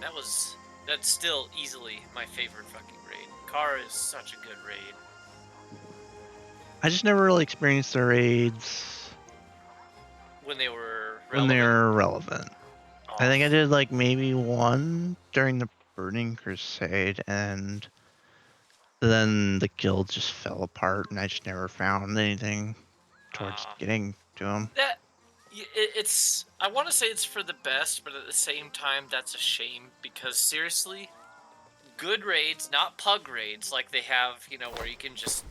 That's still easily my favorite fucking raid. Kara is such a good raid. I just never really experienced the raids When they were relevant. I think I did like maybe one during the Burning Crusade, and then the guild just fell apart, and I just never found anything towards getting to them. It's I want to say it's for the best, but at the same time, that's a shame because seriously, good raids, not pug raids like they have, you know, where you can just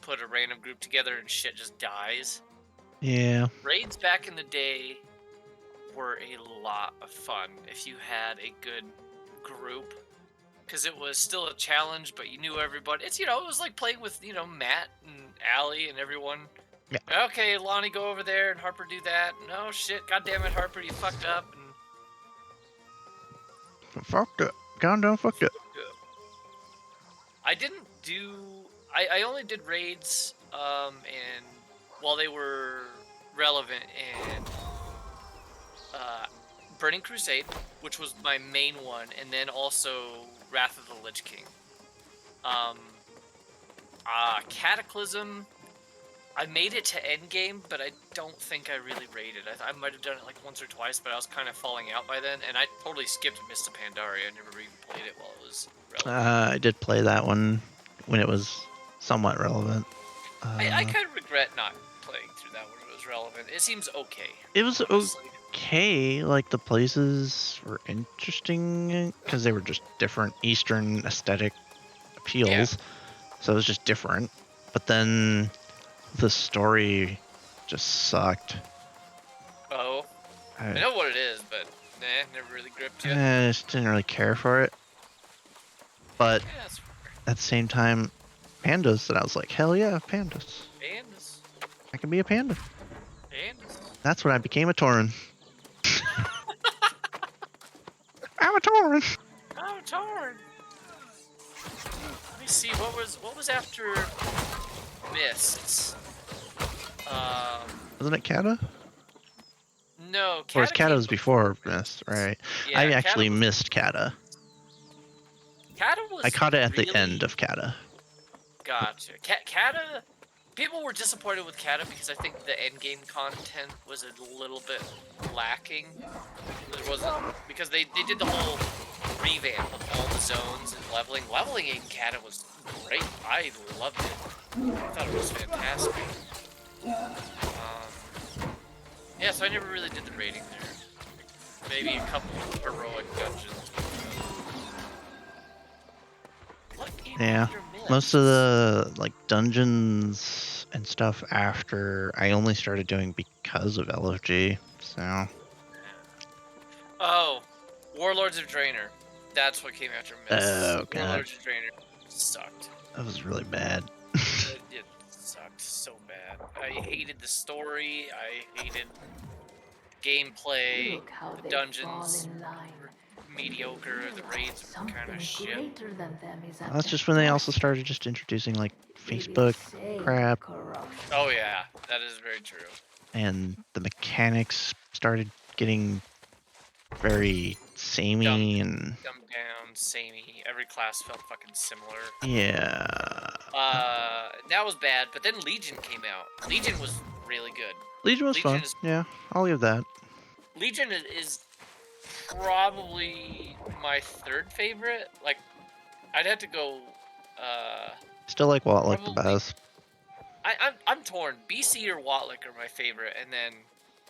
put a random group together and shit just dies. Yeah. Raids back in the day were a lot of fun if you had a good group, because it was still a challenge, but you knew everybody. It's, you know, it was like playing with, you know, Matt and Allie and everyone. Yeah. Okay, Lonnie, go over there, and Harper do that. No shit, God damn it, Harper, you fucked up. And Fucked up. Goddamn fucked up. I didn't do. I only did raids, and while they were relevant, and Burning Crusade, which was my main one, and then also Wrath of the Lich King. Cataclysm. I made it to endgame, but I don't think I really raided. I might have done it like once or twice, but I was kind of falling out by then, and I totally skipped Mists of Pandaria. I never even played it while it was relevant. I did play that one when it was somewhat relevant. I kind of regret not playing through that when it was relevant. It seems okay. It was okay. Like, the places were interesting because they were just different Eastern aesthetic appeals. Yeah. So it was just different. But then the story just sucked. Oh. I know what it is, but never really gripped you. I just didn't really care for it. But at the same time, pandas, and I was like, hell yeah, pandas. Pandas. I can be a panda. Pandas. That's when I became a Tauren. I'm a Tauren. I'm a Tauren. Let me see, what was after Mists? Wasn't it Kata? No, Kata. Or was Kata was before Mist, right? Yeah, I actually missed Kata. Kata was I caught it at the end of Kata. Gotcha. Kata, people were disappointed with Kata because I think the endgame content was a little bit lacking. There wasn't, because they did the whole revamp of all the zones and leveling. Leveling in Kata was great. I loved it. I thought it was fantastic. Yeah, so I never really did the raiding there. Maybe a couple of heroic dungeons. Yeah, most of the like dungeons and stuff after I only started doing because of LFG. So. Oh, Warlords of Draenor. That's what came after Mist. Oh god. Warlords of Draenor sucked. That was really bad. It sucked so bad. I hated the story. I hated gameplay. The dungeons were mediocre. The raids were kind of shit. That's just when they also started just introducing like Facebook crap. Oh yeah, that is very true. And the mechanics started getting very samey and dumbed down, samey. Every class felt fucking similar. Yeah. That was bad. But then Legion came out. Legion was really good. Legion was fun. Yeah, I'll give that. Legion is probably my third favorite. Like, I'd have to go. Still like Watlick the best. I'm torn. BC or Watlick are my favorite, and then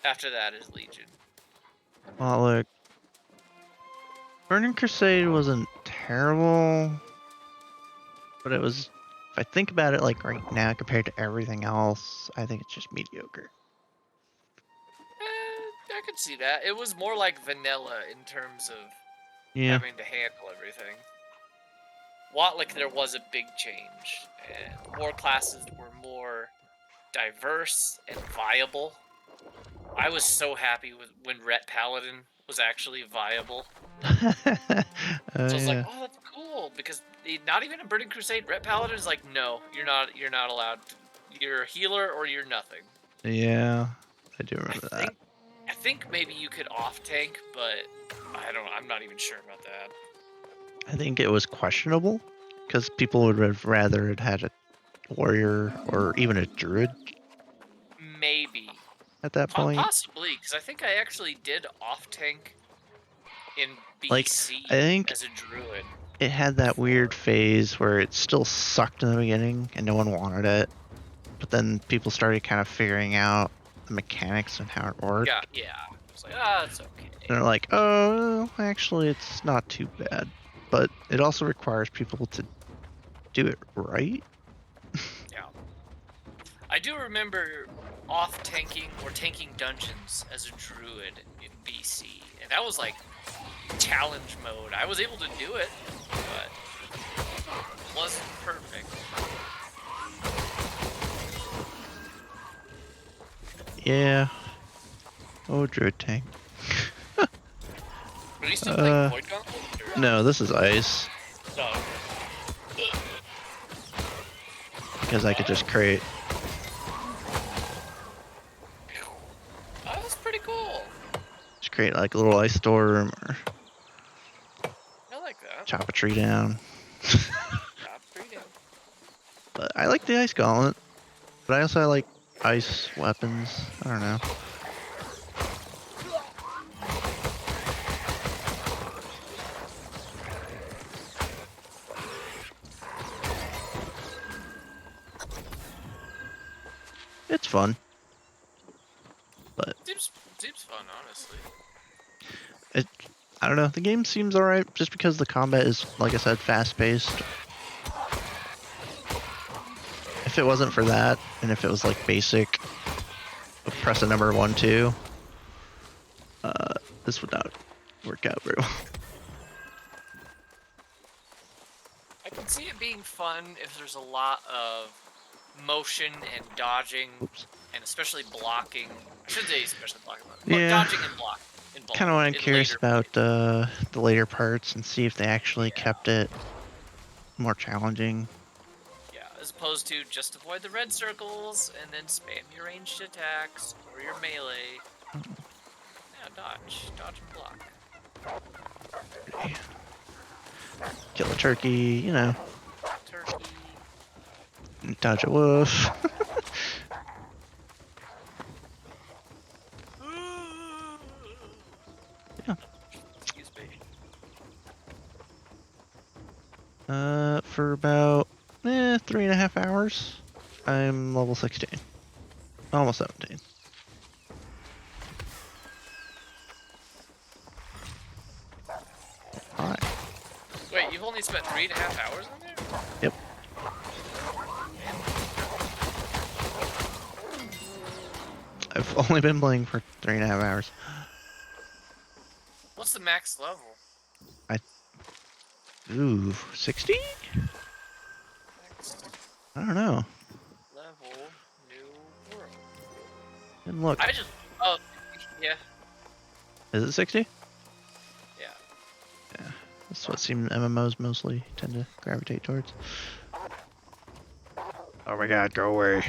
after that is Legion. Watlick. Burning Crusade wasn't terrible, but it was. If I think about it, like right now compared to everything else, I think it's just mediocre. I could see that. It was more like vanilla in terms of having to handle everything. Watlick, there was a big change, and more classes were more diverse and viable. I was so happy when Ret Paladin was actually viable. So I was like, oh, that's cool, because not even in Burning Crusade, Ret Paladin is like, no, you're not allowed. You're a healer or you're nothing. Yeah, I do remember that. I think maybe you could off tank, but I'm not even sure about that. I think it was questionable because people would have rather it had a warrior or even a druid. Maybe. At that point. Possibly, because I think I actually did off tank in BC like, I think as a druid. It had that weird phase where it still sucked in the beginning and no one wanted it. but then people started kind of figuring out the mechanics and how it worked. Yeah. It's like, it's okay. And they're like, oh, actually, it's not too bad. But it also requires people to do it right. Yeah. I do remember off-tanking or tanking dungeons as a druid in BC. And that was like challenge mode. I was able to do it, but it wasn't perfect. Yeah. Oh, druid tank. Are you still playing Void Gauntlet? No, this is ice. No. Because I could just create. Oh, that's pretty cool. Just create like a little ice storm or I like that. chop a tree down. Chop a tree down. But I like the ice gauntlet. But I also like ice weapons. I don't know. It's fun. But Seems fun, honestly. I don't know. The game seems alright just because the combat is, like I said, fast-paced. If it wasn't for that, and if it was like basic, press a number 1, 2, this would not work out very well. I can see it being fun if there's a lot of motion and dodging, and especially blocking. I should say especially blocking, but Yeah. dodging and block. Kind of want to curious about the later parts and see if they actually kept it more challenging. Yeah, as opposed to just avoid the red circles and then spam your ranged attacks or your melee. Yeah, dodge and block. Kill a turkey, you know. Turkey. Dodge a wolf. Yeah. For about 3.5 hours, I'm level 16. Almost 17. Alright. Wait, you've only spent 3.5 hours on there? Yep. I've only been playing for 3.5 hours. What's the max level? Ooh, 60? I don't know. Level, new world. Didn't look. I just, oh, yeah. Is it 60? Yeah. Yeah. That's what seems MMOs mostly tend to gravitate towards. Oh my god, go away.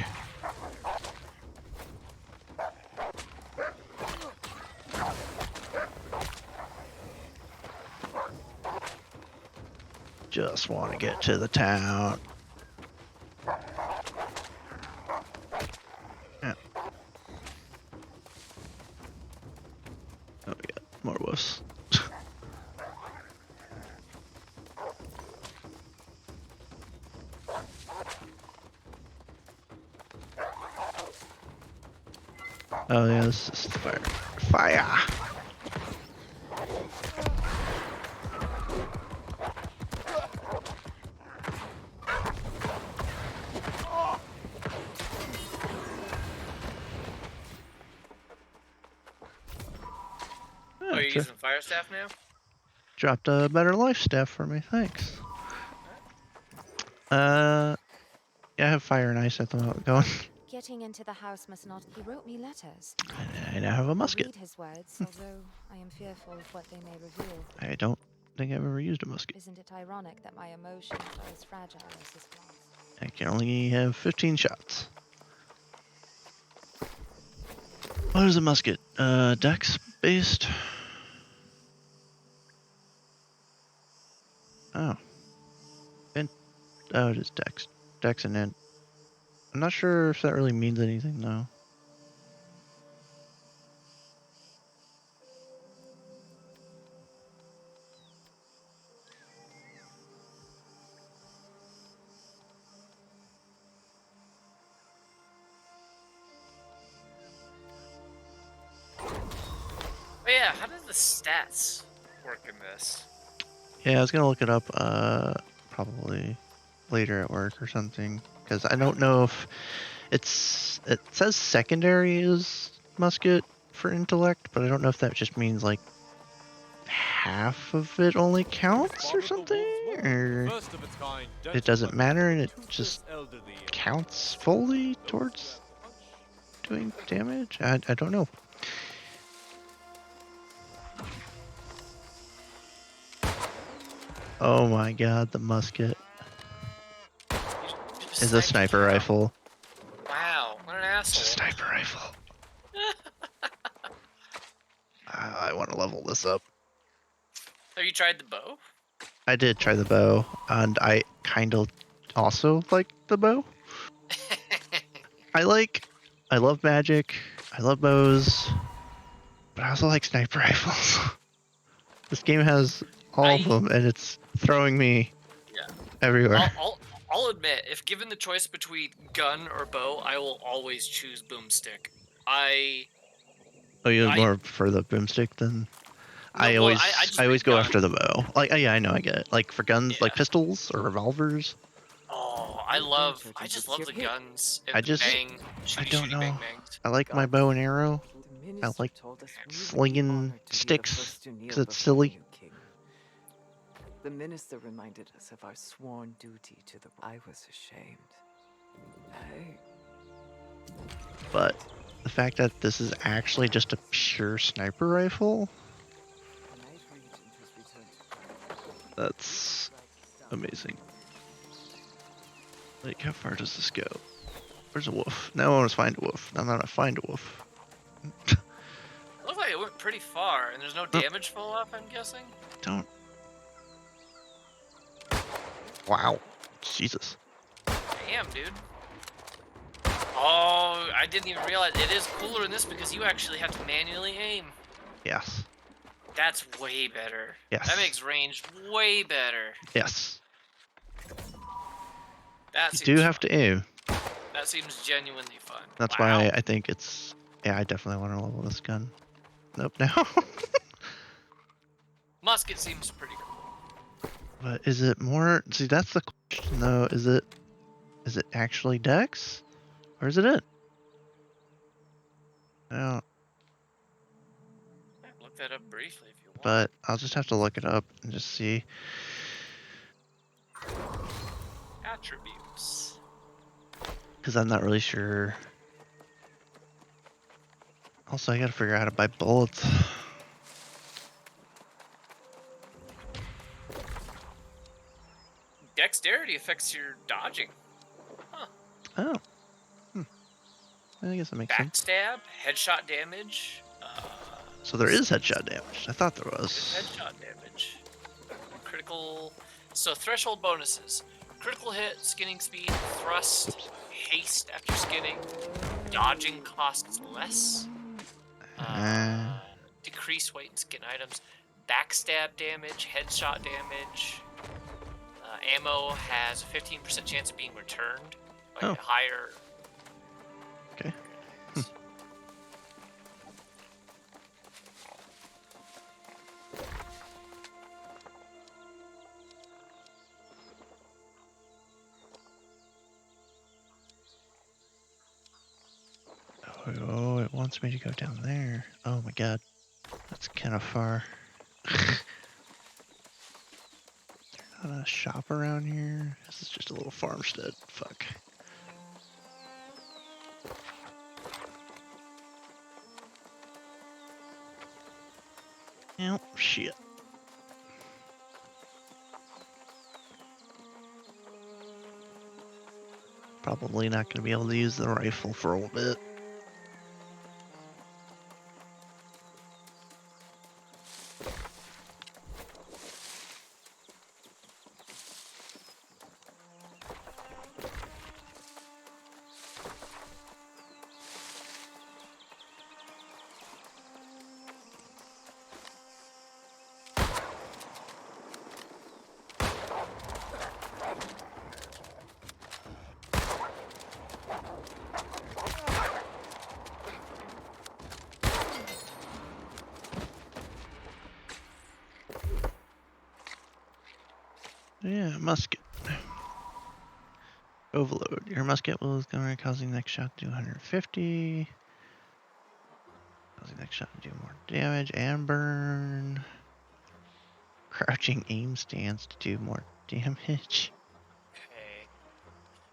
Just want to get to the town. Yeah. Oh, we got more wolves. Oh yeah, this is the fire. Fire! Oh, you're using fire staff now? Dropped a better life staff for me, thanks. Yeah, I have fire and ice at the moment going. Getting into the house must not. He wrote me letters. I now have a I musket. read his words, although I am fearful of what they may reveal. I don't think I've ever used a musket. Isn't it ironic that my emotions are as fragile as his flaws? I can only have 15 shots. What is a musket? Dex based? Oh. Oh, it is Dex. Dex and int. I'm not sure if that really means anything, though. Oh yeah, how does the stats work in this? Yeah, I was gonna look it up probably later at work or something, because I don't know if it says secondary is musket for intellect, but I don't know if that just means like half of it only counts or something, or it doesn't matter and it just counts fully towards doing damage. I don't know. Oh my god, the musket is a sniper rifle. Wow, what an asshole. It's a sniper rifle. I want to level this up. Have you tried the bow? I did try the bow, and I kind of also like the bow. I love magic, I love bows, but I also like sniper rifles. This game has all of them, and it's throwing me everywhere. I'll admit, if given the choice between gun or bow, I will always choose boomstick. Oh, you more for the boomstick than I always go after the bow. Like, yeah, I know, I get it. Like for guns, like pistols or revolvers. Oh, I just love the guns. And I the just, bang, I shooty, don't shooty, know. bang, bangs. I like my bow and arrow. I like slinging sticks because it's silly. The minister reminded us of our sworn duty to the. I was ashamed. But the fact that this is actually just a pure sniper rifle, that's amazing. Like, how far does this go? Where's a wolf? Now I want to find a wolf. Now I'm not gonna find a wolf. It looked like it went pretty far, and there's no damage fall off, I'm guessing? Don't. Wow. Jesus. Damn, dude. Oh, I didn't even realize it is cooler in this because you actually have to manually aim. Yes. That's way better. Yes. That makes range way better. Yes. That You seems do have to aim. That seems genuinely fun. That's why I think it's. Yeah, I definitely want to level this gun. Nope, no. Musket seems pretty cool. But is it more? See, that's the question, though. Is it actually Dex, or is it it? I don't. Look that up briefly if you want. But I'll just have to look it up and just see. Attributes. Because I'm not really sure. Also, I gotta figure out how to buy bullets. Dexterity affects your dodging. Huh. Oh. I guess that makes sense. Backstab, headshot damage. So there is headshot damage. I thought there was. Headshot damage. Critical. So threshold bonuses: critical hit, skinning speed, thrust, haste after skinning, dodging costs less, decrease weight and skin items, backstab damage, headshot damage. Ammo has a 15% chance of being returned by higher. Okay. Oh, it wants me to go down there. Oh my god. That's kind of far. Not a shop around here. This is just a little farmstead. Fuck. Oh, shit. Probably not going to be able to use the rifle for a little bit. Yeah, musket. Overload. Your musket will go around causing the next shot to do 150. Causing the next shot to do more damage and burn. Crouching aim stance to do more damage. Okay.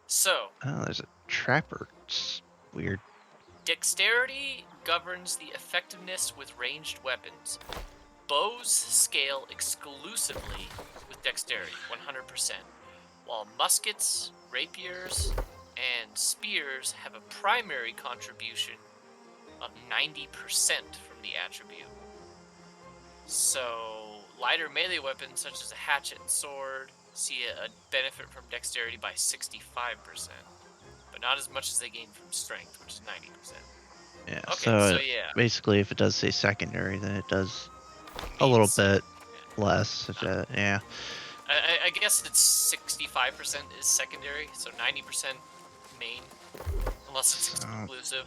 So, Oh, there's a trapper. It's weird. dexterity governs the effectiveness with ranged weapons. Bows scale exclusively with dexterity, 100%, while muskets, rapiers, and spears have a primary contribution of 90% from the attribute. So, lighter melee weapons such as a hatchet and sword see a benefit from dexterity by 65%, but not as much as they gain from strength, which is 90%. Yeah, Okay, so it- yeah. basically if it does say secondary, then it does a little bit less. Yeah. I guess it's 65% is secondary, so 90% main, unless it's exclusive.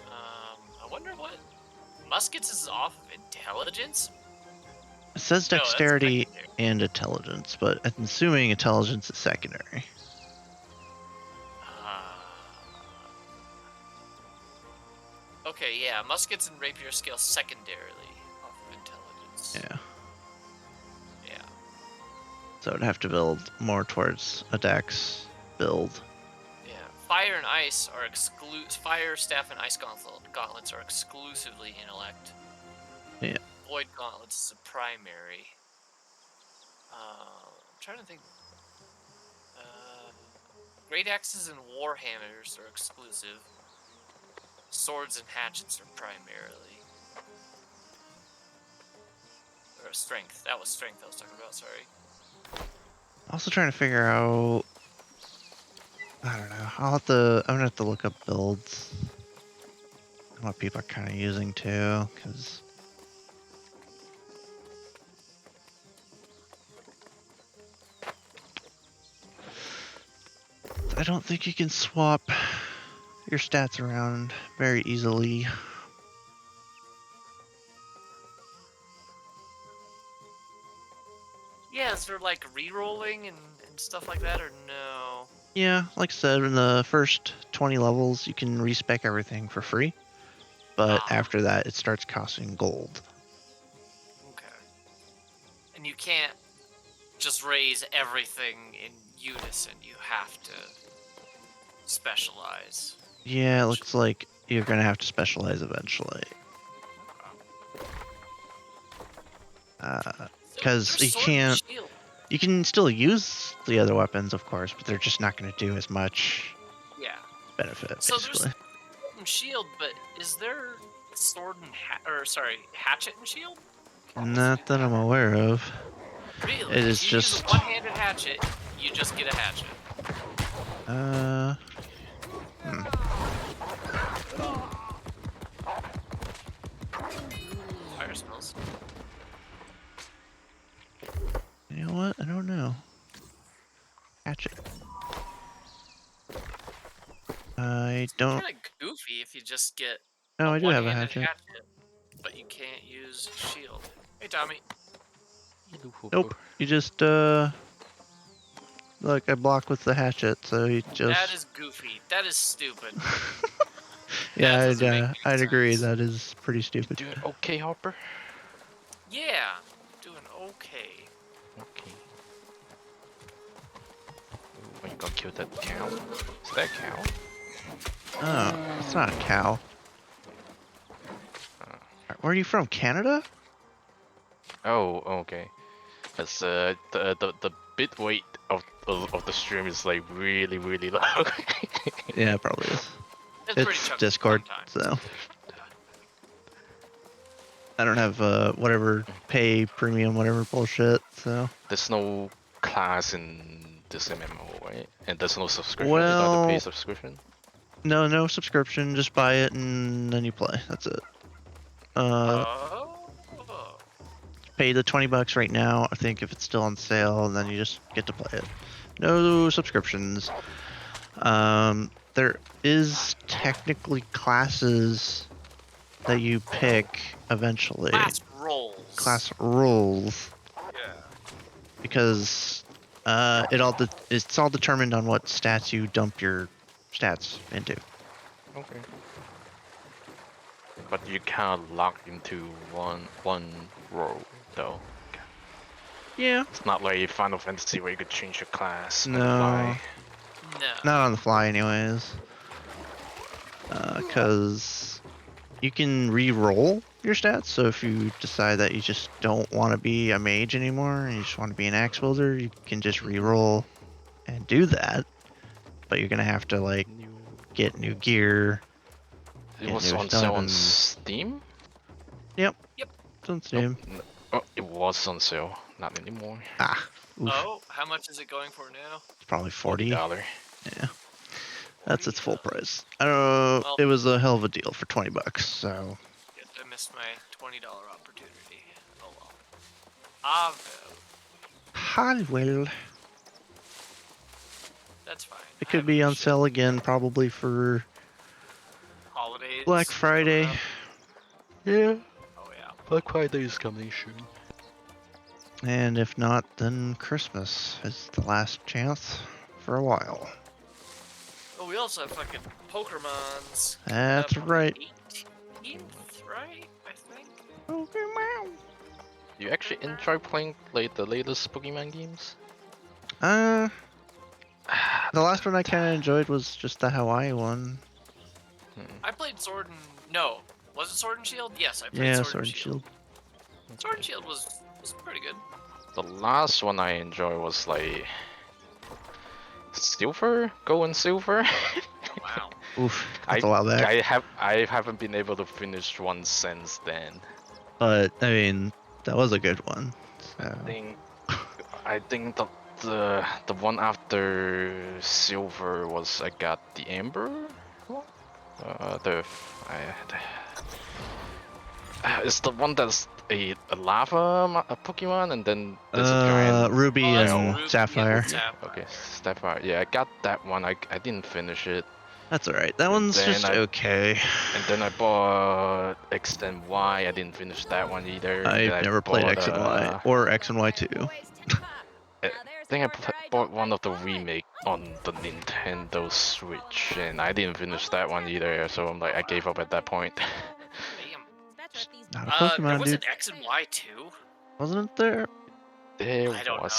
I wonder what muskets is off of intelligence. It says No, that's dexterity secondary. and intelligence, but I'm assuming intelligence is secondary. Okay, yeah, muskets and rapier scale secondarily off of intelligence. Yeah. Yeah. So I'd have to build more towards a dex build. Yeah. Fire and ice are fire, staff, and ice gauntlets are exclusively intellect. Yeah. Void gauntlets is a primary. I'm trying to think. Great axes and warhammers are exclusive. Swords and hatchets are primarily. Or strength. That was strength I was talking about, sorry. Also trying to figure out. I don't know. I'm gonna have to look up builds. And what people are kind of using too, because. I don't think you can swap your stats around very easily. Yeah, is there like re-rolling and stuff like that, or no? Yeah, like I said, in the first 20 levels, you can respec everything for free. But after that, it starts costing gold. Okay. And you can't just raise everything in unison. You have to specialize. Yeah, it looks like you're going to have to specialize eventually. Because you can't... You can still use the other weapons, of course, but they're just not going to do as much Yeah. benefit, So basically. there's sword and shield, but is there sword and hatchet and shield? Not that I'm aware of. Really? It is if you just... use a one-handed hatchet, you just get a hatchet. Fire smells. You know what? I don't know. Hatchet. I don't... Kind of goofy if you just get No, I do have a one-handed hatchet. but you can't use shield. Hey, Tommy. Nope. You just, Look, I block with the hatchet, so you just... That is goofy. That is stupid. Yeah, I'd agree. That is pretty stupid. Doing okay, Harper? Yeah, doing okay. Okay. Ooh, you gonna kill that cow? Is that a cow? Oh, it's not a cow. Where are you from? Canada? Oh, okay. That's the bit weight of the stream is like really low. Yeah, it probably is. It's pretty It's chunky Discord, so I don't have whatever pay premium whatever bullshit. So There's no class in this MMO, right? And there's no subscription. You don't have well, to pay subscription. no subscription. Just buy it and then you play. That's it. Pay the $20 right now. I think if it's still on sale, and then you just get to play it. No subscriptions. There is technically classes that you pick eventually. Class roles. Class roles. because it's all determined on what stats you dump your stats into. Okay. But you can't lock into one row though. Yeah. It's not like Final Fantasy where you could change your class. No. On the fly. Not on the fly, anyways. Because you can re-roll your stats. So if you decide that you just don't want to be a mage anymore and you just want to be an axe wielder, you can just re-roll and do that. But you're gonna have to like get new gear. It was on sale on Steam? Yep. It's on Steam. Oh, it was on sale. Not anymore. Ah. Oof. Oh, how much is it going for now? It's probably $40. $40. Yeah. That's its full price. I don't know. Well, it was a hell of a deal for $20. So. I missed my $20 opportunity. Oh well. Ah, Well. that's fine. It could be on sale again, probably for Holidays. Black Friday. Yeah. Oh yeah. Black Friday is coming soon. And if not, then Christmas is the last chance for a while. Oh, we also have fucking Pokemons. That's right. 18th, right? I think. Pokemon. You actually enjoy playing like the latest Pokemon games? The last one I kind of enjoyed was just the Hawaii one. I played Sword and no, was it Sword and Shield? Yes, I played Yeah, Sword and Shield. Sword and Shield was pretty good. The last one I enjoyed was like Silver, Gold and Silver. Wow. Oof, that's a while back. I haven't been able to finish one since then. But I mean, that was a good one. So. I think the one after Silver was I got the Amber one. It's the one that's a lava Pokemon, and then there's a giant Ruby and Sapphire. Okay, Sapphire. Yeah, I got that one. I didn't finish it. That's alright. That one's just okay. And then I bought X and Y. I didn't finish that one either. I've never played X and Y or X and Y 2. I think I bought one of the remake on the Nintendo Switch, and I didn't finish that one either. So I'm like, I gave up at that point. Not a Pokemon, there was dude. an X and Y too. Wasn't it there? I don't know.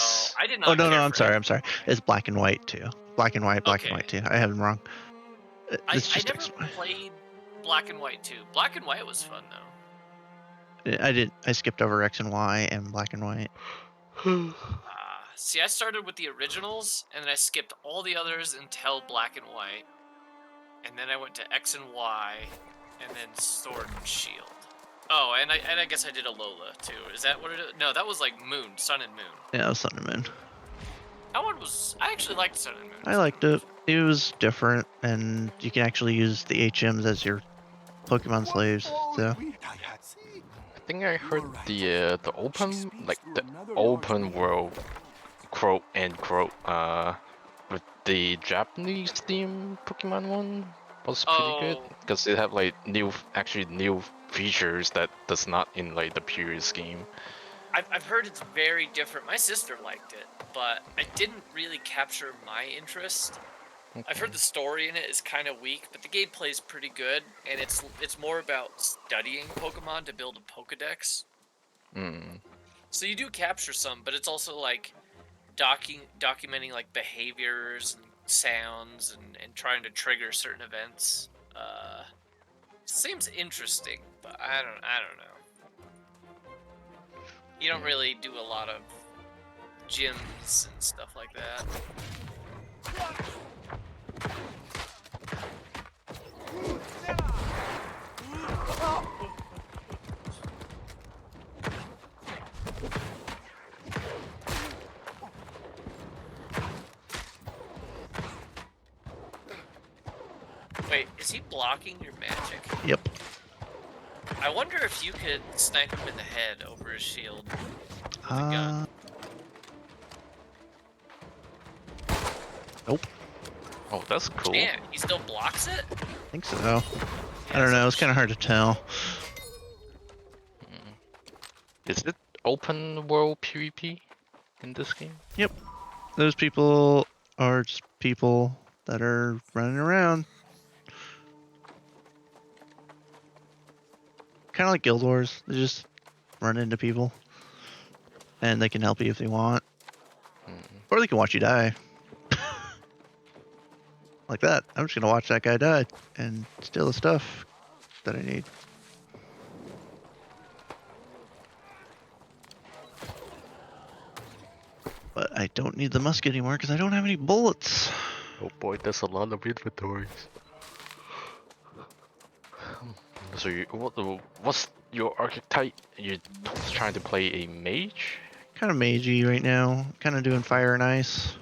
I did not. Oh no, care I'm for sorry. I'm sorry. It's Black and White too. Black and White, Black and White too. I have them wrong. I It's just never played Black and White 2. Black and White was fun though. I did. I skipped over X and Y and Black and White. See, I started with the originals, and then I skipped all the others until Black and White, and then I went to X and Y, and then Sword and Shield. Oh, and I guess I did Alola too. Is that what it is? No, that was like Moon, Sun and Moon. Yeah, it was Sun and Moon. That one was. I actually liked Sun and Moon. I liked it. It was different, and you can actually use the HMs as your Pokemon slaves. So. I think I heard the open world quote with the Japanese theme Pokemon one was pretty good because it had like new features that does not in like the previous game. I've heard it's very different. My sister liked it, but it didn't really capture my interest. I've heard the story in it is kind of weak, but the gameplay is pretty good, and it's more about studying Pokemon to build a Pokedex. So you do capture some, but it's also like documenting like behaviors and sounds and trying to trigger certain events. Seems interesting, but I don't know. You don't really do a lot of gyms and stuff like that. Wait, is he blocking your magic? Yep. I wonder if you could snipe him in the head over his shield with a gun. Nope. Oh, that's cool. Yeah, he still blocks it? I think so. I don't know. It's kind of hard to tell. Is it open world PvP? in this game? Yep. Those people are just people that are running around. Kind of like Guild Wars. They just run into people. And they can help you if they want. Or they can watch you die. Like that. I'm just going to watch that guy die and steal the stuff that I need. But I don't need the musket anymore because I don't have any bullets. Oh boy, that's a lot of inventories. So what's your archetype? You're trying to play a mage? Kind of magey right now. Kind of doing fire and ice.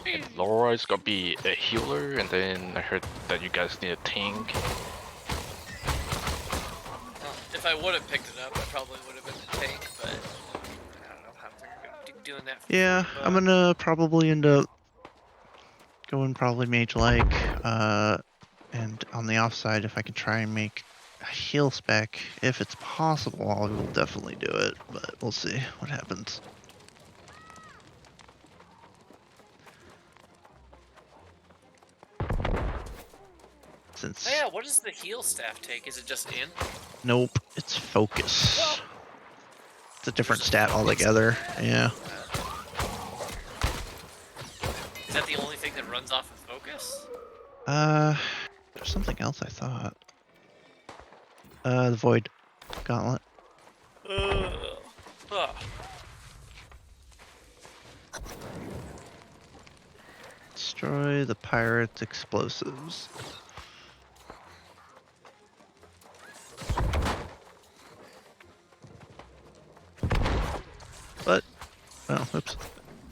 And Laura's gonna be a healer, and then I heard that you guys need a tank. If I would have picked it up, I probably would have been the tank, but I don't know how they're gonna be doing that. Yeah, I'm gonna probably end up going probably mage-like, and on the offside, if I can try and make a heal spec, if it's possible, I will definitely do it, but we'll see what happens. Since Oh yeah, what does the heal staff take? Is it just in? nope, it's focus. It's a different stat altogether. Yeah. Is that the only thing that runs off of focus? There's something else I thought. The Void Gauntlet. Huh. Destroy the pirate's explosives. But, well, oops.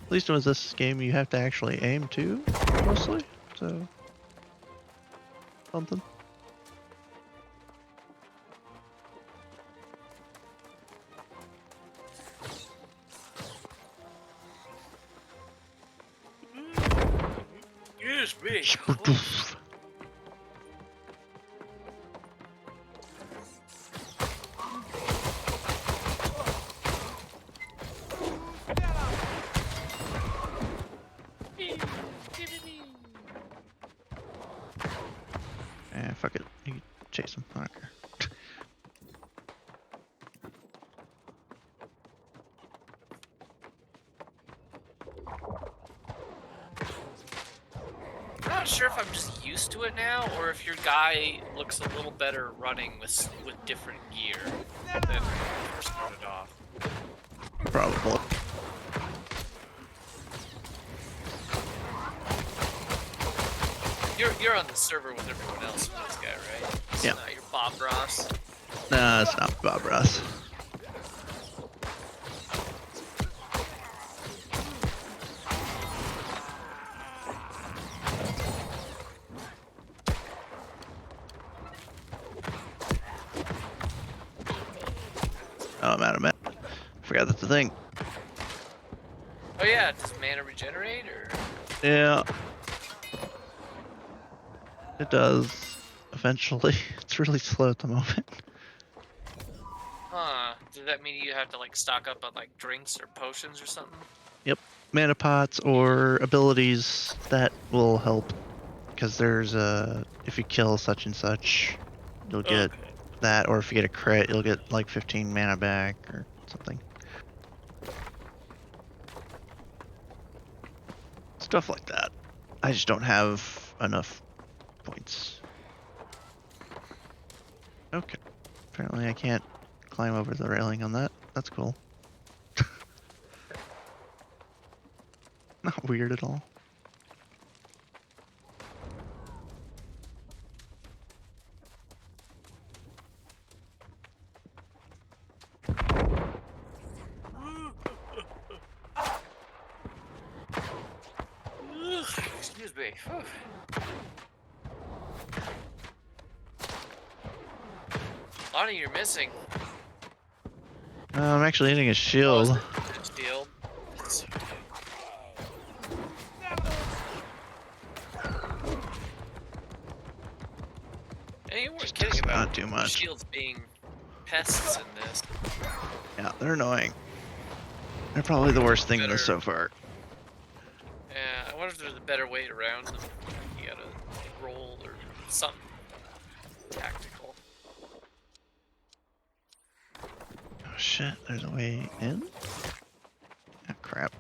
At least with this game, you have to actually aim too, mostly. So, something. Excuse me. Fuck it. You can chase him. I don't care. I'm not sure if I'm just used to it now, or if your guy looks a little better running with different gear than when we first started off. Probably. You're on the server with everyone else with this guy, right? It's Yeah. not your Bob Ross. Nah, it's not Bob Ross. Oh, I'm out of mana. Forgot that's the thing. Oh yeah, does mana regenerate or? Yeah. It does. Eventually. It's really slow at the moment. Huh? Does that mean you have to like stock up on like drinks or potions or something? Yep. Mana pots or abilities that will help. Because there's a... If you kill such and such, you'll get that. Or if you get a crit, you'll get like 15 mana back or something. Stuff like that. I just don't have enough points. Okay. Apparently I can't climb over the railing on that. That's cool. Not weird at all. Excuse me. Lonnie, you're missing. I'm actually hitting a shield. Shield. And you weren't kidding about not too much. shields being pests in this. Yeah, they're annoying. They're probably the worst thing in this so far. Yeah, I wonder if there's a better way around them. You gotta roll or something tactical. Oh shit, there's a way in? Ah, crap.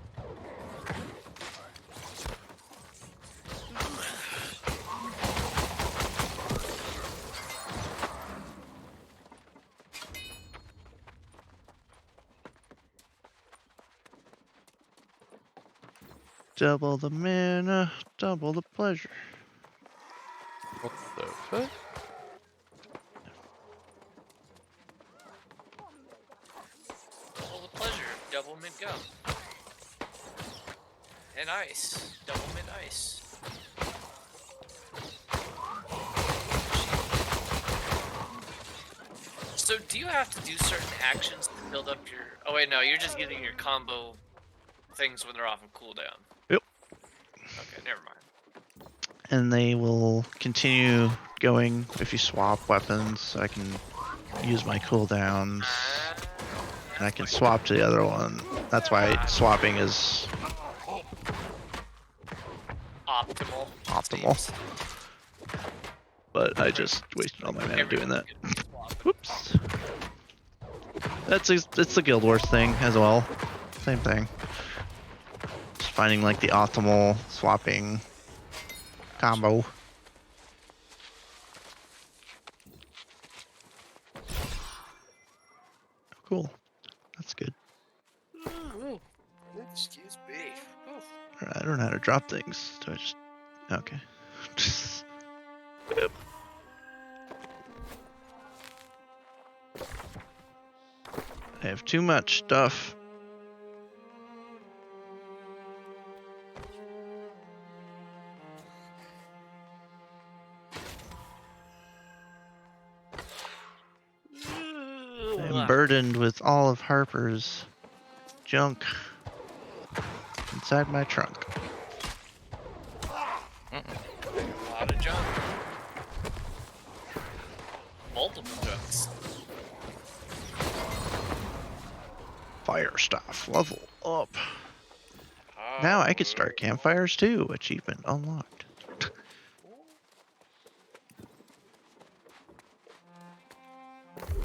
Double the mana, double the pleasure. What the fuck? Double the pleasure, double mint gum. And ice, double mint ice. So do you have to do certain actions to build up your... Oh wait, no, you're just using your combo things when they're off of cooldown. Yep. Okay, never mind. And they will continue going if you swap weapons, so I can use my cooldowns. And I can swap to the other one. That's why swapping is optimal. But I just wasted all my mana doing that. Whoops. It's the Guild Wars thing as well. Same thing. Just finding like the optimal swapping combo. Cool. That's good. Excuse me. I don't know how to drop things. Do I just... Okay. Yep. I have too much stuff. I'm burdened with all of Harper's junk inside my trunk. A lot of junk. Multiple junks. Fire stuff, level up. Now I could start campfires too. Achievement unlocked.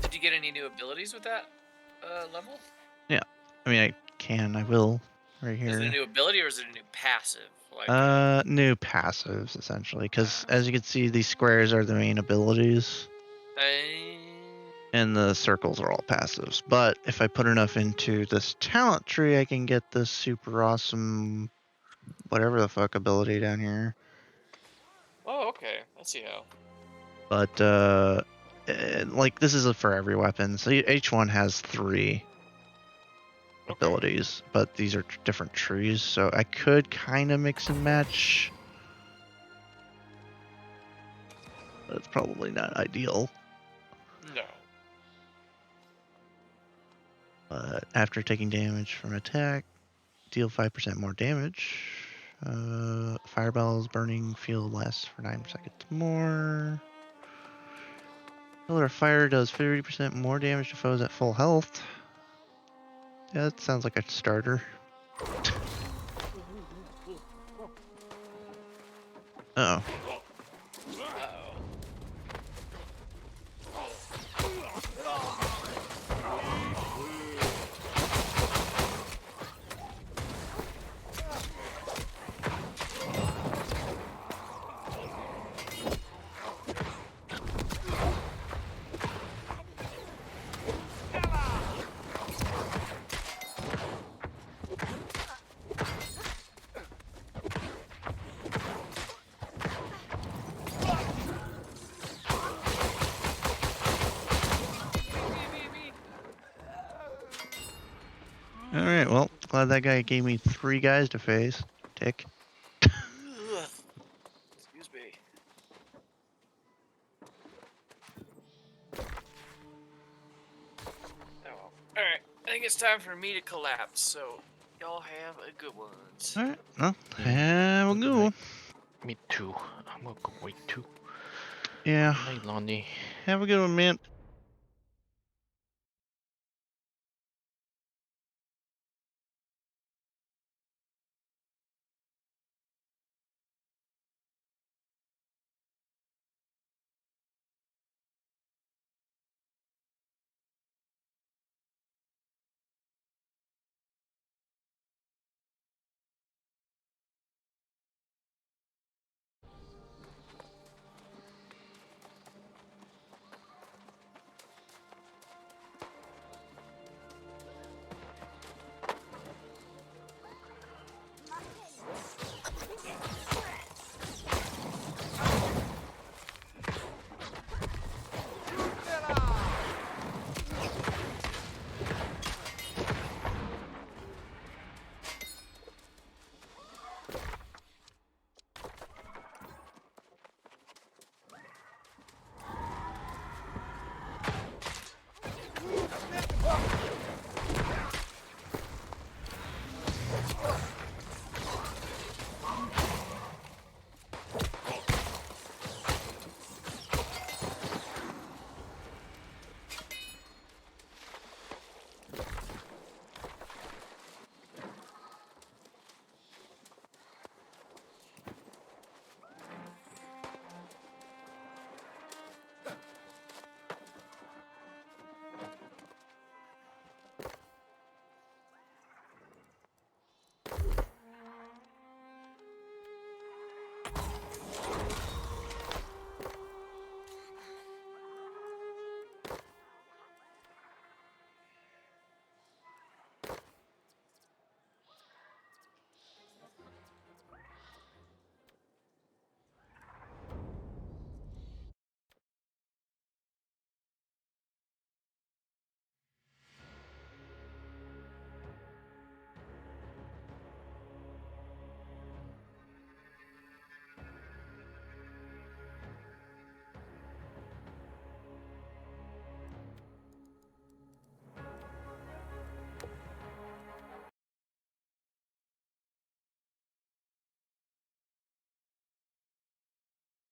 Did you get any new abilities with that level? Yeah, I mean I will right here. Is it a new ability or is it a new passive? Like, new passives essentially, because as you can see, these squares are the main abilities. And the circles are all passives. But if I put enough into this talent tree, I can get this super awesome, whatever the fuck ability down here. oh, okay. I see how. But, like, this is for every weapon. So each one has 3 abilities, but these are different trees. So I could kind of mix and match. But it's probably not ideal. No. But after taking damage from attack, deal 5% more damage. Fireball's burning field lasts for 9 seconds more. Pillar of Fire does 30% more damage to foes at full health. Yeah, that sounds like a starter. Uh-oh. Alright, well, glad that guy gave me 3 guys to face. Tick. Excuse me. Oh well. Alright, I think it's time for me to collapse, so y'all have a good one. Alright, well, have a good one. Me too. I'm gonna go wait too. Yeah. Night, Lonnie. Have a good one, man.